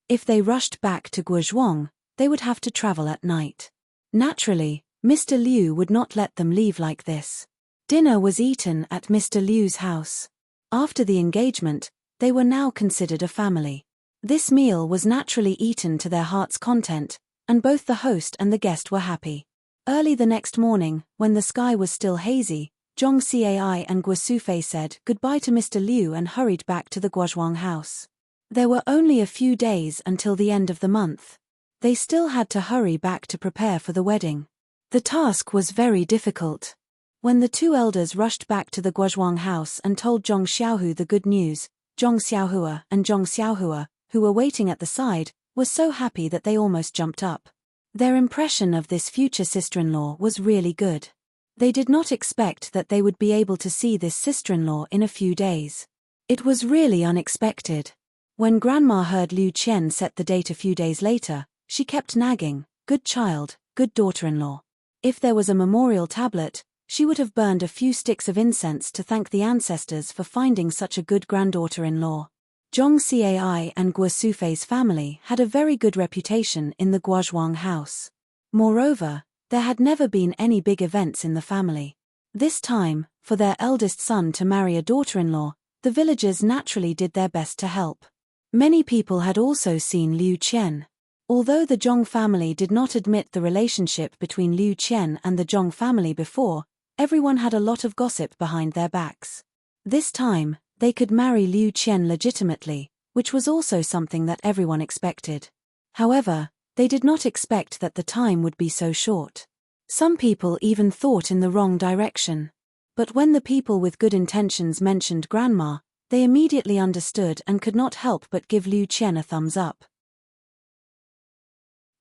If they rushed back to Guozhuang, they would have to travel at night. Naturally, Mr. Liu would not let them leave like this. Dinner was eaten at Mr. Liu's house. After the engagement, they were now considered a family. This meal was naturally eaten to their heart's content, and both the host and the guest were happy. Early the next morning, when the sky was still hazy, Zhong Cai and Guo Sufei said goodbye to Mr. Liu and hurried back to the Guozhuang house. There were only a few days until the end of the month. They still had to hurry back to prepare for the wedding. The task was very difficult. When the two elders rushed back to the Guozhuang house and told Zhong Xiaohu the good news, Zhong Xiaohua and Zhong Xiaohua, who were waiting at the side, were so happy that they almost jumped up. Their impression of this future sister-in-law was really good. They did not expect that they would be able to see this sister-in-law in a few days. It was really unexpected. When Grandma heard Liu Qian set the date a few days later, she kept nagging, "Good child, good daughter-in-law." If there was a memorial tablet, she would have burned a few sticks of incense to thank the ancestors for finding such a good granddaughter-in-law. Zhong Cai and Guo Sufei's family had a very good reputation in the Guozhuang house. Moreover, there had never been any big events in the family. This time, for their eldest son to marry a daughter-in-law, the villagers naturally did their best to help. Many people had also seen Liu Qian. Although the Zhong family did not admit the relationship between Liu Qian and the Zhong family before, everyone had a lot of gossip behind their backs. This time, they could marry Liu Qian legitimately, which was also something that everyone expected. However, they did not expect that the time would be so short. Some people even thought in the wrong direction. But when the people with good intentions mentioned Grandma, they immediately understood and could not help but give Liu Qian a thumbs up.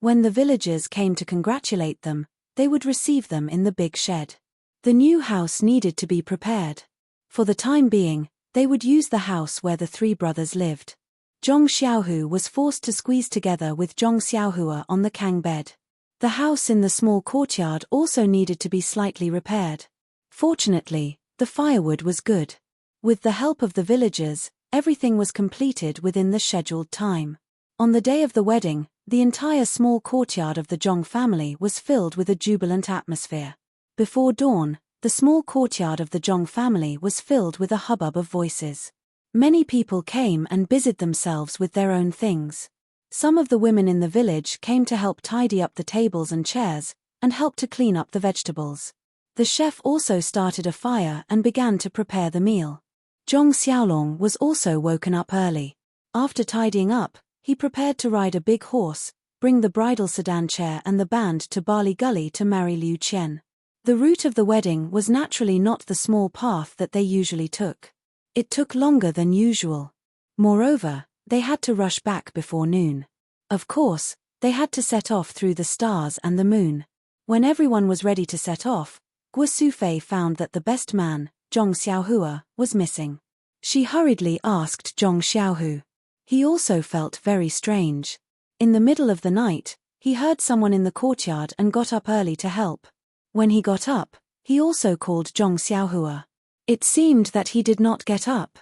When the villagers came to congratulate them, they would receive them in the big shed. The new house needed to be prepared. For the time being, they would use the house where the three brothers lived. Zhong Xiaohu was forced to squeeze together with Zhong Xiaohua on the Kang bed. The house in the small courtyard also needed to be slightly repaired. Fortunately, the firewood was good. With the help of the villagers, everything was completed within the scheduled time. On the day of the wedding, the entire small courtyard of the Zhong family was filled with a jubilant atmosphere. Before dawn, the small courtyard of the Zhong family was filled with a hubbub of voices. Many people came and busied themselves with their own things. Some of the women in the village came to help tidy up the tables and chairs, and help to clean up the vegetables. The chef also started a fire and began to prepare the meal. Zhong Xiaolong was also woken up early. After tidying up, he prepared to ride a big horse, bring the bridal sedan chair and the band to Barley Gully to marry Liu Qian. The route of the wedding was naturally not the small path that they usually took. It took longer than usual. Moreover, they had to rush back before noon. Of course, they had to set off through the stars and the moon. When everyone was ready to set off, Guo Sufei found that the best man, Zhong Xiaohua, was missing. She hurriedly asked Zhong Xiaohu. He also felt very strange. In the middle of the night, he heard someone in the courtyard and got up early to help. When he got up, he also called Zhong Xiaohua. It seemed that he did not get up.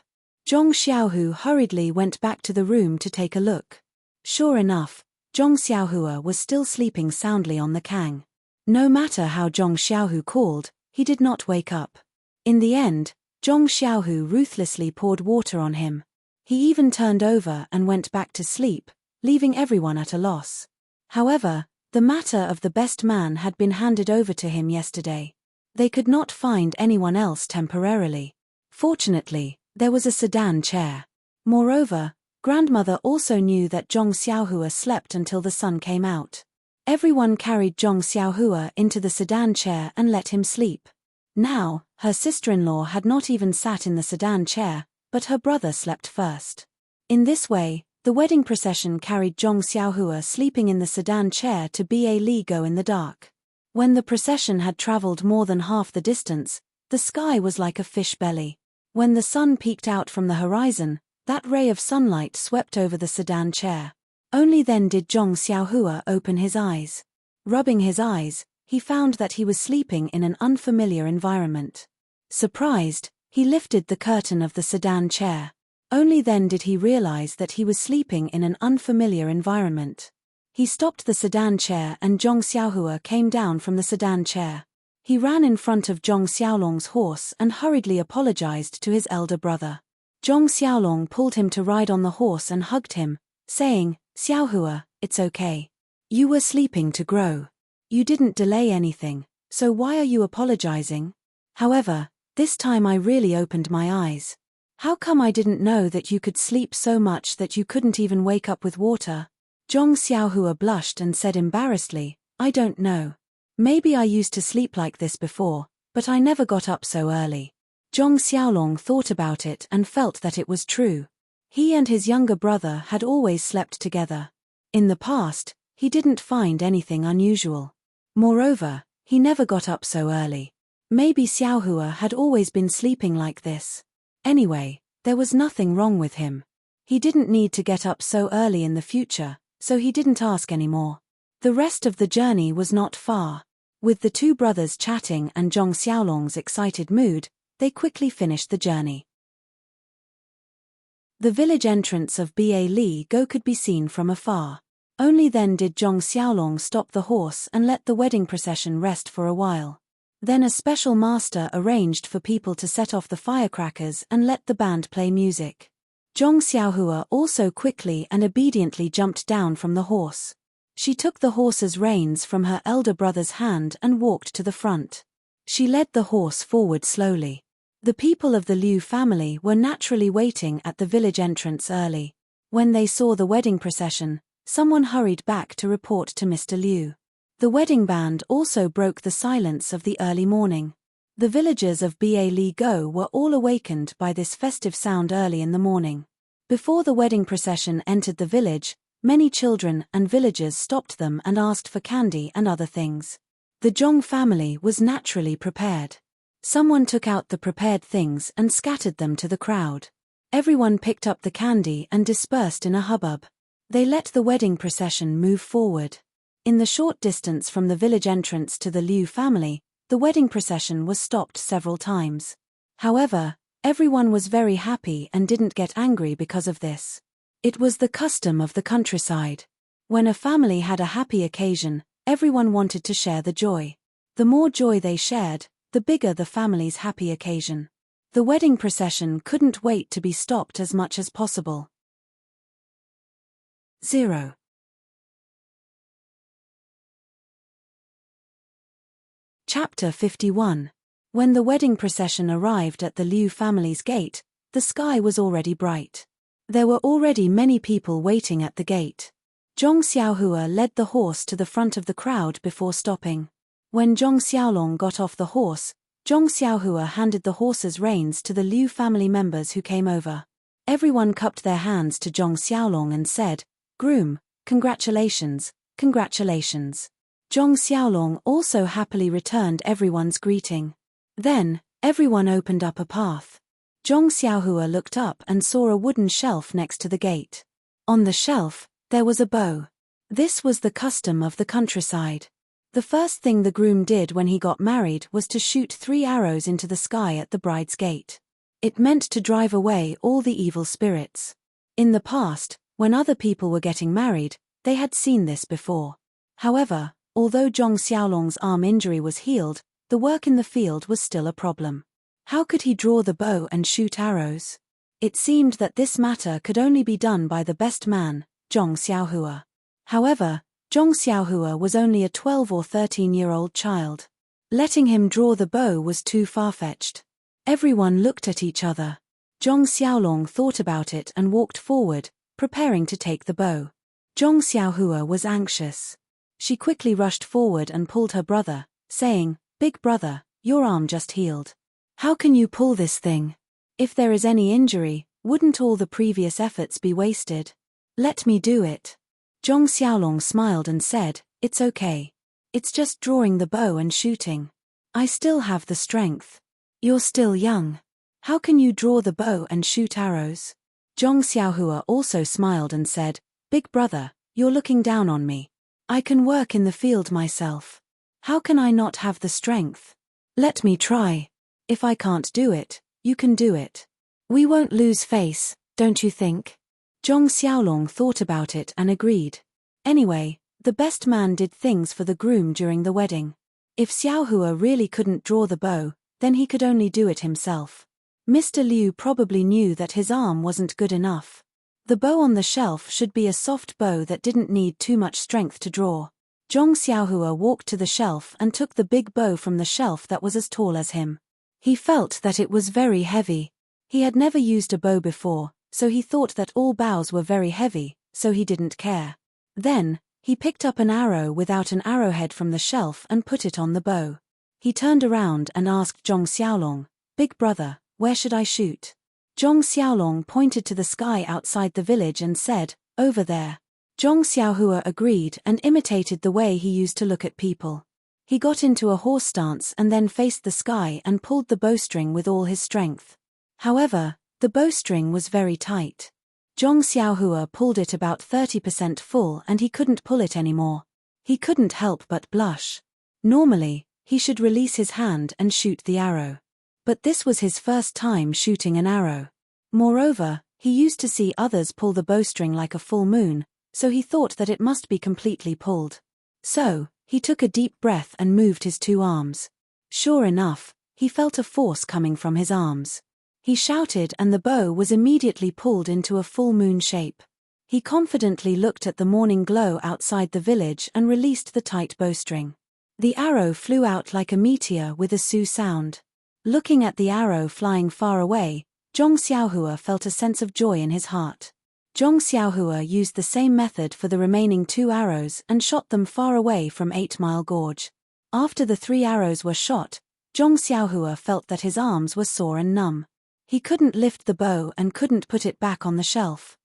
Zhong Xiaohu hurriedly went back to the room to take a look. Sure enough, Zhong Xiaohua was still sleeping soundly on the Kang. No matter how Zhong Xiaohu called, he did not wake up. In the end, Zhong Xiaohu ruthlessly poured water on him. He even turned over and went back to sleep, leaving everyone at a loss. However, the matter of the best man had been handed over to him yesterday. They could not find anyone else temporarily. Fortunately, there was a sedan chair. Moreover, Grandmother also knew that Zhong Xiaohua slept until the sun came out. Everyone carried Zhong Xiaohua into the sedan chair and let him sleep. Now, her sister-in-law had not even sat in the sedan chair, but her brother slept first. In this way, the wedding procession carried Zhong Xiaohua sleeping in the sedan chair to Ba Li Go in the dark. When the procession had traveled more than half the distance, the sky was like a fish belly. When the sun peeked out from the horizon, that ray of sunlight swept over the sedan chair. Only then did Zhong Xiaohua open his eyes. Rubbing his eyes, he found that he was sleeping in an unfamiliar environment. Surprised, he lifted the curtain of the sedan chair. Only then did he realize that he was sleeping in an unfamiliar environment. He stopped the sedan chair and Zhong Xiaohua came down from the sedan chair. He ran in front of Zhong Xiaolong's horse and hurriedly apologized to his elder brother. Zhong Xiaolong pulled him to ride on the horse and hugged him, saying, "Xiaohua, it's okay. You were sleeping to grow. You didn't delay anything, so why are you apologizing? However, this time I really opened my eyes. How come I didn't know that you could sleep so much that you couldn't even wake up with water?" Zhong Xiaohua blushed and said embarrassedly, "I don't know. Maybe I used to sleep like this before, but I never got up so early." Zhong Xiaolong thought about it and felt that it was true. He and his younger brother had always slept together. In the past, he didn't find anything unusual. Moreover, he never got up so early. Maybe Xiaohua had always been sleeping like this. Anyway, there was nothing wrong with him. He didn't need to get up so early in the future, so he didn't ask anymore. The rest of the journey was not far. With the two brothers chatting and Zhong Xiaolong's excited mood, they quickly finished the journey. The village entrance of Ba Li Go could be seen from afar. Only then did Zhong Xiaolong stop the horse and let the wedding procession rest for a while. Then a special master arranged for people to set off the firecrackers and let the band play music. Zhong Xiaohua also quickly and obediently jumped down from the horse. She took the horse's reins from her elder brother's hand and walked to the front. She led the horse forward slowly. The people of the Liu family were naturally waiting at the village entrance early. When they saw the wedding procession, someone hurried back to report to Mr. Liu. The wedding band also broke the silence of the early morning. The villagers of Ba Li Go were all awakened by this festive sound early in the morning. Before the wedding procession entered the village, many children and villagers stopped them and asked for candy and other things. The Zhong family was naturally prepared. Someone took out the prepared things and scattered them to the crowd. Everyone picked up the candy and dispersed in a hubbub. They let the wedding procession move forward. In the short distance from the village entrance to the Liu family, the wedding procession was stopped several times. However, everyone was very happy and didn't get angry because of this. It was the custom of the countryside. When a family had a happy occasion, everyone wanted to share the joy. The more joy they shared, the bigger the family's happy occasion. The wedding procession couldn't wait to be stopped as much as possible. 0. Chapter 51. When the wedding procession arrived at the Liu family's gate, the sky was already bright. There were already many people waiting at the gate. Zhong Xiaohua led the horse to the front of the crowd before stopping. When Zhong Xiaolong got off the horse, Zhong Xiaohua handed the horse's reins to the Liu family members who came over. Everyone cupped their hands to Zhong Xiaolong and said, "Groom, congratulations, congratulations." Zhong Xiaolong also happily returned everyone's greeting. Then, everyone opened up a path. Zhong Xiaohua looked up and saw a wooden shelf next to the gate. On the shelf, there was a bow. This was the custom of the countryside. The first thing the groom did when he got married was to shoot 3 arrows into the sky at the bride's gate. It meant to drive away all the evil spirits. In the past, when other people were getting married, they had seen this before. However, although Zhong Xiaolong's arm injury was healed, the work in the field was still a problem. How could he draw the bow and shoot arrows? It seemed that this matter could only be done by the best man, Zhong Xiaohua. However, Zhong Xiaohua was only a 12 or 13-year-old child. Letting him draw the bow was too far-fetched. Everyone looked at each other. Zhong Xiaolong thought about it and walked forward, preparing to take the bow. Zhong Xiaohua was anxious. She quickly rushed forward and pulled her brother, saying, "Big brother, your arm just healed. How can you pull this thing?" If there is any injury, wouldn't all the previous efforts be wasted? Let me do it. Zhong Xiaolong smiled and said, it's okay. It's just drawing the bow and shooting. I still have the strength. You're still young. How can you draw the bow and shoot arrows? Zhong Xiaohua also smiled and said, Big brother, you're looking down on me. I can work in the field myself. How can I not have the strength? Let me try. If I can't do it, you can do it. We won't lose face, don't you think? Zhong Xiaolong thought about it and agreed. Anyway, the best man did things for the groom during the wedding. If Xiaohua really couldn't draw the bow, then he could only do it himself. Mr. Liu probably knew that his arm wasn't good enough. The bow on the shelf should be a soft bow that didn't need too much strength to draw. Zhong Xiaohua walked to the shelf and took the big bow from the shelf that was as tall as him. He felt that it was very heavy. He had never used a bow before, so he thought that all bows were very heavy, so he didn't care. Then, he picked up an arrow without an arrowhead from the shelf and put it on the bow. He turned around and asked Zhong Xiaolong, Big brother, where should I shoot? Zhong Xiaolong pointed to the sky outside the village and said, over there. Zhong Xiaohua agreed and imitated the way he used to look at people. He got into a horse stance and then faced the sky and pulled the bowstring with all his strength. However, the bowstring was very tight. Zhong Xiaohua pulled it about 30% full and he couldn't pull it anymore. He couldn't help but blush. Normally, he should release his hand and shoot the arrow. But this was his first time shooting an arrow. Moreover, he used to see others pull the bowstring like a full moon, so he thought that it must be completely pulled. So, he took a deep breath and moved his two arms. Sure enough, he felt a force coming from his arms. He shouted and the bow was immediately pulled into a full moon shape. He confidently looked at the morning glow outside the village and released the tight bowstring. The arrow flew out like a meteor with a su sound. Looking at the arrow flying far away, Zhong Xiaohua felt a sense of joy in his heart. Zhong Xiaohua used the same method for the remaining 2 arrows and shot them far away from 8 Mile Gorge. After the 3 arrows were shot, Zhong Xiaohua felt that his arms were sore and numb. He couldn't lift the bow and couldn't put it back on the shelf.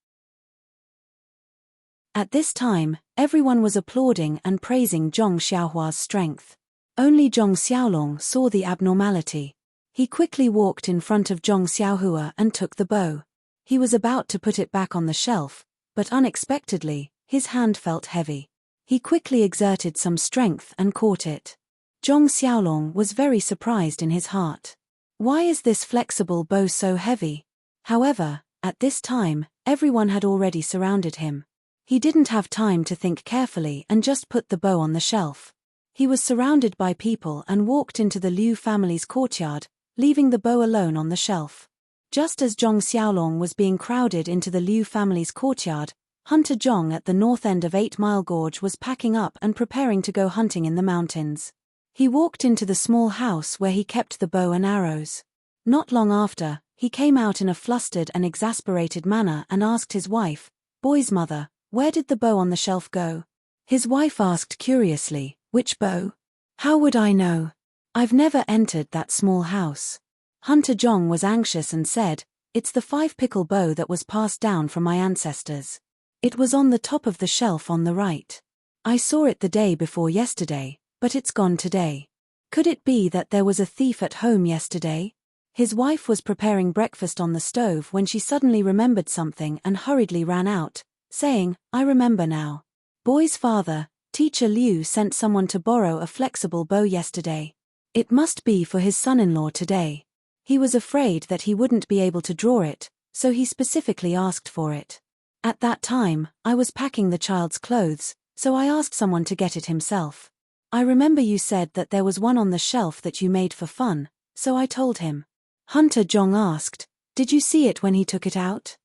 At this time, everyone was applauding and praising Zhong Xiaohua's strength. Only Zhong Xiaolong saw the abnormality. He quickly walked in front of Zhong Xiaohua and took the bow. He was about to put it back on the shelf, but unexpectedly, his hand felt heavy. He quickly exerted some strength and caught it. Zhong Xiaolong was very surprised in his heart. Why is this flexible bow so heavy? However, at this time, everyone had already surrounded him. He didn't have time to think carefully and just put the bow on the shelf. He was surrounded by people and walked into the Liu family's courtyard, leaving the bow alone on the shelf. Just as Zhong Xiaolong was being crowded into the Liu family's courtyard, Hunter Zhong at the north end of 8 Mile Gorge was packing up and preparing to go hunting in the mountains. He walked into the small house where he kept the bow and arrows. Not long after, he came out in a flustered and exasperated manner and asked his wife, "Boy's mother, where did the bow on the shelf go?" His wife asked curiously, "Which bow? How would I know? I've never entered that small house." Hunter Zhong was anxious and said, "It's the 5-pickle bow that was passed down from my ancestors. It was on the top of the shelf on the right. I saw it the day before yesterday, but it's gone today. Could it be that there was a thief at home yesterday?" His wife was preparing breakfast on the stove when she suddenly remembered something and hurriedly ran out, saying, "I remember now. Boy's father, Teacher Liu, sent someone to borrow a flexible bow yesterday. It must be for his son-in-law today. He was afraid that he wouldn't be able to draw it, so he specifically asked for it. At that time, I was packing the child's clothes, so I asked someone to get it himself. I remember you said that there was one on the shelf that you made for fun, so I told him." Hunter Zhong asked, "Did you see it when he took it out?"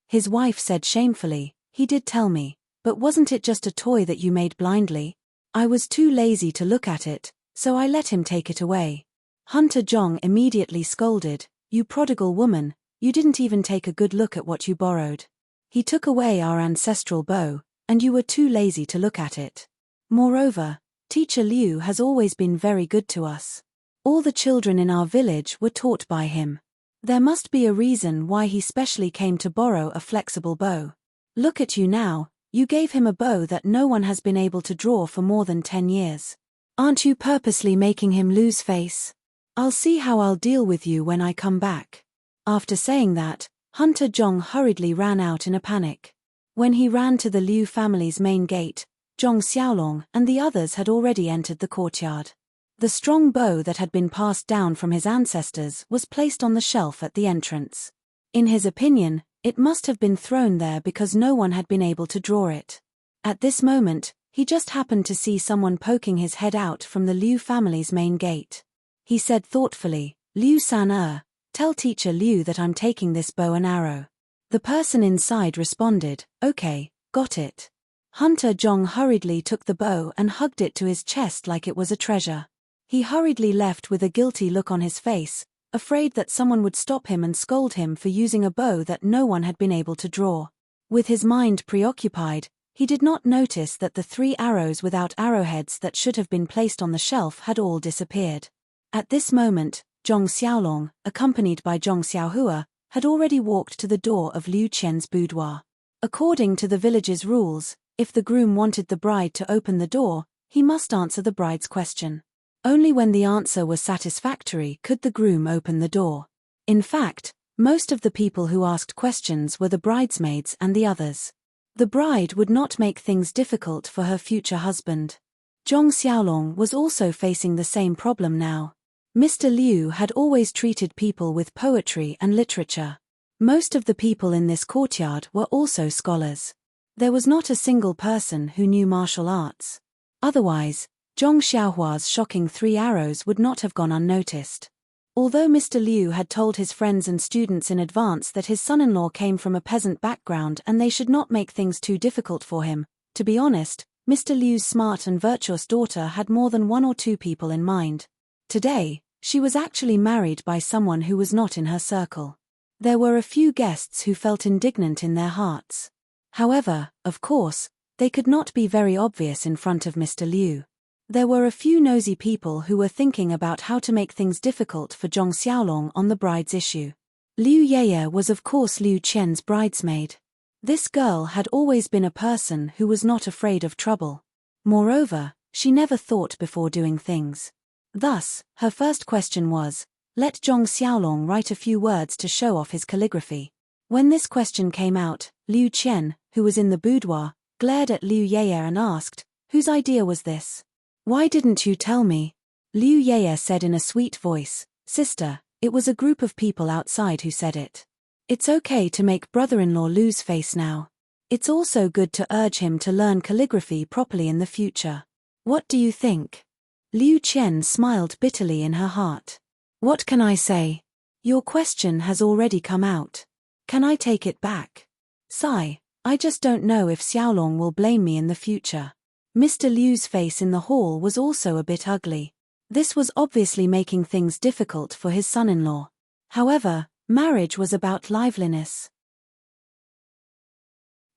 His wife said shamefully, "He did tell me, but wasn't it just a toy that you made blindly? I was too lazy to look at it, so I let him take it away." Hunter Zhong immediately scolded, "You prodigal woman, you didn't even take a good look at what you borrowed. He took away our ancestral bow, and you were too lazy to look at it. Moreover, Teacher Liu has always been very good to us. All the children in our village were taught by him. There must be a reason why he specially came to borrow a flexible bow. Look at you now, you gave him a bow that no one has been able to draw for more than 10 years. Aren't you purposely making him lose face? I'll see how I'll deal with you when I come back. After saying that, Hunter Zhong hurriedly ran out in a panic. When he ran to the Liu family's main gate, Zhong Xiaolong and the others had already entered the courtyard. The strong bow that had been passed down from his ancestors was placed on the shelf at the entrance. In his opinion, it must have been thrown there because no one had been able to draw it. At this moment, he just happened to see someone poking his head out from the Liu family's main gate. He said thoughtfully, "Liu San tell teacher Liu that I'm taking this bow and arrow." The person inside responded, "Okay, got it." Hunter Zhong hurriedly took the bow and hugged it to his chest like it was a treasure. He hurriedly left with a guilty look on his face, afraid that someone would stop him and scold him for using a bow that no one had been able to draw. With his mind preoccupied, he did not notice that the 3 arrows without arrowheads that should have been placed on the shelf had all disappeared. At this moment, Zhong Xiaolong, accompanied by Zhong Xiaohua, had already walked to the door of Liu Qian's boudoir. According to the village's rules, if the groom wanted the bride to open the door, he must answer the bride's question. Only when the answer was satisfactory could the groom open the door. In fact, most of the people who asked questions were the bridesmaids and the others. The bride would not make things difficult for her future husband. Zhong Xiaolong was also facing the same problem now. Mr. Liu had always treated people with poetry and literature. Most of the people in this courtyard were also scholars. There was not a single person who knew martial arts. Otherwise, Zhong Xiaohua's shocking 3 arrows would not have gone unnoticed. Although Mr. Liu had told his friends and students in advance that his son-in-law came from a peasant background and they should not make things too difficult for him, to be honest, Mr. Liu's smart and virtuous daughter had more than 1 or 2 people in mind. Today, she was actually married by someone who was not in her circle. There were a few guests who felt indignant in their hearts. However, of course, they could not be very obvious in front of Mr. Liu. There were a few nosy people who were thinking about how to make things difficult for Zhong Xiaolong on the bride's issue. Liu Yeye was of course Liu Qian's bridesmaid. This girl had always been a person who was not afraid of trouble. Moreover, she never thought before doing things. Thus, her first question was, let Zhong Xiaolong write a few words to show off his calligraphy. When this question came out, Liu Qian, who was in the boudoir, glared at Liu Yeye and asked, "Whose idea was this? Why didn't you tell me?" Liu Yeye said in a sweet voice, "Sister, it was a group of people outside who said it. It's okay to make brother-in-law lose face now. It's also good to urge him to learn calligraphy properly in the future. What do you think?" Liu Qian smiled bitterly in her heart. "What can I say? Your question has already come out. Can I take it back? Sigh, I just don't know if Xiaolong will blame me in the future." Mr. Liu's face in the hall was also a bit ugly. This was obviously making things difficult for his son-in-law. However, marriage was about liveliness.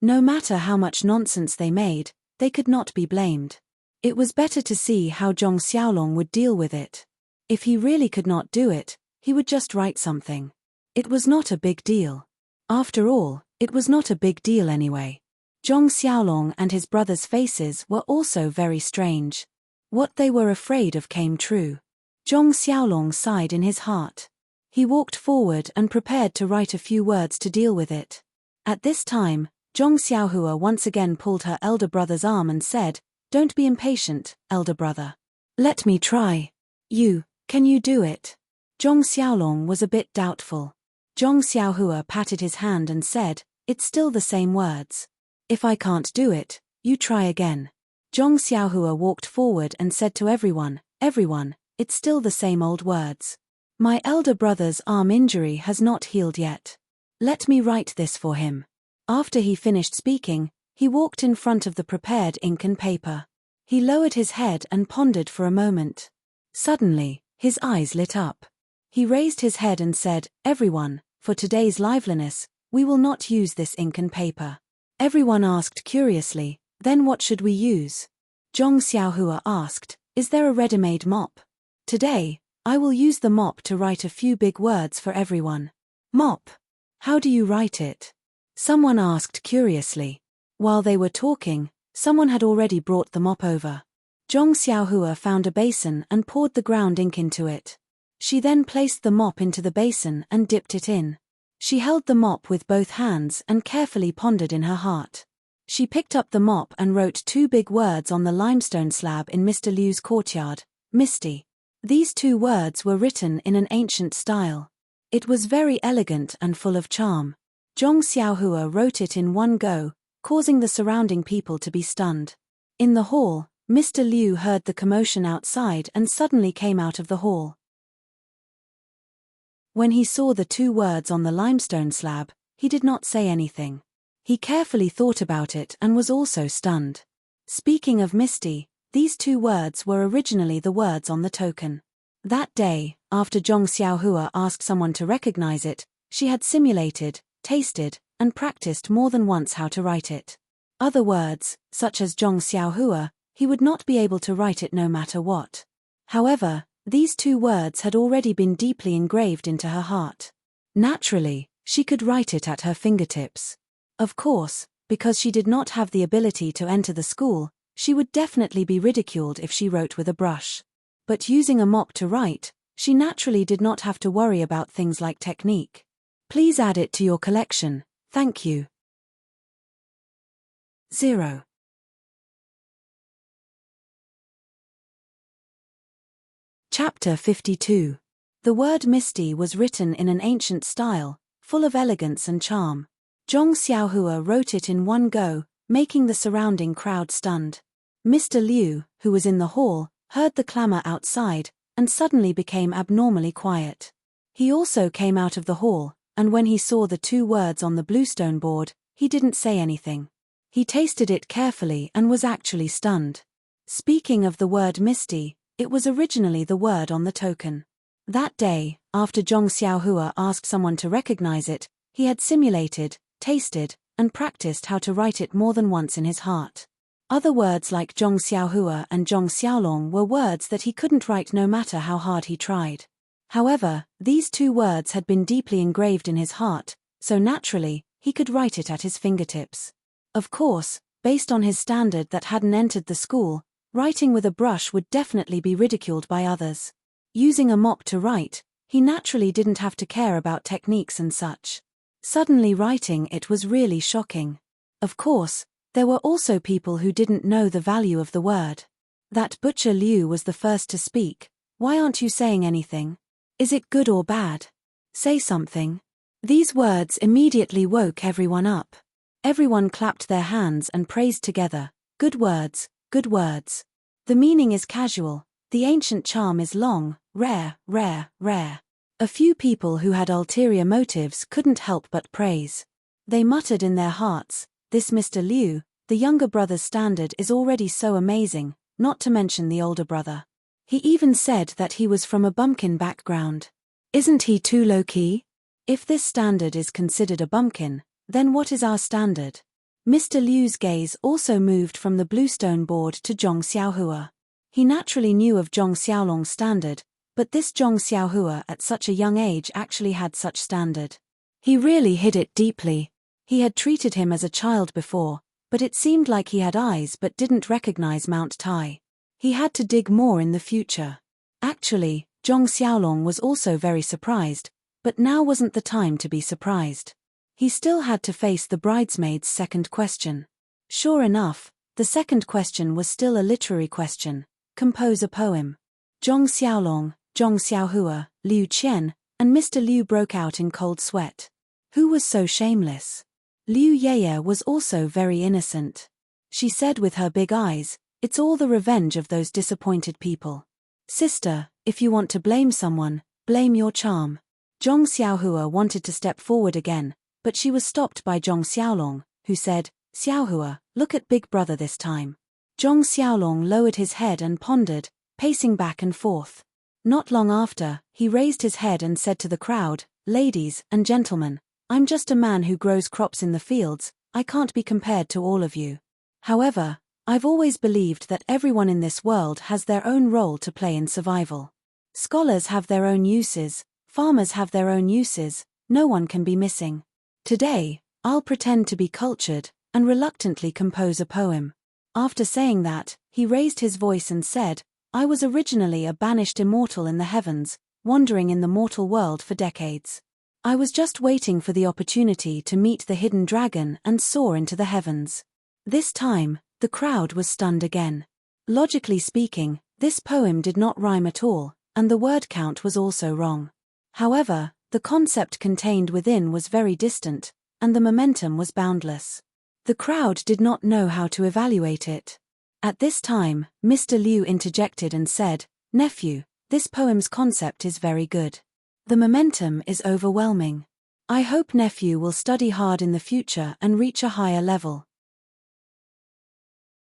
No matter how much nonsense they made, they could not be blamed. It was better to see how Zhong Xiaolong would deal with it. If he really could not do it, he would just write something. It was not a big deal. After all, it was not a big deal anyway. Zhong Xiaolong and his brothers' faces were also very strange. What they were afraid of came true. Zhong Xiaolong sighed in his heart. He walked forward and prepared to write a few words to deal with it. At this time, Zhong Xiaohua once again pulled her elder brother's arm and said, "Don't be impatient, elder brother. Let me try. Can you do it?" Zhong Xiaolong was a bit doubtful. Zhong Xiaohua patted his hand and said, "It's still the same words. If I can't do it, you try again." Zhong Xiaohua walked forward and said to everyone, "It's still the same old words. My elder brother's arm injury has not healed yet. Let me write this for him." After he finished speaking, he walked in front of the prepared ink and paper. He lowered his head and pondered for a moment. Suddenly, his eyes lit up. He raised his head and said, "Everyone, for today's liveliness, we will not use this ink and paper." Everyone asked curiously, "Then what should we use?" Zhong Xiaohua asked, "Is there a ready-made mop? Today, I will use the mop to write a few big words for everyone. Mop. How do you write it? Someone asked curiously. While they were talking, someone had already brought the mop over. Zhong Xiaohua found a basin and poured the ground ink into it. She then placed the mop into the basin and dipped it in. She held the mop with both hands and carefully pondered in her heart. She picked up the mop and wrote 2 big words on the limestone slab in Mr. Liu's courtyard, misty. These 2 words were written in an ancient style. It was very elegant and full of charm. Zhong Xiaohua wrote it in one go, causing the surrounding people to be stunned. In the hall, Mr. Liu heard the commotion outside and suddenly came out of the hall. When he saw the 2 words on the limestone slab, he did not say anything. He carefully thought about it and was also stunned. Speaking of misty, these 2 words were originally the words on the token. That day, after Zhong Xiaohua asked someone to recognize it, she had simulated, tasted, and practiced more than once how to write it. Other words, such as Zhong Xiaohua, he would not be able to write it no matter what. However, these 2 words had already been deeply engraved into her heart. Naturally, she could write it at her fingertips. Of course, because she did not have the ability to enter the school, she would definitely be ridiculed if she wrote with a brush. But using a mop to write, she naturally did not have to worry about things like technique. Please add it to your collection, thank you. 0. Chapter 52. The word misty was written in an ancient style, full of elegance and charm. Zhong Xiaohua wrote it in one go, making the surrounding crowd stunned. Mr. Liu, who was in the hall, heard the clamor outside, and suddenly became abnormally quiet. He also came out of the hall, and when he saw the 2 words on the bluestone board, he didn't say anything. He tasted it carefully and was actually stunned. Speaking of the word misty, it was originally the word on the token. That day, after Zhong Xiaohua asked someone to recognize it, he had simulated, tasted, and practiced how to write it more than once in his heart. Other words like Zhong Xiaohua and Zhong Xiaolong were words that he couldn't write no matter how hard he tried. However, these 2 words had been deeply engraved in his heart, so naturally, he could write it at his fingertips. Of course, based on his standard that hadn't entered the school, writing with a brush would definitely be ridiculed by others. Using a mop to write, he naturally didn't have to care about techniques and such. Suddenly writing it was really shocking. Of course, there were also people who didn't know the value of the word. That butcher Liu was the first to speak. Why aren't you saying anything? Is it good or bad? Say something. These words immediately woke everyone up. Everyone clapped their hands and praised together. Good words, good words. The meaning is casual, the ancient charm is long, rare, rare, rare. A few people who had ulterior motives couldn't help but praise. They muttered in their hearts, this Mr. Liu, the younger brother's standard is already so amazing, not to mention the older brother. He even said that he was from a bumpkin background. Isn't he too low-key? If this standard is considered a bumpkin, then what is our standard? Mr. Liu's gaze also moved from the bluestone board to Zhong Xiaohua. He naturally knew of Zhong Xiaolong's standard, but this Zhong Xiaohua at such a young age actually had such standard. He really hid it deeply. He had treated him as a child before, but it seemed like he had eyes but didn't recognize Mount Tai. He had to dig more in the future. Actually, Zhong Xiaolong was also very surprised, but now wasn't the time to be surprised. He still had to face the bridesmaid's second question. Sure enough, the second question was still a literary question. Compose a poem. Zhong Xiaolong, Zhong Xiaohua, Liu Qian, and Mr. Liu broke out in cold sweat. Who was so shameless? Liu Yeye was also very innocent. She said with her big eyes, it's all the revenge of those disappointed people. Sister, if you want to blame someone, blame your charm. Zhong Xiaohua wanted to step forward again, but she was stopped by Zhong Xiaolong, who said, Xiaohua, look at big brother this time. Zhong Xiaolong lowered his head and pondered, pacing back and forth. Not long after, he raised his head and said to the crowd, ladies and gentlemen, I'm just a man who grows crops in the fields, I can't be compared to all of you. However, I've always believed that everyone in this world has their own role to play in survival. Scholars have their own uses, farmers have their own uses, no one can be missing. Today, I'll pretend to be cultured, and reluctantly compose a poem. After saying that, he raised his voice and said, I was originally a banished immortal in the heavens, wandering in the mortal world for decades. I was just waiting for the opportunity to meet the hidden dragon and soar into the heavens. This time, the crowd was stunned again. Logically speaking, this poem did not rhyme at all, and the word count was also wrong. However, the concept contained within was very distant, and the momentum was boundless. The crowd did not know how to evaluate it. At this time, Mr. Liu interjected and said, Nephew, this poem's concept is very good. The momentum is overwhelming. I hope nephew will study hard in the future and reach a higher level.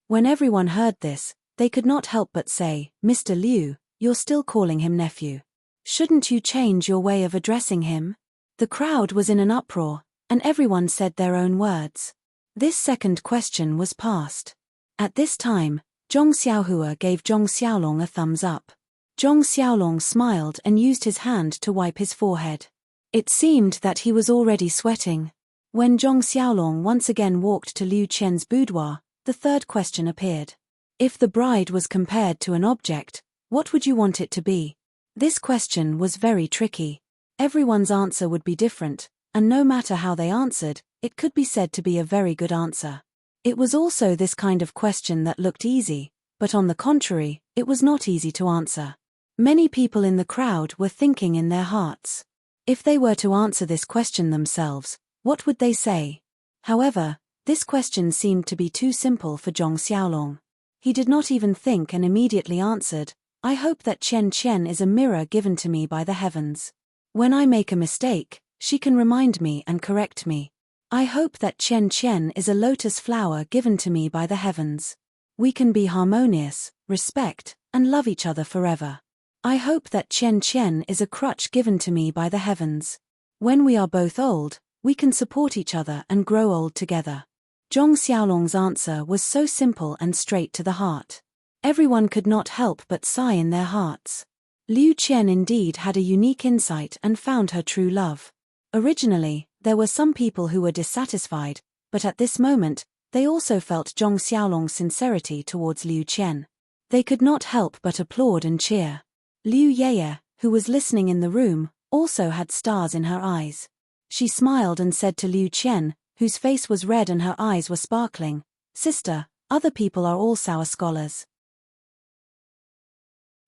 When everyone heard this, they could not help but say, Mr. Liu, you're still calling him nephew. Shouldn't you change your way of addressing him? The crowd was in an uproar, and everyone said their own words. This second question was passed. At this time, Zhong Xiaohua gave Zhong Xiaolong a thumbs up. Zhong Xiaolong smiled and used his hand to wipe his forehead. It seemed that he was already sweating. When Zhong Xiaolong once again walked to Liu Qian's boudoir, the third question appeared. If the bride was compared to an object, what would you want it to be? This question was very tricky. Everyone's answer would be different, and no matter how they answered, it could be said to be a very good answer. It was also this kind of question that looked easy, but on the contrary, it was not easy to answer. Many people in the crowd were thinking in their hearts. If they were to answer this question themselves, what would they say? However, this question seemed to be too simple for Zhong Xiaolong. He did not even think and immediately answered, I hope that Qian Qian is a mirror given to me by the heavens. When I make a mistake, she can remind me and correct me. I hope that Qian Qian is a lotus flower given to me by the heavens. We can be harmonious, respect, and love each other forever. I hope that Qian Qian is a crutch given to me by the heavens. When we are both old, we can support each other and grow old together. Zhong Xiaolong's answer was so simple and straight to the heart. Everyone could not help but sigh in their hearts. Liu Qian indeed had a unique insight and found her true love. Originally, there were some people who were dissatisfied, but at this moment, they also felt Zhong Xiaolong's sincerity towards Liu Qian. They could not help but applaud and cheer. Liu Yeye, who was listening in the room, also had stars in her eyes. She smiled and said to Liu Qian, whose face was red and her eyes were sparkling, Sister, other people are all sour scholars.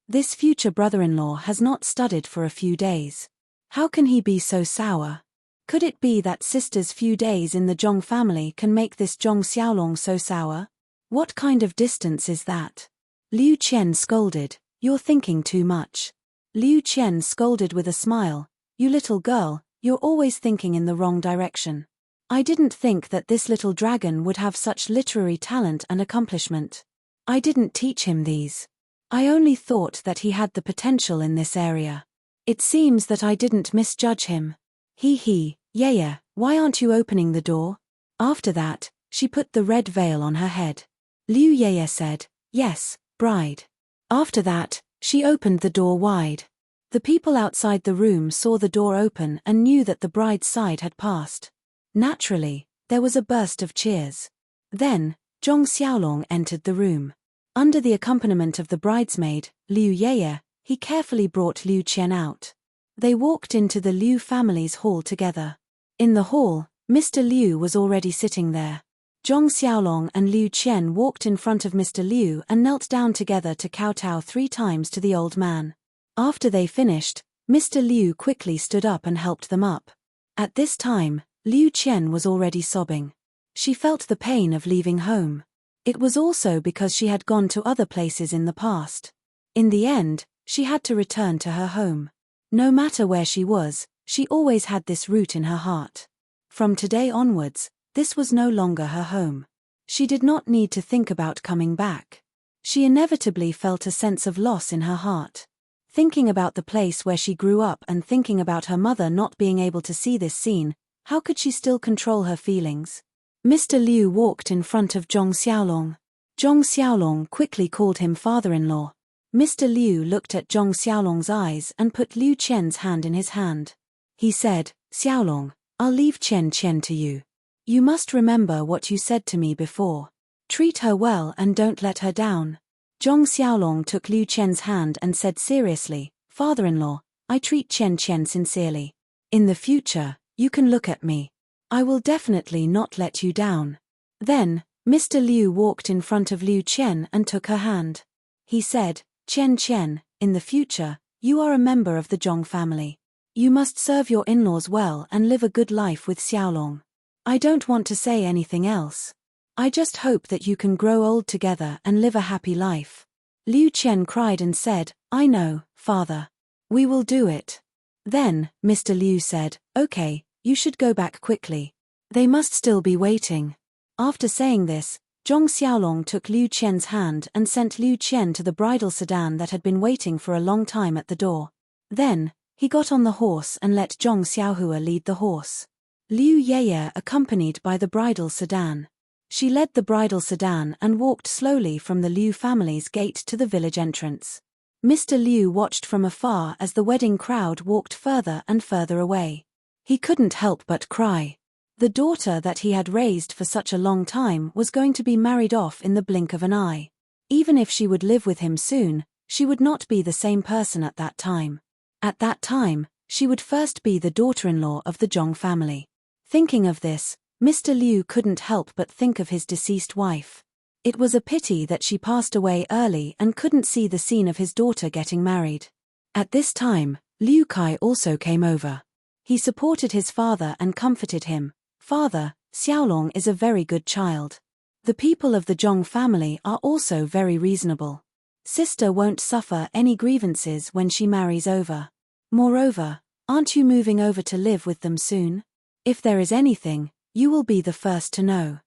This future brother-in-law has not studied for a few days. How can he be so sour? Could it be that sister's few days in the Zhong family can make this Zhong Xiaolong so sour? What kind of distance is that? Liu Qian scolded, You're thinking too much. Liu Qian scolded with a smile, You little girl, you're always thinking in the wrong direction. I didn't think that this little dragon would have such literary talent and accomplishment. I didn't teach him these. I only thought that he had the potential in this area. It seems that I didn't misjudge him. Yeye, why aren't you opening the door? After that, she put the red veil on her head. Liu Yeye said, Yes, bride. After that, she opened the door wide. The people outside the room saw the door open and knew that the bride's side had passed. Naturally, there was a burst of cheers. Then, Zhong Xiaolong entered the room. Under the accompaniment of the bridesmaid, Liu Yeye, he carefully brought Liu Qian out. They walked into the Liu family's hall together. In the hall, Mr. Liu was already sitting there. Zhong Xiaolong and Liu Qian walked in front of Mr. Liu and knelt down together to kowtow 3 times to the old man. After they finished, Mr. Liu quickly stood up and helped them up. At this time, Liu Qian was already sobbing. She felt the pain of leaving home. It was also because she had gone to other places in the past. In the end, she had to return to her home. No matter where she was, she always had this root in her heart. From today onwards, this was no longer her home. She did not need to think about coming back. She inevitably felt a sense of loss in her heart. Thinking about the place where she grew up and thinking about her mother not being able to see this scene, how could she still control her feelings? Mr. Liu walked in front of Zhong Xiaolong. Zhong Xiaolong quickly called him father-in-law. Mr. Liu looked at Zhong Xiaolong's eyes and put Liu Qian's hand in his hand. He said, Xiaolong, I'll leave Qian Qian to you. You must remember what you said to me before. Treat her well and don't let her down. Zhong Xiaolong took Liu Qian's hand and said seriously, Father-in-law, I treat Qian Qian sincerely. In the future, you can look at me. I will definitely not let you down. Then, Mr. Liu walked in front of Liu Qian and took her hand. He said, Qian Qian, in the future, you are a member of the Zhong family. You must serve your in-laws well and live a good life with Xiaolong. I don't want to say anything else. I just hope that you can grow old together and live a happy life. Liu Qian cried and said, I know, father. We will do it. Then, Mr. Liu said, okay, you should go back quickly. They must still be waiting. After saying this, Zhong Xiaolong took Liu Qian's hand and sent Liu Qian to the bridal sedan that had been waiting for a long time at the door. Then, he got on the horse and let Zhong Xiaohua lead the horse. Liu Yeye accompanied by the bridal sedan. She led the bridal sedan and walked slowly from the Liu family's gate to the village entrance. Mr. Liu watched from afar as the wedding crowd walked further and further away. He couldn't help but cry. The daughter that he had raised for such a long time was going to be married off in the blink of an eye. Even if she would live with him soon, she would not be the same person at that time. At that time, she would first be the daughter-in-law of the Zhong family. Thinking of this, Mr. Liu couldn't help but think of his deceased wife. It was a pity that she passed away early and couldn't see the scene of his daughter getting married. At this time, Liu Kai also came over. He supported his father and comforted him. Father, Xiaolong is a very good child. The people of the Zhong family are also very reasonable. Sister won't suffer any grievances when she marries over. Moreover, aren't you moving over to live with them soon? If there is anything, you will be the first to know.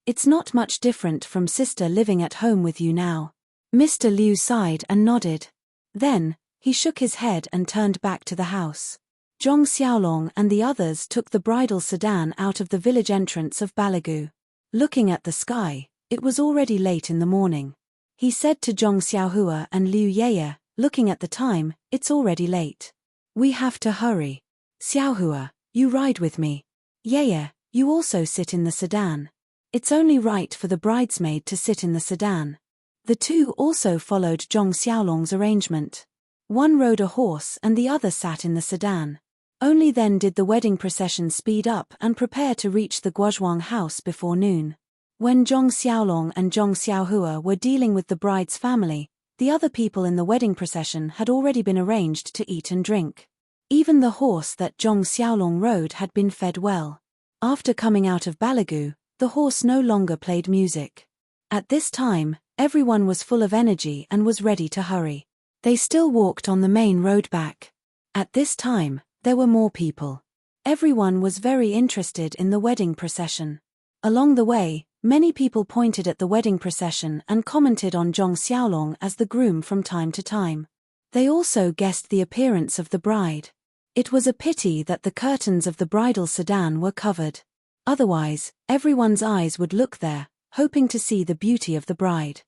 It's not much different from sister living at home with you now. Mr. Liu sighed and nodded. Then, he shook his head and turned back to the house. Zhong Xiaolong and the others took the bridal sedan out of the village entrance of Balagu. Looking at the sky, it was already late in the morning. He said to Zhong Xiaohua and Liu Yeye, looking at the time, it's already late. We have to hurry. Xiaohua, you ride with me. Yeye, you also sit in the sedan. It's only right for the bridesmaid to sit in the sedan. The two also followed Zhong Xiaolong's arrangement. One rode a horse and the other sat in the sedan. Only then did the wedding procession speed up and prepare to reach the Guozhuang house before noon. When Zhong Xiaolong and Zhong Xiaohua were dealing with the bride's family, the other people in the wedding procession had already been arranged to eat and drink. Even the horse that Zhong Xiaolong rode had been fed well. After coming out of Balagu, the horse no longer played music. At this time, everyone was full of energy and was ready to hurry. They still walked on the main road back. At this time, there were more people. Everyone was very interested in the wedding procession. Along the way, many people pointed at the wedding procession and commented on Zhong Xiaolong as the groom from time to time. They also guessed the appearance of the bride. It was a pity that the curtains of the bridal sedan were covered. Otherwise, everyone's eyes would look there, hoping to see the beauty of the bride.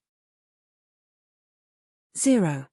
0.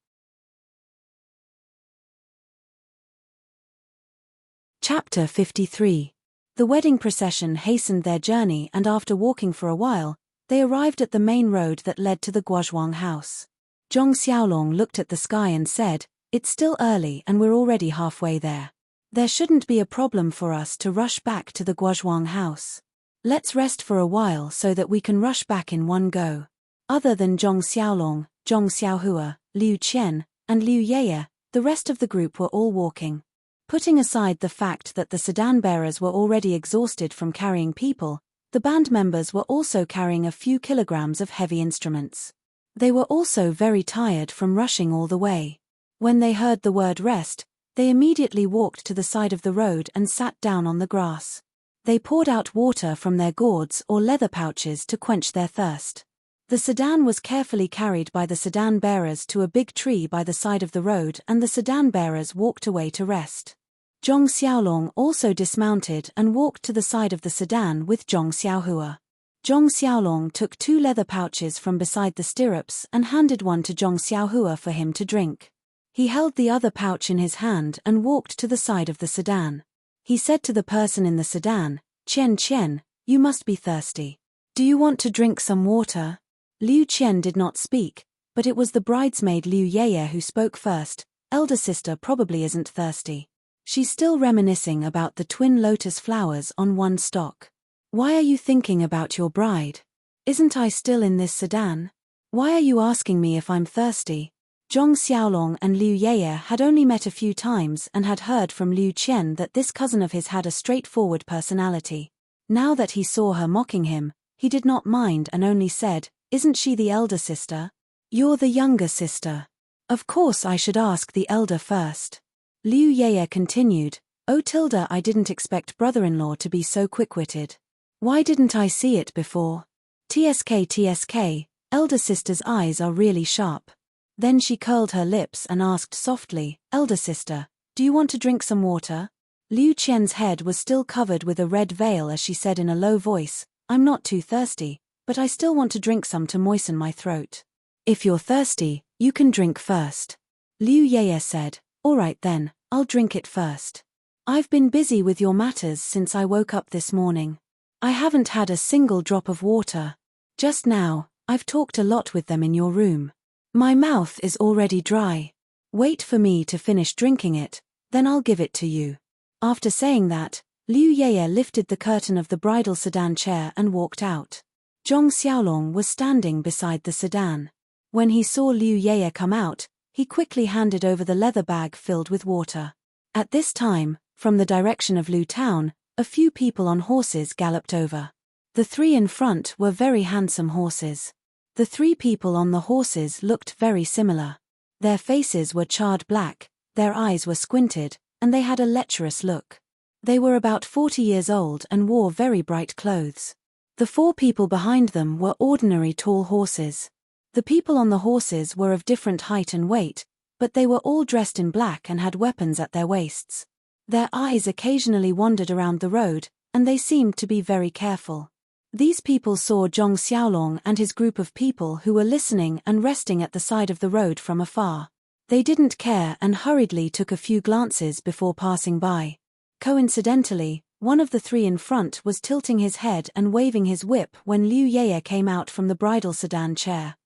Chapter 53. The wedding procession hastened their journey and after walking for a while, they arrived at the main road that led to the Guozhuang house. Zhong Xiaolong looked at the sky and said, it's still early and we're already halfway there. There shouldn't be a problem for us to rush back to the Guozhuang house. Let's rest for a while so that we can rush back in one go. Other than Zhong Xiaolong, Zhong Xiaohua, Liu Qian, and Liu Yeye, the rest of the group were all walking. Putting aside the fact that the sedan bearers were already exhausted from carrying people, the band members were also carrying a few kilograms of heavy instruments. They were also very tired from rushing all the way. When they heard the word rest, they immediately walked to the side of the road and sat down on the grass. They poured out water from their gourds or leather pouches to quench their thirst. The sedan was carefully carried by the sedan bearers to a big tree by the side of the road and the sedan bearers walked away to rest. Zhong Xiaolong also dismounted and walked to the side of the sedan with Zhong Xiaohua. Zhong Xiaolong took 2 leather pouches from beside the stirrups and handed one to Zhong Xiaohua for him to drink. He held the other pouch in his hand and walked to the side of the sedan. He said to the person in the sedan, "Qian Qian, you must be thirsty. Do you want to drink some water?" Liu Qian did not speak, but it was the bridesmaid Liu Yeye who spoke first. "Elder sister probably isn't thirsty. She's still reminiscing about the twin lotus flowers on one stalk. Why are you thinking about your bride? Isn't I still in this sedan? Why are you asking me if I'm thirsty?" Zhong Xiaolong and Liu Yeye had only met a few times and had heard from Liu Qian that this cousin of his had a straightforward personality. Now that he saw her mocking him, he did not mind and only said, "Isn't she the elder sister? You're the younger sister. Of course I should ask the elder first." Liu Yeye continued, "Oh Tilda, I didn't expect brother-in-law to be so quick-witted. Why didn't I see it before? TSK, elder sister's eyes are really sharp." Then she curled her lips and asked softly, "Elder sister, do you want to drink some water?" Liu Qian's head was still covered with a red veil as she said in a low voice, "I'm not too thirsty, but I still want to drink some to moisten my throat." "If you're thirsty, you can drink first." Liu Yeye said, "All right then, I'll drink it first. I've been busy with your matters since I woke up this morning. I haven't had a single drop of water. Just now, I've talked a lot with them in your room. My mouth is already dry. Wait for me to finish drinking it, then I'll give it to you." After saying that, Liu Yeye lifted the curtain of the bridal sedan chair and walked out. Zhong Xiaolong was standing beside the sedan. When he saw Liu Yeye come out, he quickly handed over the leather bag filled with water. At this time, from the direction of Lu Town, a few people on horses galloped over. The 3 in front were very handsome horses. The 3 people on the horses looked very similar. Their faces were charred black, their eyes were squinted, and they had a lecherous look. They were about 40 years old and wore very bright clothes. The 4 people behind them were ordinary tall horses. The people on the horses were of different height and weight, but they were all dressed in black and had weapons at their waists. Their eyes occasionally wandered around the road, and they seemed to be very careful. These people saw Zhong Xiaolong and his group of people who were listening and resting at the side of the road from afar. They didn't care and hurriedly took a few glances before passing by. Coincidentally, one of the 3 in front was tilting his head and waving his whip when Liu Yeye came out from the bridal sedan chair.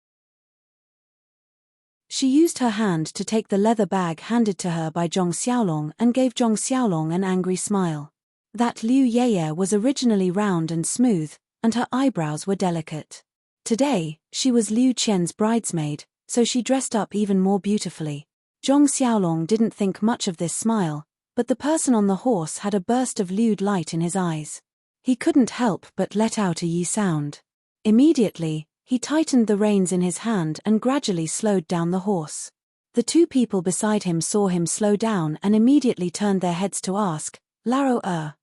She used her hand to take the leather bag handed to her by Zhong Xiaolong and gave Zhong Xiaolong an angry smile. That Liu Yeye was originally round and smooth, and her eyebrows were delicate. Today, she was Liu Qian's bridesmaid, so she dressed up even more beautifully. Zhong Xiaolong didn't think much of this smile, but the person on the horse had a burst of lewd light in his eyes. He couldn't help but let out a yi sound. Immediately, he tightened the reins in his hand and gradually slowed down the horse. The 2 people beside him saw him slow down and immediately turned their heads to ask, "Laro,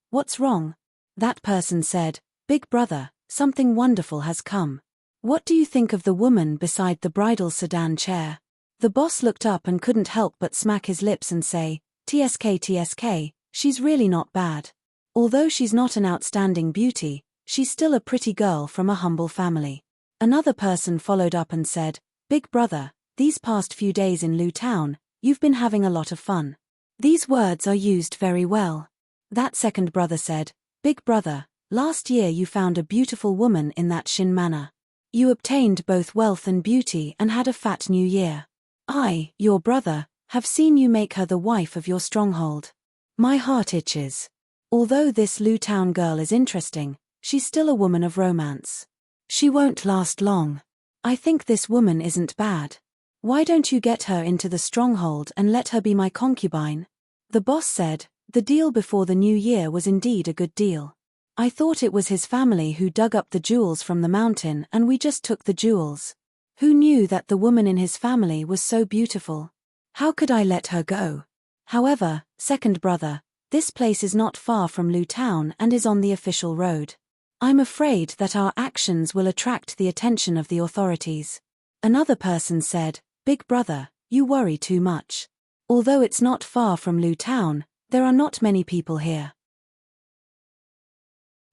what's wrong?" That person said, "Big brother, something wonderful has come. What do you think of the woman beside the bridal sedan chair?" The boss looked up and couldn't help but smack his lips and say, TSK, she's really not bad. Although she's not an outstanding beauty, she's still a pretty girl from a humble family." Another person followed up and said, "Big brother, these past few days in Lu Town, you've been having a lot of fun. These words are used very well." That second brother said, "Big brother, last year you found a beautiful woman in that Shin manor. You obtained both wealth and beauty and had a fat new year. I, your brother, have seen you make her the wife of your stronghold. My heart itches. Although this Lu Town girl is interesting, she's still a woman of romance. She won't last long. I think this woman isn't bad. Why don't you get her into the stronghold and let her be my concubine?" The boss said, "The deal before the new year was indeed a good deal. I thought it was his family who dug up the jewels from the mountain and we just took the jewels. Who knew that the woman in his family was so beautiful? How could I let her go? However, second brother, this place is not far from Lu Town and is on the official road. I'm afraid that our actions will attract the attention of the authorities." Another person said, "Big brother, you worry too much. Although it's not far from Lu Town, there are not many people here.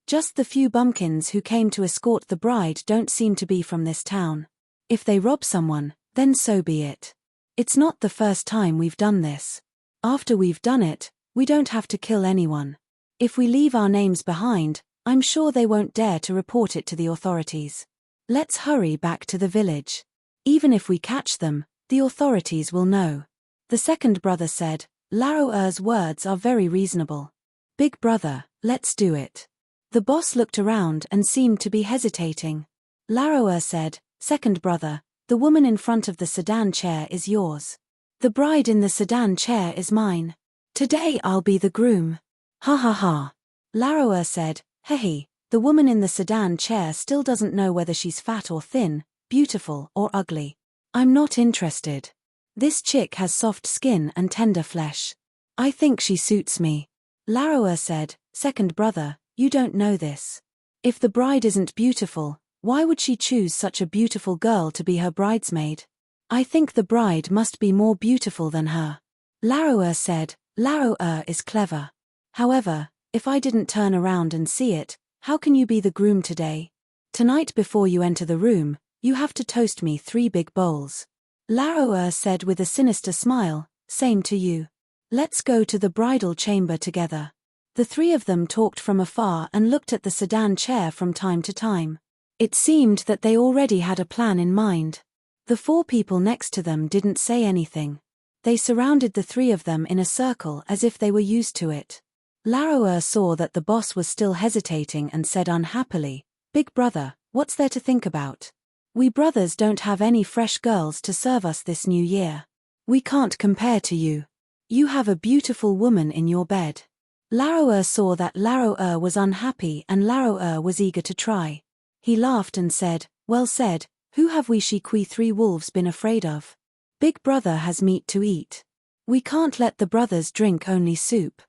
Just the few bumpkins who came to escort the bride don't seem to be from this town. If they rob someone, then so be it. It's not the first time we've done this. After we've done it, we don't have to kill anyone. If we leave our names behind, I'm sure they won't dare to report it to the authorities. Let's hurry back to the village. Even if we catch them, the authorities will know. The second brother said, Laroer's words are very reasonable. Big brother, let's do it. The boss looked around and seemed to be hesitating. Laroer said, Second brother, the woman in front of the sedan chair is yours. The bride in the sedan chair is mine. Today I'll be the groom. Ha ha ha. Laroer said, Hey, the woman in the sedan chair still doesn't know whether she's fat or thin, beautiful or ugly. I'm not interested. This chick has soft skin and tender flesh. I think she suits me. Laroer said, Second brother, you don't know this. If the bride isn't beautiful, why would she choose such a beautiful girl to be her bridesmaid? I think the bride must be more beautiful than her. Laroer said, Laroer is clever. However, if I didn't turn around and see it, how can you be the groom today? Tonight before you enter the room, you have to toast me 3 big bowls. Laroer said with a sinister smile, Same to you. Let's go to the bridal chamber together. The 3 of them talked from afar and looked at the sedan chair from time to time. It seemed that they already had a plan in mind. The 4 people next to them didn't say anything. They surrounded the 3 of them in a circle as if they were used to it. Laroer saw that the boss was still hesitating and said unhappily, Big brother, what's there to think about? We brothers don't have any fresh girls to serve us this new year. We can't compare to you. You have a beautiful woman in your bed. Laroer saw that Laroer was unhappy and Laroer was eager to try. He laughed and said, Well said, who have we she 3 wolves been afraid of? Big brother has meat to eat. We can't let the brothers drink only soup.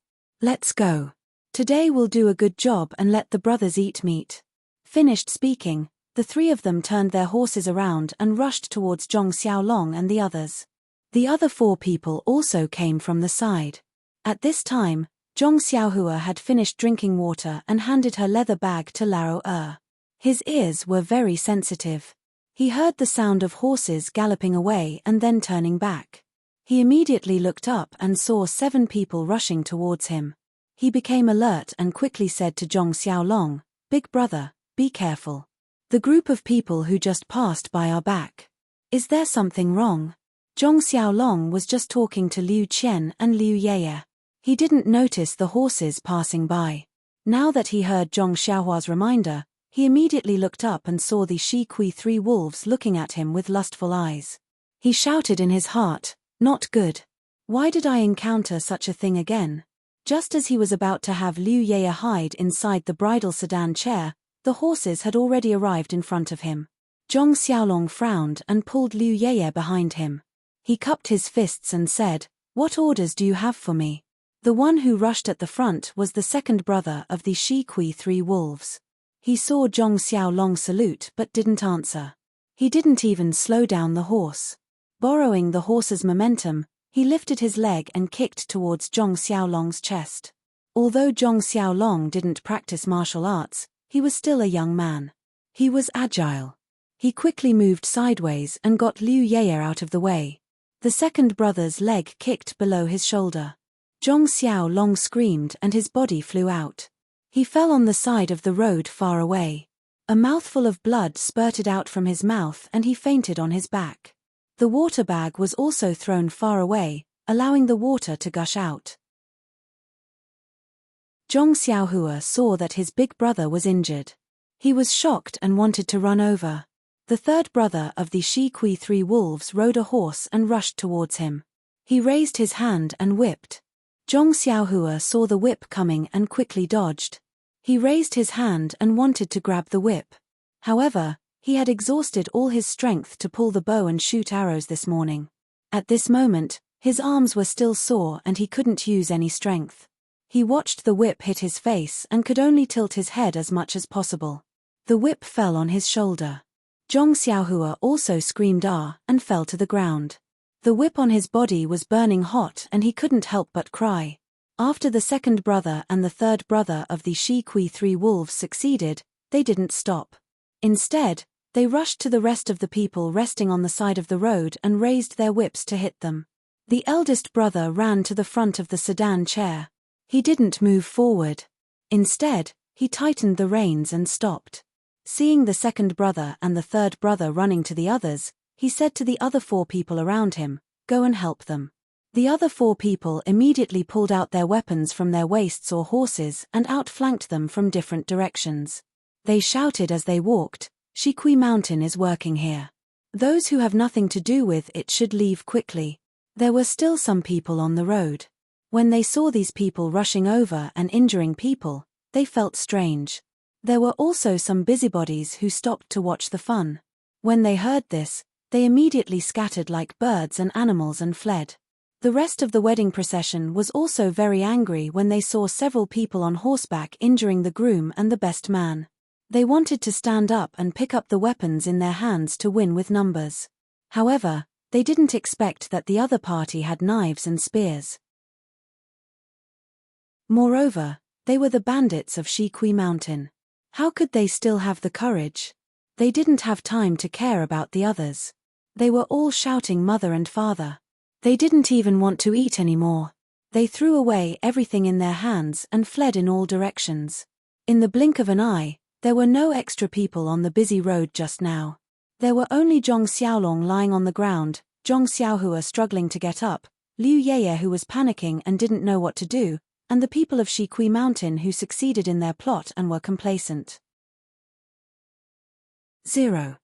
Let's go. Today we'll do a good job and let the brothers eat meat. Finished speaking, the 3 of them turned their horses around and rushed towards Zhong Xiaolong and the others. The other 4 people also came from the side. At this time, Zhong Xiaohua had finished drinking water and handed her leather bag to Laroer. His ears were very sensitive. He heard the sound of horses galloping away and then turning back. He immediately looked up and saw 7 people rushing towards him. He became alert and quickly said to Zhong Xiaolong, Big brother, be careful. The group of people who just passed by our back. Is there something wrong? Zhong Xiaolong was just talking to Liu Qian and Liu Yeye. He didn't notice the horses passing by. Now that he heard Zhong Xiaohua's reminder, he immediately looked up and saw the she 3 wolves looking at him with lustful eyes. He shouted in his heart, Not good. Why did I encounter such a thing again? Just as he was about to have Liu Yeye hide inside the bridal sedan chair, the horses had already arrived in front of him. Zhong Xiaolong frowned and pulled Liu Yeye behind him. He cupped his fists and said, What orders do you have for me? The one who rushed at the front was the second brother of the she 3 wolves. He saw Zhong Xiaolong salute but didn't answer. He didn't even slow down the horse. Borrowing the horse's momentum, he lifted his leg and kicked towards Zhong Xiaolong's chest. Although Zhong Xiaolong didn't practice martial arts, he was still a young man. He was agile. He quickly moved sideways and got Liu Yeye out of the way. The second brother's leg kicked below his shoulder. Zhong Xiaolong screamed and his body flew out. He fell on the side of the road far away. A mouthful of blood spurted out from his mouth and he fainted on his back. The water bag was also thrown far away, allowing the water to gush out. Zhong Xiaohua saw that his big brother was injured. He was shocked and wanted to run over. The third brother of the she 3 wolves rode a horse and rushed towards him. He raised his hand and whipped. Zhong Xiaohua saw the whip coming and quickly dodged. He raised his hand and wanted to grab the whip. However, he had exhausted all his strength to pull the bow and shoot arrows this morning. At this moment, his arms were still sore and he couldn't use any strength. He watched the whip hit his face and could only tilt his head as much as possible. The whip fell on his shoulder. Zhong Xiaohua also screamed "Ah!" and fell to the ground. The whip on his body was burning hot and he couldn't help but cry. After the second brother and the third brother of the Shi-Kui 3 wolves succeeded, they didn't stop. Instead, they rushed to the rest of the people resting on the side of the road and raised their whips to hit them. The eldest brother ran to the front of the sedan chair. He didn't move forward. Instead, he tightened the reins and stopped. Seeing the second brother and the third brother running to the others, he said to the other 4 people around him, "Go and help them." The other 4 people immediately pulled out their weapons from their waists or horses and outflanked them from different directions. They shouted as they walked, "Shi-Kui Mountain is working here. Those who have nothing to do with it should leave quickly." There were still some people on the road. When they saw these people rushing over and injuring people, they felt strange. There were also some busybodies who stopped to watch the fun. When they heard this, they immediately scattered like birds and animals and fled. The rest of the wedding procession was also very angry when they saw several people on horseback injuring the groom and the best man. They wanted to stand up and pick up the weapons in their hands to win with numbers. However, they didn't expect that the other party had knives and spears. Moreover, they were the bandits of Shi-Kui Mountain. How could they still have the courage? They didn't have time to care about the others. They were all shouting mother and father. They didn't even want to eat anymore. They threw away everything in their hands and fled in all directions. In the blink of an eye, there were no extra people on the busy road just now. There were only Zhong Xiaolong lying on the ground, Zhong Xiaohua struggling to get up, Liu Yeye who was panicking and didn't know what to do, and the people of Shi-Kui Mountain who succeeded in their plot and were complacent. 0.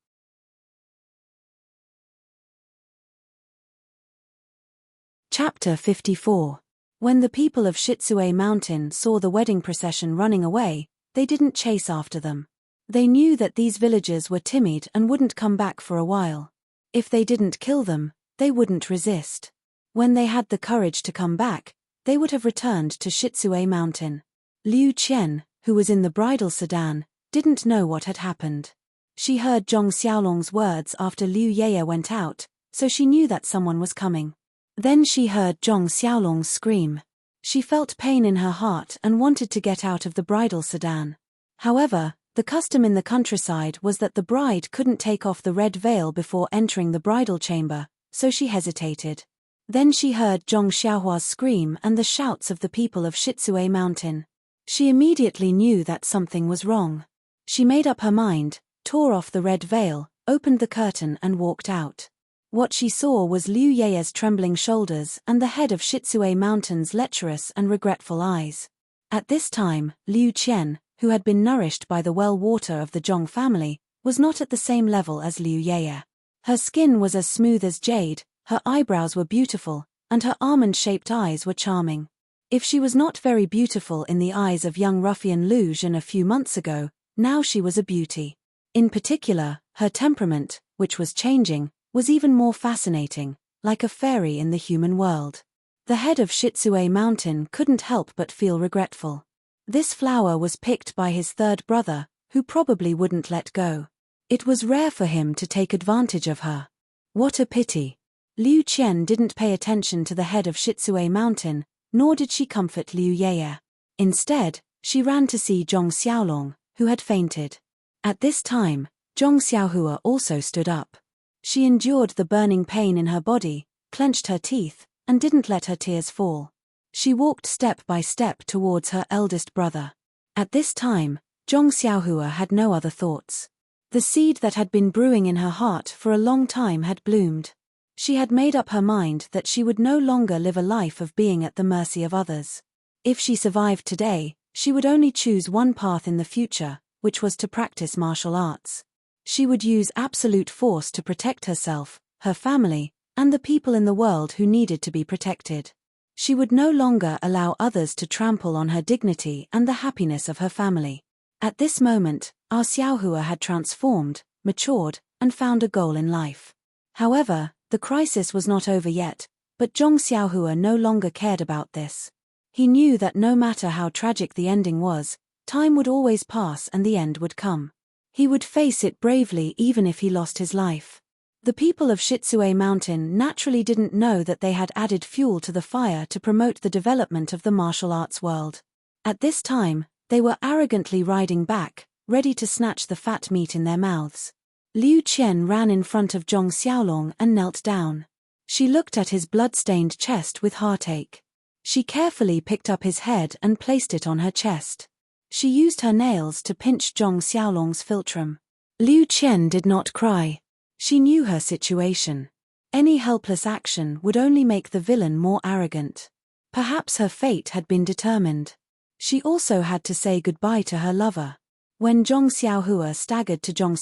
Chapter 54. When the people of Shitsue Mountain saw the wedding procession running away, they didn't chase after them. They knew that these villagers were timid and wouldn't come back for a while. If they didn't kill them, they wouldn't resist. When they had the courage to come back, they would have returned to Shitsue Mountain. Liu Qian, who was in the bridal sedan, didn't know what had happened. She heard Zhong Xiaolong's words after Liu Yeye went out, so she knew that someone was coming. Then she heard Zhong Xiaolong's scream. She felt pain in her heart and wanted to get out of the bridal sedan. However, the custom in the countryside was that the bride couldn't take off the red veil before entering the bridal chamber, so she hesitated. Then she heard Zhong Xiaohua's scream and the shouts of the people of Shitsue Mountain. She immediately knew that something was wrong. She made up her mind, tore off the red veil, opened the curtain and walked out. What she saw was Liu Yeye's trembling shoulders and the head of Shitsue Mountain's lecherous and regretful eyes. At this time, Liu Qian, who had been nourished by the well water of the Zhong family, was not at the same level as Liu Yeye. Her skin was as smooth as jade, her eyebrows were beautiful, and her almond-shaped eyes were charming. If she was not very beautiful in the eyes of young ruffian Lu Zhen a few months ago, now she was a beauty. In particular, her temperament, which was changing, was even more fascinating, like a fairy in the human world. The head of Shitsue Mountain couldn't help but feel regretful. This flower was picked by his third brother, who probably wouldn't let go. It was rare for him to take advantage of her. What a pity. Liu Qian didn't pay attention to the head of Shitsue Mountain, nor did she comfort Liu Yeye. Instead, she ran to see Zhong Xiaolong, who had fainted. At this time, Zhong Xiaohua also stood up. She endured the burning pain in her body, clenched her teeth, and didn't let her tears fall. She walked step by step towards her eldest brother. At this time, Zhong Xiaohua had no other thoughts. The seed that had been brewing in her heart for a long time had bloomed. She had made up her mind that she would no longer live a life of being at the mercy of others. If she survived today, she would only choose one path in the future, which was to practice martial arts. She would use absolute force to protect herself, her family, and the people in the world who needed to be protected. She would no longer allow others to trample on her dignity and the happiness of her family. At this moment, our Xiaohua had transformed, matured, and found a goal in life. However, the crisis was not over yet, but Zhong Xiaohua no longer cared about this. He knew that no matter how tragic the ending was, time would always pass and the end would come. He would face it bravely even if he lost his life. The people of Shitsue Mountain naturally didn't know that they had added fuel to the fire to promote the development of the martial arts world. At this time, they were arrogantly riding back, ready to snatch the fat meat in their mouths. Liu Qian ran in front of Zhong Xiaolong and knelt down. She looked at his blood-stained chest with heartache. She carefully picked up his head and placed it on her chest. She used her nails to pinch Zhong Xiaolong's philtrum. Liu Qian did not cry. She knew her situation. Any helpless action would only make the villain more arrogant. Perhaps her fate had been determined. She also had to say goodbye to her lover. When Zhong Xiaohua staggered to Zhong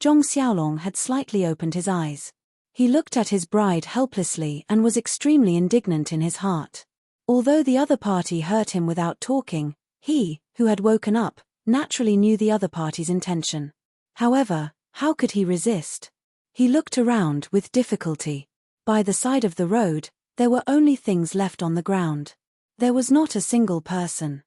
Xiaolong had slightly opened his eyes. He looked at his bride helplessly and was extremely indignant in his heart. Although the other party hurt him without talking, he, who had woken up, naturally knew the other party's intention. However, how could he resist? He looked around with difficulty. By the side of the road, there were only things left on the ground. There was not a single person.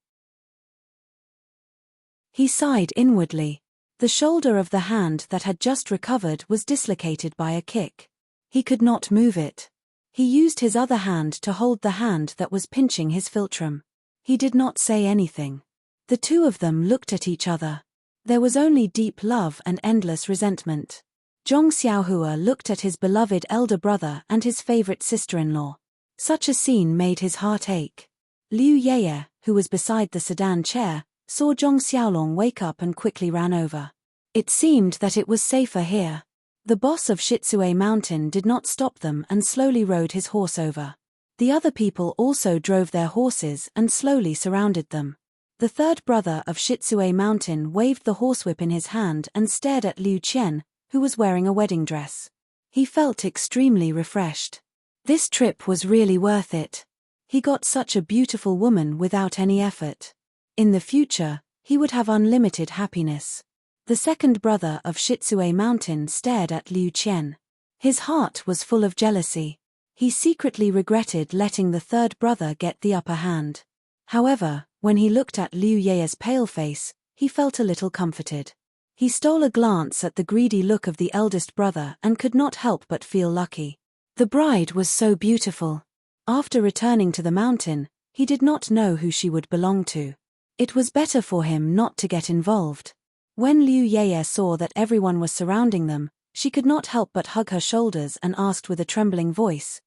He sighed inwardly. The shoulder of the hand that had just recovered was dislocated by a kick. He could not move it. He used his other hand to hold the hand that was pinching his philtrum. He did not say anything. The two of them looked at each other. There was only deep love and endless resentment. Zhong Xiaohua looked at his beloved elder brother and his favorite sister-in-law. Such a scene made his heart ache. Liu Yeye, who was beside the sedan chair, saw Zhong Xiaolong wake up and quickly ran over. It seemed that it was safer here. The boss of Shitsue Mountain did not stop them and slowly rode his horse over. The other people also drove their horses and slowly surrounded them. The third brother of Shitsue Mountain waved the horsewhip in his hand and stared at Liu Qian, who was wearing a wedding dress. He felt extremely refreshed. This trip was really worth it. He got such a beautiful woman without any effort. In the future, he would have unlimited happiness. The second brother of Shitsue Mountain stared at Liu Qian. His heart was full of jealousy. He secretly regretted letting the third brother get the upper hand. However, when he looked at Liu Ye's pale face, he felt a little comforted. He stole a glance at the greedy look of the eldest brother and could not help but feel lucky. The bride was so beautiful. After returning to the mountain, he did not know who she would belong to. It was better for him not to get involved. When Liu Yeye saw that everyone was surrounding them, she could not help but hug her shoulders and asked with a trembling voice,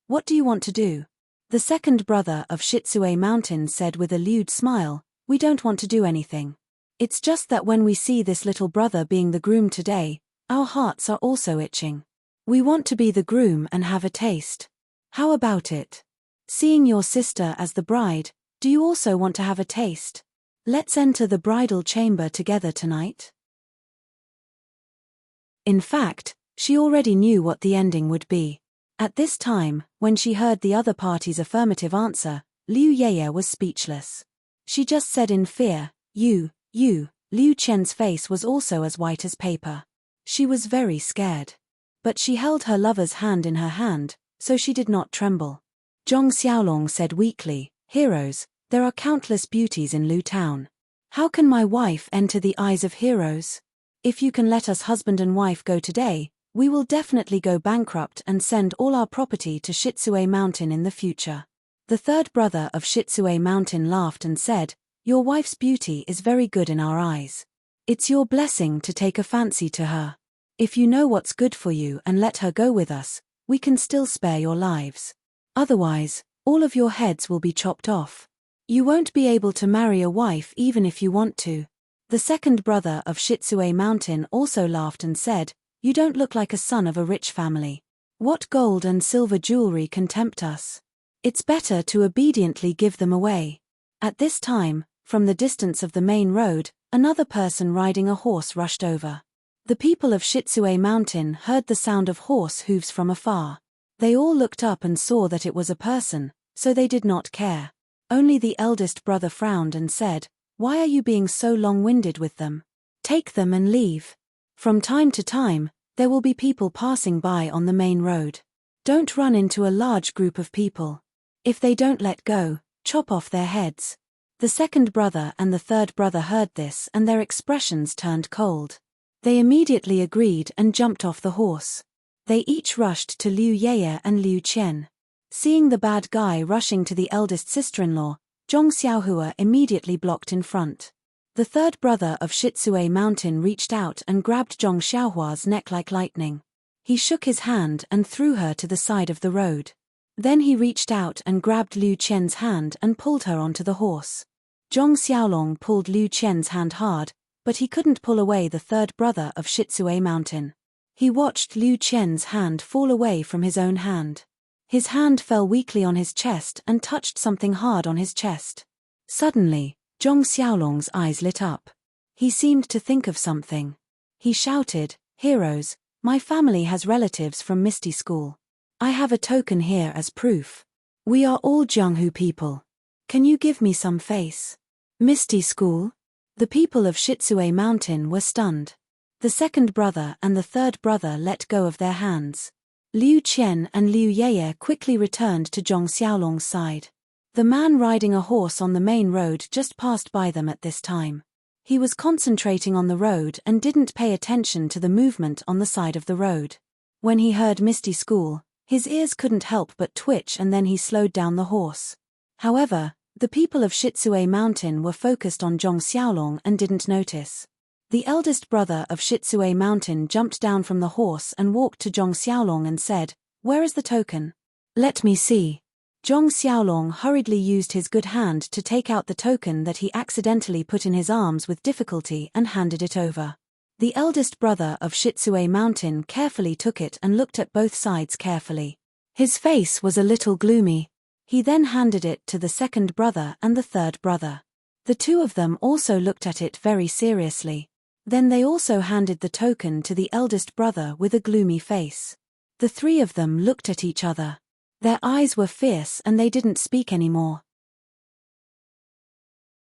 what do you want to do?" The second brother of Shitsue Mountain said with a lewd smile, "We don't want to do anything. It's just that when we see this little brother being the groom today, our hearts are also itching. We want to be the groom and have a taste. How about it? Seeing your sister as the bride, do you also want to have a taste? Let's enter the bridal chamber together tonight." In fact, she already knew what the ending would be. At this time, when she heard the other party's affirmative answer, Liu Yeye was speechless. She just said in fear, you. Liu Qian's face was also as white as paper. She was very scared. But she held her lover's hand in her hand, so she did not tremble. Zhong Xiaolong said weakly, "Heroes, there are countless beauties in Lu Town. How can my wife enter the eyes of heroes? If you can let us husband and wife go today, we will definitely go bankrupt and send all our property to Shitsue Mountain in the future." The third brother of Shitsue Mountain laughed and said, "Your wife's beauty is very good in our eyes. It's your blessing to take a fancy to her. If you know what's good for you and let her go with us, we can still spare your lives. Otherwise, all of your heads will be chopped off. You won't be able to marry a wife even if you want to." The second brother of Shitsue Mountain also laughed and said, "You don't look like a son of a rich family. What gold and silver jewelry can tempt us? It's better to obediently give them away." At this time, from the distance of the main road, another person riding a horse rushed over. The people of Shitsue Mountain heard the sound of horse hooves from afar. They all looked up and saw that it was a person, so they did not care. Only the eldest brother frowned and said, "Why are you being so long-winded with them? Take them and leave. From time to time, there will be people passing by on the main road. Don't run into a large group of people. If they don't let go, chop off their heads." The second brother and the third brother heard this and their expressions turned cold. They immediately agreed and jumped off the horse. They each rushed to Liu Yeye and Liu Qian. Seeing the bad guy rushing to the eldest sister-in-law, Zhong Xiaohua immediately blocked in front. The third brother of Shitsue Mountain reached out and grabbed Zhong Xiaohua's neck like lightning. He shook his hand and threw her to the side of the road. Then he reached out and grabbed Liu Qian's hand and pulled her onto the horse. Zhong Xiaolong pulled Liu Qian's hand hard, but he couldn't pull away the third brother of Shitsue Mountain. He watched Liu Qian's hand fall away from his own hand. His hand fell weakly on his chest and touched something hard on his chest. Suddenly, Zhong Xiaolong's eyes lit up. He seemed to think of something. He shouted, "Heroes, my family has relatives from Misty School. I have a token here as proof. We are all Jianghu people. Can you give me some face?" Misty School? The people of Shitsue Mountain were stunned. The second brother and the third brother let go of their hands. Liu Qian and Liu Yeye quickly returned to Zhong Xiaolong's side. The man riding a horse on the main road just passed by them at this time. He was concentrating on the road and didn't pay attention to the movement on the side of the road. When he heard Misty School, his ears couldn't help but twitch, and then he slowed down the horse. However, the people of Shitsue Mountain were focused on Zhong Xiaolong and didn't notice. The eldest brother of Shitsue Mountain jumped down from the horse and walked to Zhong Xiaolong and said, "Where is the token? Let me see." Zhong Xiaolong hurriedly used his good hand to take out the token that he accidentally put in his arms with difficulty and handed it over. The eldest brother of Shitsue Mountain carefully took it and looked at both sides carefully. His face was a little gloomy. He then handed it to the second brother and the third brother. The two of them also looked at it very seriously. Then they also handed the token to the eldest brother with a gloomy face. The three of them looked at each other. Their eyes were fierce and they didn't speak anymore.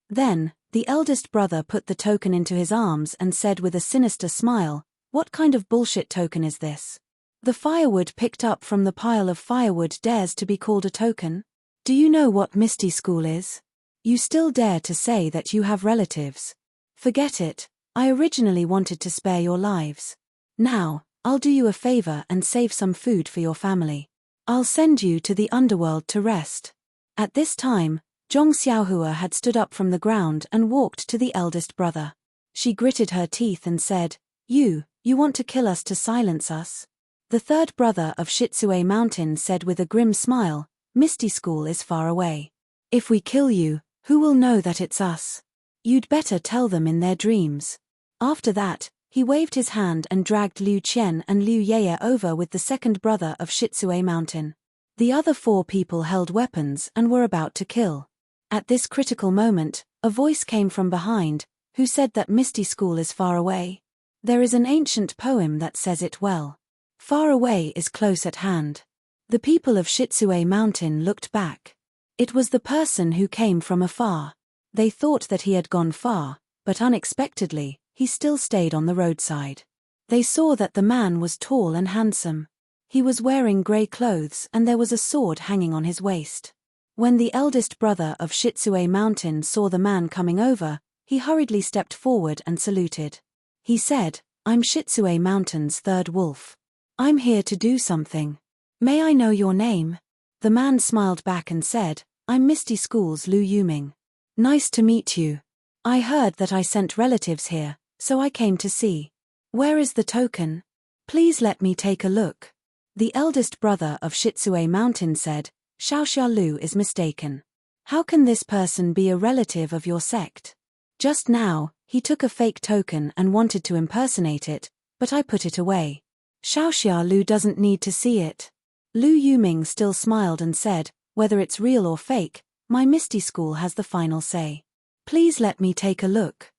Then, the eldest brother put the token into his arms and said with a sinister smile, "What kind of bullshit token is this? The firewood picked up from the pile of firewood dares to be called a token? Do you know what Misty School is? You still dare to say that you have relatives? Forget it. I originally wanted to spare your lives. Now, I'll do you a favor and save some food for your family. I'll send you to the underworld to rest." At this time, Zhong Xiaohua had stood up from the ground and walked to the eldest brother. She gritted her teeth and said, You want to kill us to silence us?" The third brother of Shitsue Mountain said with a grim smile, "Misty School is far away. If we kill you, who will know that it's us? You'd better tell them in their dreams." After that, he waved his hand and dragged Liu Qian and Liu Yeye over with the second brother of Shitsue Mountain. The other four people held weapons and were about to kill. At this critical moment, a voice came from behind, who said that Misty School is far away. There is an ancient poem that says it well. Far away is close at hand. The people of Shitsue Mountain looked back. It was the person who came from afar. They thought that he had gone far, but unexpectedly, he still stayed on the roadside. They saw that the man was tall and handsome. He was wearing grey clothes and there was a sword hanging on his waist. When the eldest brother of Shitsue Mountain saw the man coming over, he hurriedly stepped forward and saluted. He said, "I'm Shitsue Mountain's third wolf. I'm here to do something. May I know your name?" The man smiled back and said, "I'm Misty School's Lu Yuming. Nice to meet you. I heard that I sent relatives here, so I came to see. Where is the token? Please let me take a look." The eldest brother of Shitsue Mountain said, "Xiaoxia Lu is mistaken. How can this person be a relative of your sect? Just now, he took a fake token and wanted to impersonate it, but I put it away. Xiaoxia Lu doesn't need to see it." Lu Yuming still smiled and said, "Whether it's real or fake, my Misty School has the final say. Please let me take a look.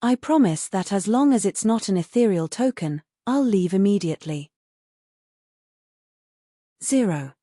I promise that as long as it's not an ethereal token, I'll leave immediately." 0.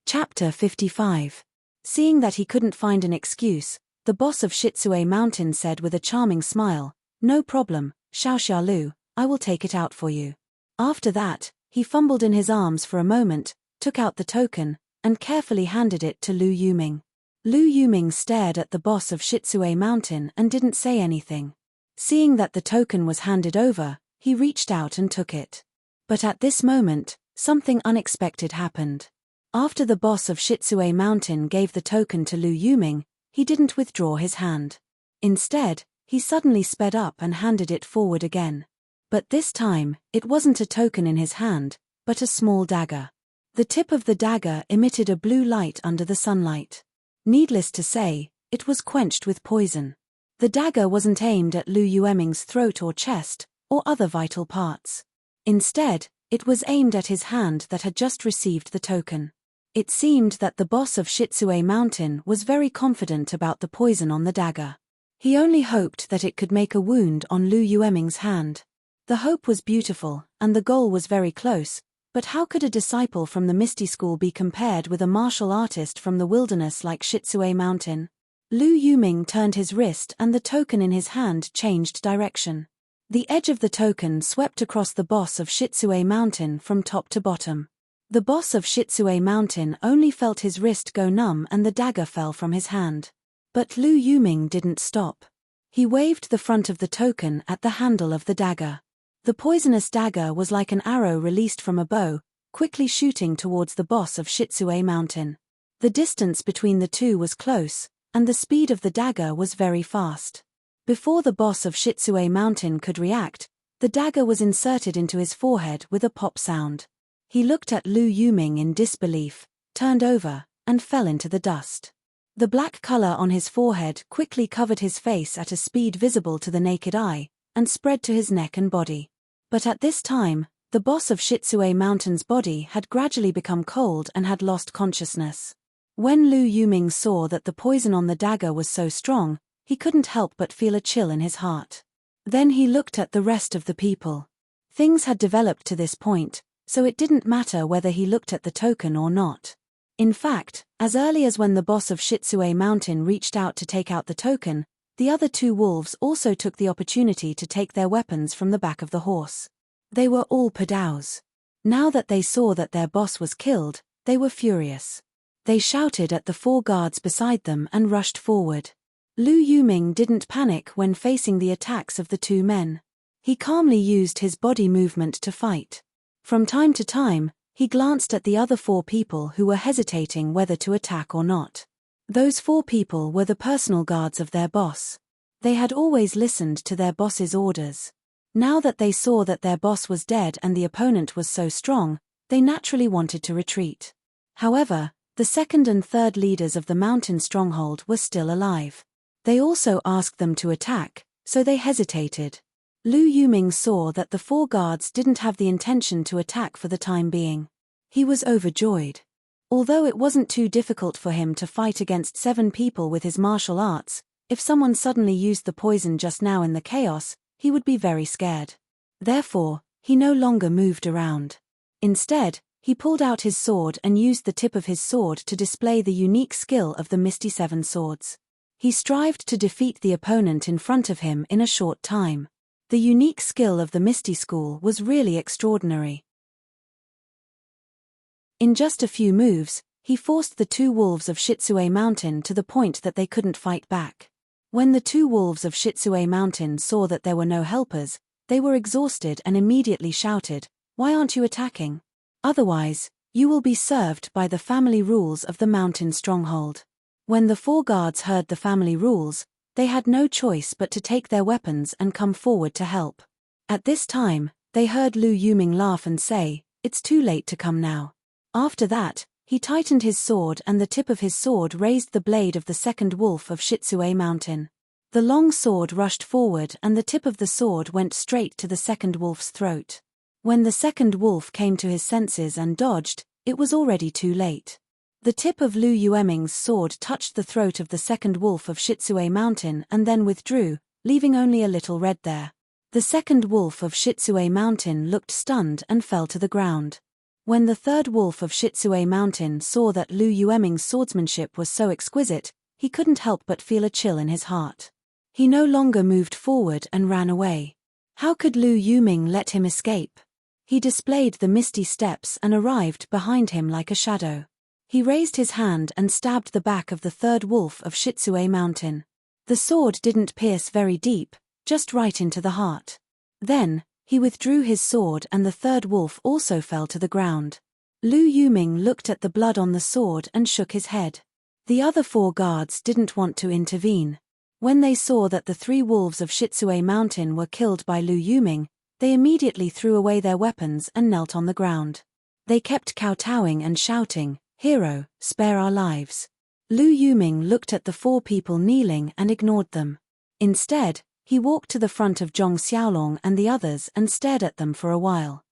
Chapter 55. Seeing that he couldn't find an excuse, the boss of Shitsue Mountain said with a charming smile, "No problem, Xiaoxia Lu, I will take it out for you." After that, he fumbled in his arms for a moment, took out the token, and carefully handed it to Lu Yuming. Lu Yuming stared at the boss of Shitsue Mountain and didn't say anything. Seeing that the token was handed over, he reached out and took it. But at this moment, something unexpected happened. After the boss of Shitsue Mountain gave the token to Lu Yuming, he didn't withdraw his hand. Instead, he suddenly sped up and handed it forward again. But this time, it wasn't a token in his hand, but a small dagger. The tip of the dagger emitted a blue light under the sunlight. Needless to say, it was quenched with poison. The dagger wasn't aimed at Lu Yuming's throat or chest, or other vital parts. Instead, it was aimed at his hand that had just received the token. It seemed that the boss of Shitsue Mountain was very confident about the poison on the dagger. He only hoped that it could make a wound on Lu Yuming's hand. The hope was beautiful, and the goal was very close, but how could a disciple from the Misty School be compared with a martial artist from the wilderness like Shitsue Mountain? Lu Yuming turned his wrist and the token in his hand changed direction. The edge of the token swept across the boss of Shitsue Mountain from top to bottom. The boss of Shitsue Mountain only felt his wrist go numb and the dagger fell from his hand. But Lu Yuming didn't stop. He waved the front of the token at the handle of the dagger. The poisonous dagger was like an arrow released from a bow, quickly shooting towards the boss of Shitsue Mountain. The distance between the two was close, and the speed of the dagger was very fast. Before the boss of Shitsue Mountain could react, the dagger was inserted into his forehead with a pop sound. He looked at Lu Yuming in disbelief, turned over, and fell into the dust. The black color on his forehead quickly covered his face at a speed visible to the naked eye, and spread to his neck and body. But at this time, the boss of Shitsue Mountain's body had gradually become cold and had lost consciousness. When Lu Yuming saw that the poison on the dagger was so strong, he couldn't help but feel a chill in his heart. Then he looked at the rest of the people. Things had developed to this point, so it didn't matter whether he looked at the token or not. In fact, as early as when the boss of Shitsue Mountain reached out to take out the token, the other two wolves also took the opportunity to take their weapons from the back of the horse. They were all Padaos. Now that they saw that their boss was killed, they were furious. They shouted at the four guards beside them and rushed forward. Lu Yuming didn't panic when facing the attacks of the two men. He calmly used his body movement to fight. From time to time, he glanced at the other four people who were hesitating whether to attack or not. Those four people were the personal guards of their boss. They had always listened to their boss's orders. Now that they saw that their boss was dead and the opponent was so strong, they naturally wanted to retreat. However, the second and third leaders of the mountain stronghold were still alive. They also asked them to attack, so they hesitated. Lu Yuming saw that the four guards didn't have the intention to attack for the time being. He was overjoyed. Although it wasn't too difficult for him to fight against 7 people with his martial arts, if someone suddenly used the poison just now in the chaos, he would be very scared. Therefore, he no longer moved around. Instead, he pulled out his sword and used the tip of his sword to display the unique skill of the Misty 7 Swords. He strived to defeat the opponent in front of him in a short time. The unique skill of the Misty School was really extraordinary. In just a few moves, he forced the 2 wolves of Shitsue Mountain to the point that they couldn't fight back. When the 2 wolves of Shitsue Mountain saw that there were no helpers, they were exhausted and immediately shouted, "Why aren't you attacking? Otherwise, you will be served by the family rules of the mountain stronghold." When the 4 guards heard the family rules, they had no choice but to take their weapons and come forward to help. At this time, they heard Lu Yuming laugh and say, "It's too late to come now." After that, he tightened his sword and the tip of his sword raised the blade of the second wolf of Shitsue Mountain. The long sword rushed forward and the tip of the sword went straight to the second wolf's throat. When the second wolf came to his senses and dodged, it was already too late. The tip of Lu Yuming's sword touched the throat of the second wolf of Shitsue Mountain and then withdrew, leaving only a little red there. The second wolf of Shitsue Mountain looked stunned and fell to the ground. When the third wolf of Shitsue Mountain saw that Lu Yuming's swordsmanship was so exquisite, he couldn't help but feel a chill in his heart. He no longer moved forward and ran away. How could Lu Yuming let him escape? He displayed the misty steps and arrived behind him like a shadow. He raised his hand and stabbed the back of the third wolf of Shitsue Mountain. The sword didn't pierce very deep, just right into the heart. Then, he withdrew his sword and the third wolf also fell to the ground. Lu Yuming looked at the blood on the sword and shook his head. The other 4 guards didn't want to intervene. When they saw that the 3 wolves of Shitsue Mountain were killed by Lu Yuming, they immediately threw away their weapons and knelt on the ground. They kept kowtowing and shouting, "Hero, spare our lives." Lu Yuming looked at the 4 people kneeling and ignored them. Instead, he walked to the front of Zhong Xiaolong and the others and stared at them for a while.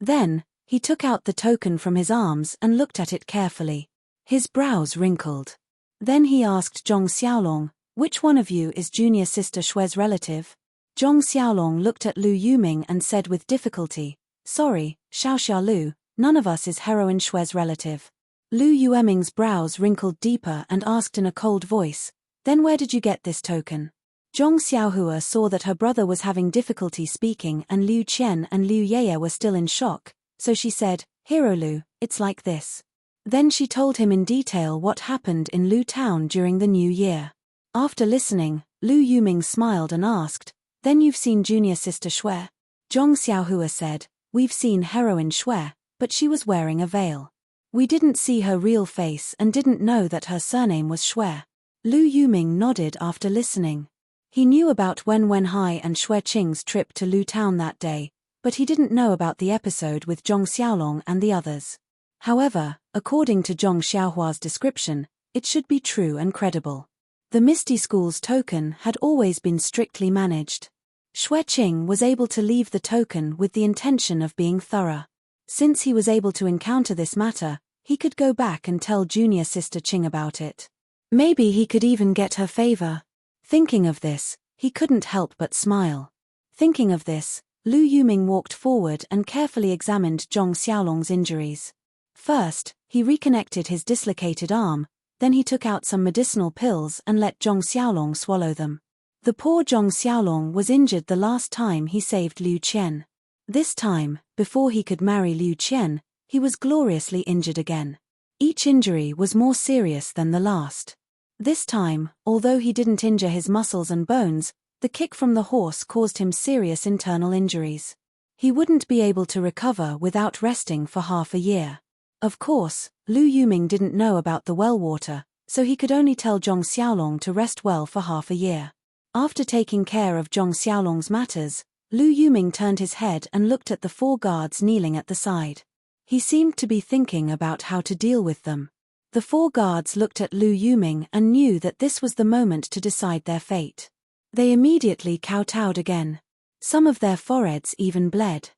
Then, he took out the token from his arms and looked at it carefully. His brows wrinkled. Then he asked Zhong Xiaolong, "Which one of you is junior sister Shue's relative?" Zhong Xiaolong looked at Lu Yuming and said with difficulty, "Sorry, Xiaoxia Lu, none of us is heroine Shue's relative." Lu Yuming's brows wrinkled deeper and asked in a cold voice, "Then where did you get this token?" Zhong Xiaohua saw that her brother was having difficulty speaking and Liu Qian and Liu Yeye were still in shock, so she said, "Hero Lu, it's like this." Then she told him in detail what happened in Lu Town during the New Year. After listening, Lu Yuming smiled and asked, "Then you've seen junior sister Shui?" Zhong Xiaohua said, "We've seen heroine Shui, but she was wearing a veil. We didn't see her real face and didn't know that her surname was Shui." Lu Yuming nodded after listening. He knew about Wen Wenhai and Shui Qing's trip to Lu Town that day, but he didn't know about the episode with Zhong Xiaolong and the others. However, according to Zhong Xiaohua's description, it should be true and credible. The Misty School's token had always been strictly managed. Shui Qing was able to leave the token with the intention of being thorough. Since he was able to encounter this matter, he could go back and tell junior sister Qing about it. Maybe he could even get her favor. Thinking of this, he couldn't help but smile. Thinking of this, Lu Yuming walked forward and carefully examined Zhong Xiaolong's injuries. First, he reconnected his dislocated arm, then he took out some medicinal pills and let Zhong Xiaolong swallow them. The poor Zhong Xiaolong was injured the last time he saved Liu Qian. This time, before he could marry Liu Qian, he was gloriously injured again. Each injury was more serious than the last. This time, although he didn't injure his muscles and bones, the kick from the horse caused him serious internal injuries. He wouldn't be able to recover without resting for half a year. Of course, Lu Yuming didn't know about the well water, so he could only tell Zhong Xiaolong to rest well for half a year. After taking care of Zhong Xiaolong's matters, Lu Yuming turned his head and looked at the 4 guards kneeling at the side. He seemed to be thinking about how to deal with them. The 4 guards looked at Lu Yuming and knew that this was the moment to decide their fate. They immediately kowtowed again. Some of their foreheads even bled.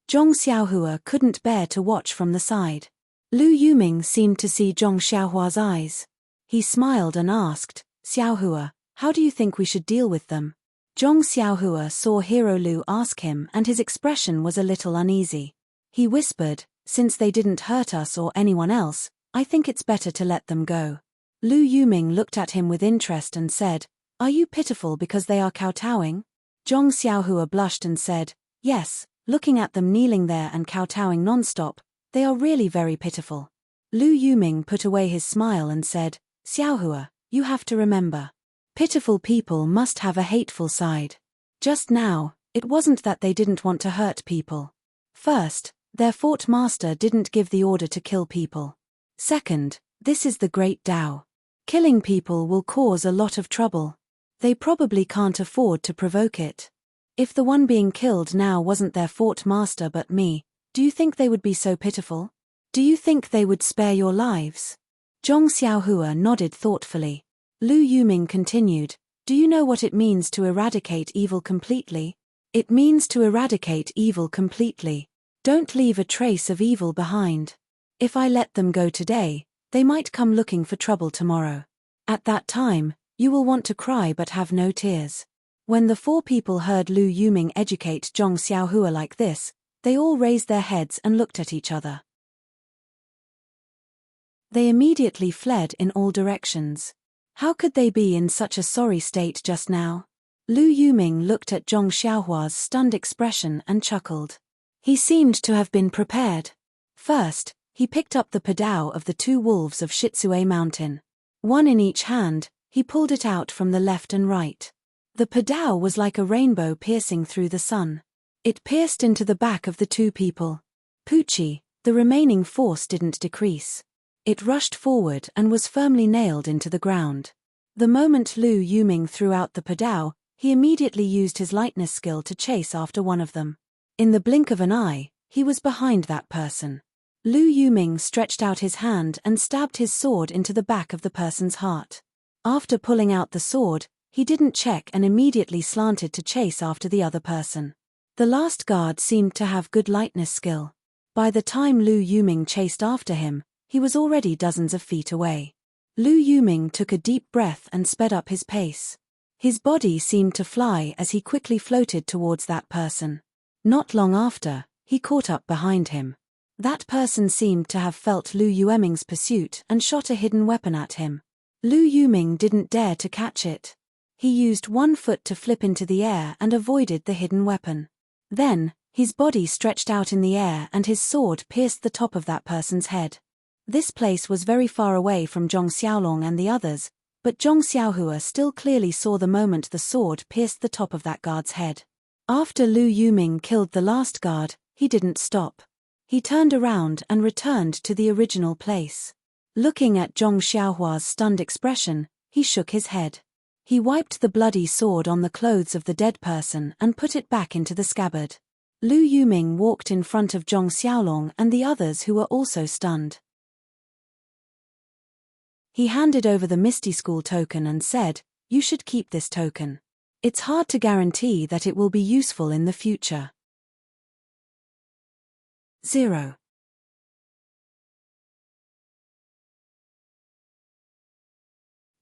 Zhong Xiaohua couldn't bear to watch from the side. Lu Yuming seemed to see Zhong Xiaohua's eyes. He smiled and asked, "Xiaohua, how do you think we should deal with them?" Zhong Xiaohua saw Hero Lu ask him and his expression was a little uneasy. He whispered, "Since they didn't hurt us or anyone else, I think it's better to let them go." Lu Yuming looked at him with interest and said, "Are you pitiful because they are kowtowing?" Zhong Xiaohua blushed and said, "Yes, looking at them kneeling there and kowtowing non-stop, they are really very pitiful." Lu Yuming put away his smile and said, "Xiaohua, you have to remember. Pitiful people must have a hateful side. Just now, it wasn't that they didn't want to hurt people. First, their fort master didn't give the order to kill people. Second, this is the Great Tao. Killing people will cause a lot of trouble. They probably can't afford to provoke it. If the one being killed now wasn't their fort master but me, do you think they would be so pitiful? Do you think they would spare your lives?" Zhong Xiaohua nodded thoughtfully. Lu Yuming continued, "Do you know what it means to eradicate evil completely? It means to eradicate evil completely. Don't leave a trace of evil behind. If I let them go today, they might come looking for trouble tomorrow. At that time, you will want to cry but have no tears." When the 4 people heard Lu Yuming educate Zhong Xiaohua like this, they all raised their heads and looked at each other. They immediately fled in all directions. How could they be in such a sorry state just now? Lu Yuming looked at Zhong Xiaohua's stunned expression and chuckled. He seemed to have been prepared. First, He picked up the padao of the 2 wolves of Shitsue Mountain. One in each hand, he pulled it out from the left and right. The padao was like a rainbow piercing through the sun. It pierced into the back of the 2 people. Poochie, the remaining force didn't decrease. It rushed forward and was firmly nailed into the ground. The moment Lu Yuming threw out the padao, he immediately used his lightness skill to chase after one of them. In the blink of an eye, he was behind that person. Lu Yuming stretched out his hand and stabbed his sword into the back of the person's heart. After pulling out the sword, he didn't check and immediately slanted to chase after the other person. The last guard seemed to have good lightness skill. By the time Lu Yuming chased after him, he was already dozens of feet away. Lu Yuming took a deep breath and sped up his pace. His body seemed to fly as he quickly floated towards that person. Not long after, he caught up behind him. That person seemed to have felt Lu Yuming's pursuit and shot a hidden weapon at him. Lu Yuming didn't dare to catch it. He used one foot to flip into the air and avoided the hidden weapon. Then, his body stretched out in the air and his sword pierced the top of that person's head. This place was very far away from Zhong Xiaolong and the others, but Zhong Xiaohua still clearly saw the moment the sword pierced the top of that guard's head. After Lu Yuming killed the last guard, he didn't stop. He turned around and returned to the original place. Looking at Zhong Xiaohua's stunned expression, he shook his head. He wiped the bloody sword on the clothes of the dead person and put it back into the scabbard. Lu Yuming walked in front of Zhong Xiaolong and the others who were also stunned. He handed over the Misty School token and said, "You should keep this token. It's hard to guarantee that it will be useful in the future." 0.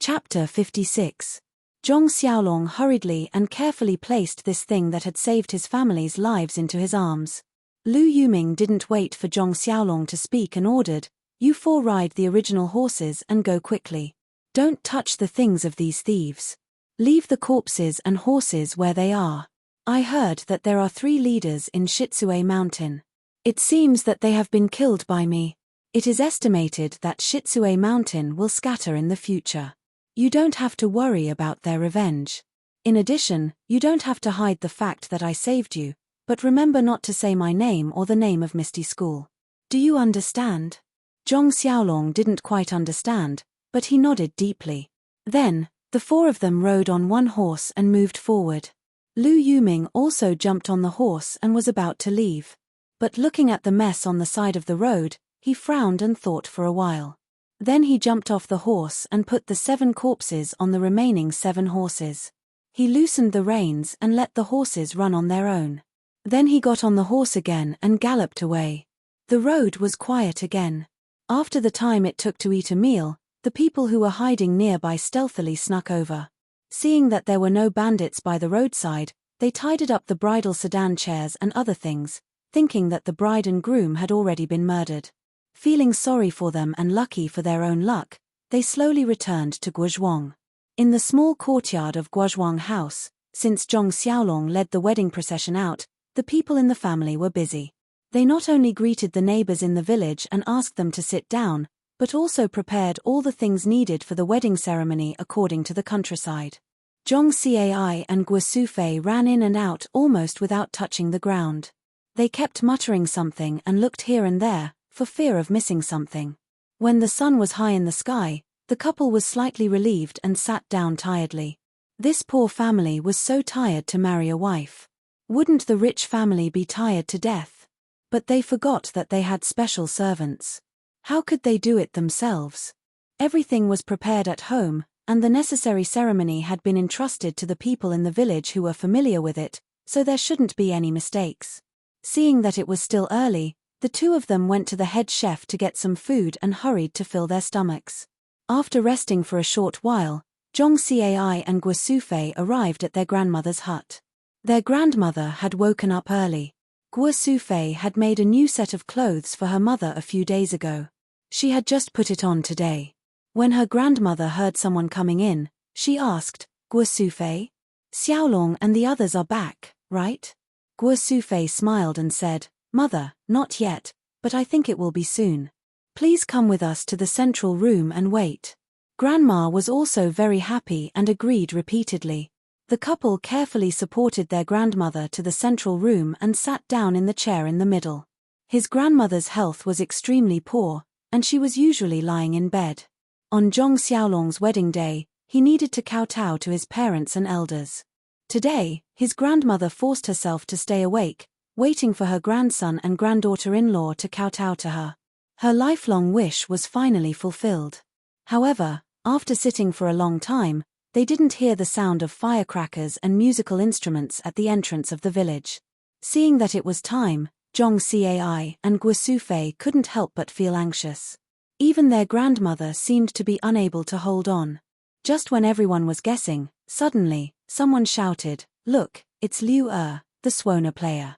Chapter 56. Zhong Xiaolong hurriedly and carefully placed this thing that had saved his family's lives into his arms. Lu Yuming didn't wait for Zhong Xiaolong to speak and ordered, "You 4 ride the original horses and go quickly. Don't touch the things of these thieves. Leave the corpses and horses where they are. I heard that there are 3 leaders in Shitsue Mountain. It seems that they have been killed by me. It is estimated that Shitsue Mountain will scatter in the future. You don't have to worry about their revenge. In addition, you don't have to hide the fact that I saved you, but remember not to say my name or the name of Misty School. Do you understand?" Zhong Xiaolong didn't quite understand, but he nodded deeply. Then, the 4 of them rode on one horse and moved forward. Lu Yuming also jumped on the horse and was about to leave. But looking at the mess on the side of the road, he frowned and thought for a while. Then he jumped off the horse and put the 7 corpses on the remaining 7 horses. He loosened the reins and let the horses run on their own. Then he got on the horse again and galloped away. The road was quiet again. After the time it took to eat a meal, the people who were hiding nearby stealthily snuck over. Seeing that there were no bandits by the roadside, they tidied up the bridal sedan chairs and other things, thinking that the bride and groom had already been murdered. Feeling sorry for them and lucky for their own luck, they slowly returned to Guozhuang. In the small courtyard of Guozhuang House, since Zhong Xiaolong led the wedding procession out, the people in the family were busy. They not only greeted the neighbors in the village and asked them to sit down, but also prepared all the things needed for the wedding ceremony according to the countryside. Zhong Cai and Guo Sufei ran in and out almost without touching the ground. They kept muttering something and looked here and there, for fear of missing something. When the sun was high in the sky, the couple was slightly relieved and sat down tiredly. This poor family was so tired to marry a wife. Wouldn't the rich family be tired to death? But they forgot that they had special servants. How could they do it themselves? Everything was prepared at home, and the necessary ceremony had been entrusted to the people in the village who were familiar with it, so there shouldn't be any mistakes. Seeing that it was still early, the 2 of them went to the head chef to get some food and hurried to fill their stomachs. After resting for a short while, Zhong Cai and Guo Sufei arrived at their grandmother's hut. Their grandmother had woken up early. Guo Sufei had made a new set of clothes for her mother a few days ago. She had just put it on today. When her grandmother heard someone coming in, she asked, "Guo Sufei? Xiaolong and the others are back, right?" Guo Sufei smiled and said, "Mother, not yet, but I think it will be soon." Please come with us to the central room and wait. Grandma was also very happy and agreed repeatedly. The couple carefully supported their grandmother to the central room and sat down in the chair in the middle. His grandmother's health was extremely poor, and she was usually lying in bed. On Zhong Xiaolong's wedding day, he needed to kowtow to his parents and elders. Today, his grandmother forced herself to stay awake, waiting for her grandson and granddaughter-in-law to kowtow to her. Her lifelong wish was finally fulfilled. However, after sitting for a long time, they didn't hear the sound of firecrackers and musical instruments at the entrance of the village. Seeing that it was time, Zhong Cai and Guo Sufei couldn't help but feel anxious. Even their grandmother seemed to be unable to hold on. Just when everyone was guessing, suddenly, someone shouted, "Look, it's Liu Er, the Swana player.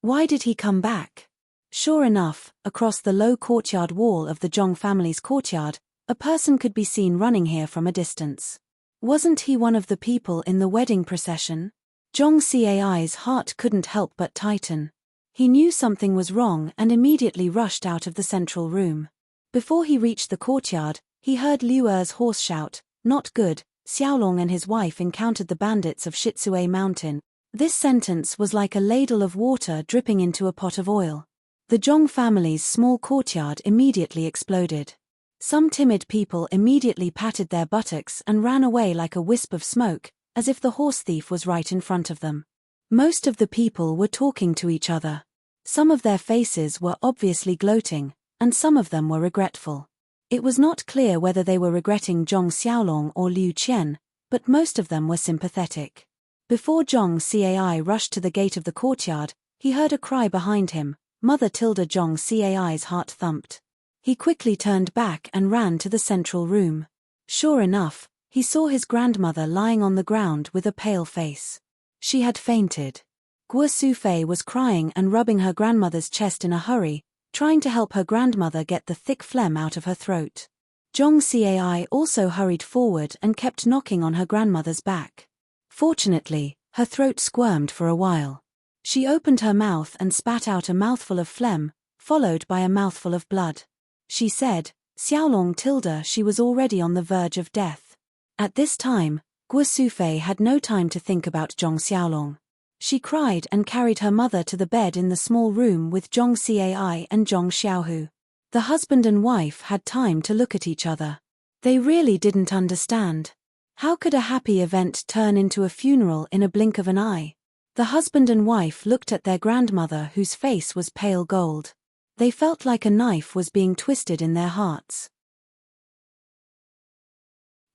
Why did he come back?" Sure enough, across the low courtyard wall of the Zhong family's courtyard, a person could be seen running here from a distance. Wasn't he one of the people in the wedding procession? Zhong Cai's heart couldn't help but tighten. He knew something was wrong and immediately rushed out of the central room. Before he reached the courtyard, he heard Liu Er's horse shout, "Not good, Xiaolong and his wife encountered the bandits of Shitsue Mountain." This sentence was like a ladle of water dripping into a pot of oil. The Zhong family's small courtyard immediately exploded. Some timid people immediately patted their buttocks and ran away like a wisp of smoke, as if the horse thief was right in front of them. Most of the people were talking to each other. Some of their faces were obviously gloating, and some of them were regretful. It was not clear whether they were regretting Zhong Xiaolong or Liu Qian, but most of them were sympathetic. Before Zhong Cai rushed to the gate of the courtyard, he heard a cry behind him. Mother tilde Zhong Cai's heart thumped. He quickly turned back and ran to the central room. Sure enough, he saw his grandmother lying on the ground with a pale face. She had fainted. Guo Sufei was crying and rubbing her grandmother's chest in a hurry, trying to help her grandmother get the thick phlegm out of her throat. Zhong Cai also hurried forward and kept knocking on her grandmother's back. Fortunately, her throat squirmed for a while. She opened her mouth and spat out a mouthful of phlegm, followed by a mouthful of blood. She said, "Xiaolong tilde," she was already on the verge of death. At this time, Guo Sufei had no time to think about Zhong Xiaolong. She cried and carried her mother to the bed in the small room with Zhong Cai and Zhong Xiaohu. The husband and wife had time to look at each other. They really didn't understand. How could a happy event turn into a funeral in a blink of an eye? The husband and wife looked at their grandmother whose face was pale gold. They felt like a knife was being twisted in their hearts.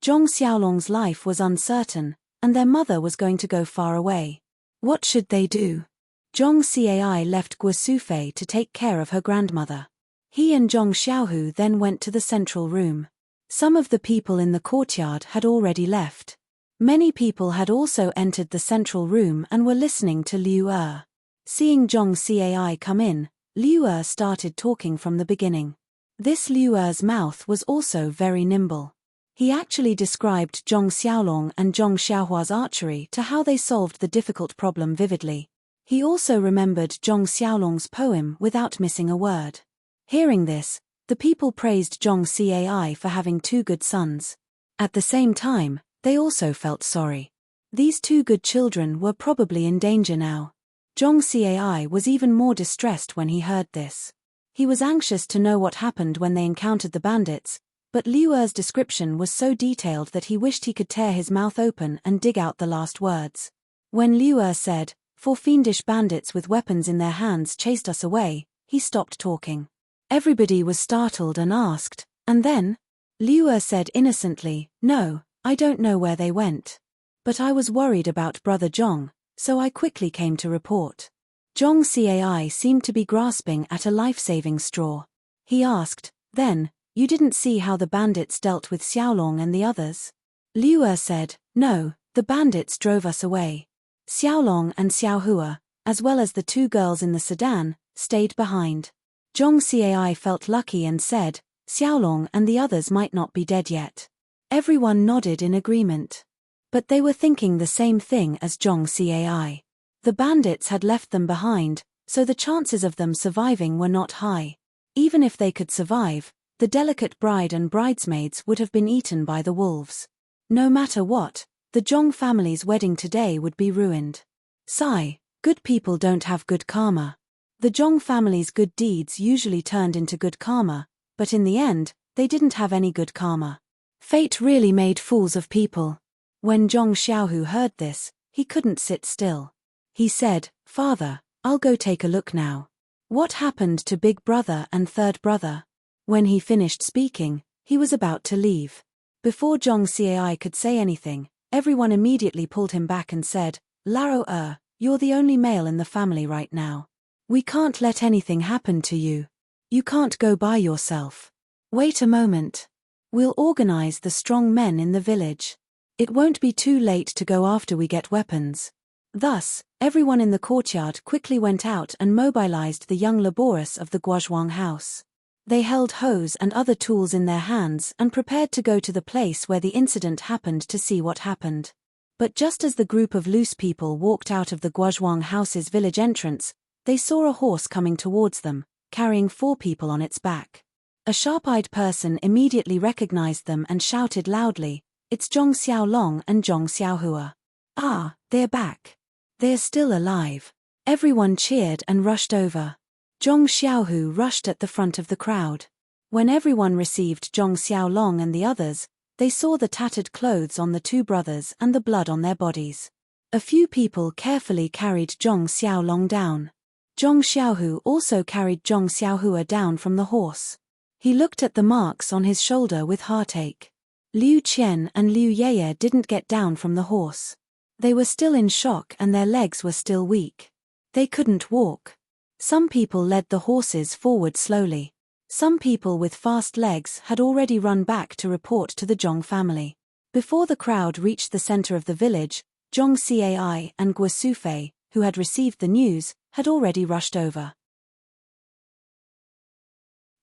Zhong Xiaolong's life was uncertain, and their mother was going to go far away. What should they do? Zhong Cai left Guo Sufei to take care of her grandmother. He and Zhong Xiaohu then went to the central room. Some of the people in the courtyard had already left. Many people had also entered the central room and were listening to Liu Er. Seeing Zhong Cai come in, Liu Er started talking from the beginning. This Liu Er's mouth was also very nimble. He actually described Zhong Xiaolong and Zhong Xiaohua's archery to how they solved the difficult problem vividly. He also remembered Zhong Xiaolong's poem without missing a word. Hearing this, the people praised Zhong Cai for having two good sons. At the same time, they also felt sorry. These two good children were probably in danger now. Zhong Cai was even more distressed when he heard this. He was anxious to know what happened when they encountered the bandits, but Liu Er's description was so detailed that he wished he could tear his mouth open and dig out the last words. When Liu Er said, "4 fiendish bandits with weapons in their hands chased us away," he stopped talking. Everybody was startled and asked, "And then?" Liu Er said innocently, "No, I don't know where they went. But I was worried about Brother Zhong, so I quickly came to report." Zhong Cai seemed to be grasping at a life-saving straw. He asked, "Then, you didn't see how the bandits dealt with Xiaolong and the others?" Liu Er said, "No, the bandits drove us away. Xiaolong and Xiaohua, as well as the two girls in the sedan, stayed behind." Zhong Cai felt lucky and said, "Xiaolong and the others might not be dead yet." Everyone nodded in agreement. But they were thinking the same thing as Zhong Cai. The bandits had left them behind, so the chances of them surviving were not high. Even if they could survive, the delicate bride and bridesmaids would have been eaten by the wolves. No matter what, the Zhong family's wedding today would be ruined. Sigh, good people don't have good karma. The Zhong family's good deeds usually turned into good karma, but in the end, they didn't have any good karma. Fate really made fools of people. When Zhong Xiaohu heard this, he couldn't sit still. He said, "Father, I'll go take a look now. What happened to big brother and third brother?" When he finished speaking, he was about to leave. Before Zhong Cai could say anything, everyone immediately pulled him back and said, "Lao you're the only male in the family right now. We can't let anything happen to you. You can't go by yourself. Wait a moment. We'll organize the strong men in the village. It won't be too late to go after we get weapons." Thus, everyone in the courtyard quickly went out and mobilized the young laborers of the Guozhuang house. They held hoes and other tools in their hands and prepared to go to the place where the incident happened to see what happened. But just as the group of loose people walked out of the Guozhuang house's village entrance, they saw a horse coming towards them, carrying 4 people on its back. A sharp-eyed person immediately recognized them and shouted loudly, "It's Zhong Xiaolong and Zhong Xiaohua. Ah, they're back. They're still alive." Everyone cheered and rushed over. Zhong Xiaohu rushed at the front of the crowd. When everyone received Zhong Xiaolong and the others, they saw the tattered clothes on the 2 brothers and the blood on their bodies. A few people carefully carried Zhong Xiaolong down. Zhong Xiaohu also carried Zhong Xiaohua down from the horse. He looked at the marks on his shoulder with heartache. Liu Qian and Liu Yeye didn't get down from the horse. They were still in shock and their legs were still weak. They couldn't walk. Some people led the horses forward slowly. Some people with fast legs had already run back to report to the Zhong family. Before the crowd reached the center of the village, Zhong Cai and Guo Sufei, who had received the news, had already rushed over.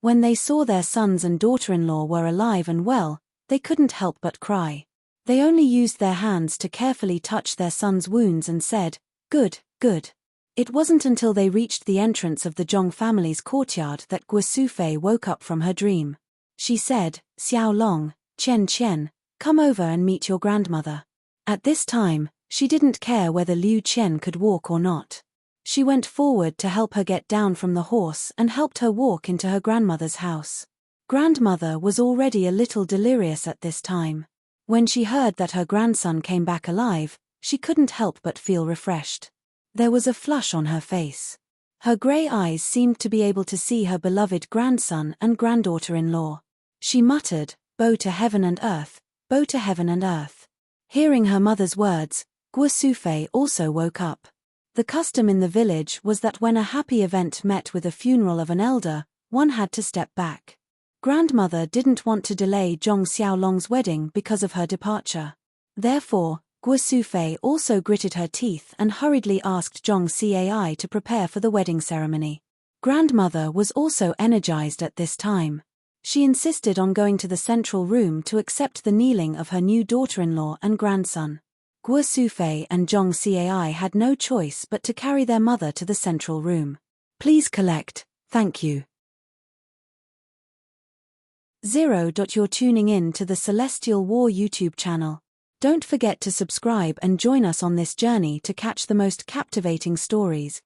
When they saw their sons and daughter-in-law were alive and well, they couldn't help but cry. They only used their hands to carefully touch their son's wounds and said, "Good, good." It wasn't until they reached the entrance of the Zhong family's courtyard that Guo Sufei woke up from her dream. She said, "Xiao Long, Qian, come over and meet your grandmother." At this time, she didn't care whether Liu Qian could walk or not. She went forward to help her get down from the horse and helped her walk into her grandmother's house. Grandmother was already a little delirious at this time. When she heard that her grandson came back alive, she couldn't help but feel refreshed. There was a flush on her face. Her grey eyes seemed to be able to see her beloved grandson and granddaughter-in-law. She muttered, "Bow to heaven and earth, bow to heaven and earth." Hearing her mother's words, Guo Sufei also woke up. The custom in the village was that when a happy event met with a funeral of an elder, one had to step back. Grandmother didn't want to delay Zhong Xiaolong's wedding because of her departure. Therefore, Guo Sufei also gritted her teeth and hurriedly asked Zhong Cai to prepare for the wedding ceremony. Grandmother was also energized at this time. She insisted on going to the central room to accept the kneeling of her new daughter-in-law and grandson. Guo Sufei and Zhong Cai had no choice but to carry their mother to the central room. "Please collect, thank you." 0. You're tuning in to the Celestial War YouTube channel. Don't forget to subscribe and join us on this journey to catch the most captivating stories,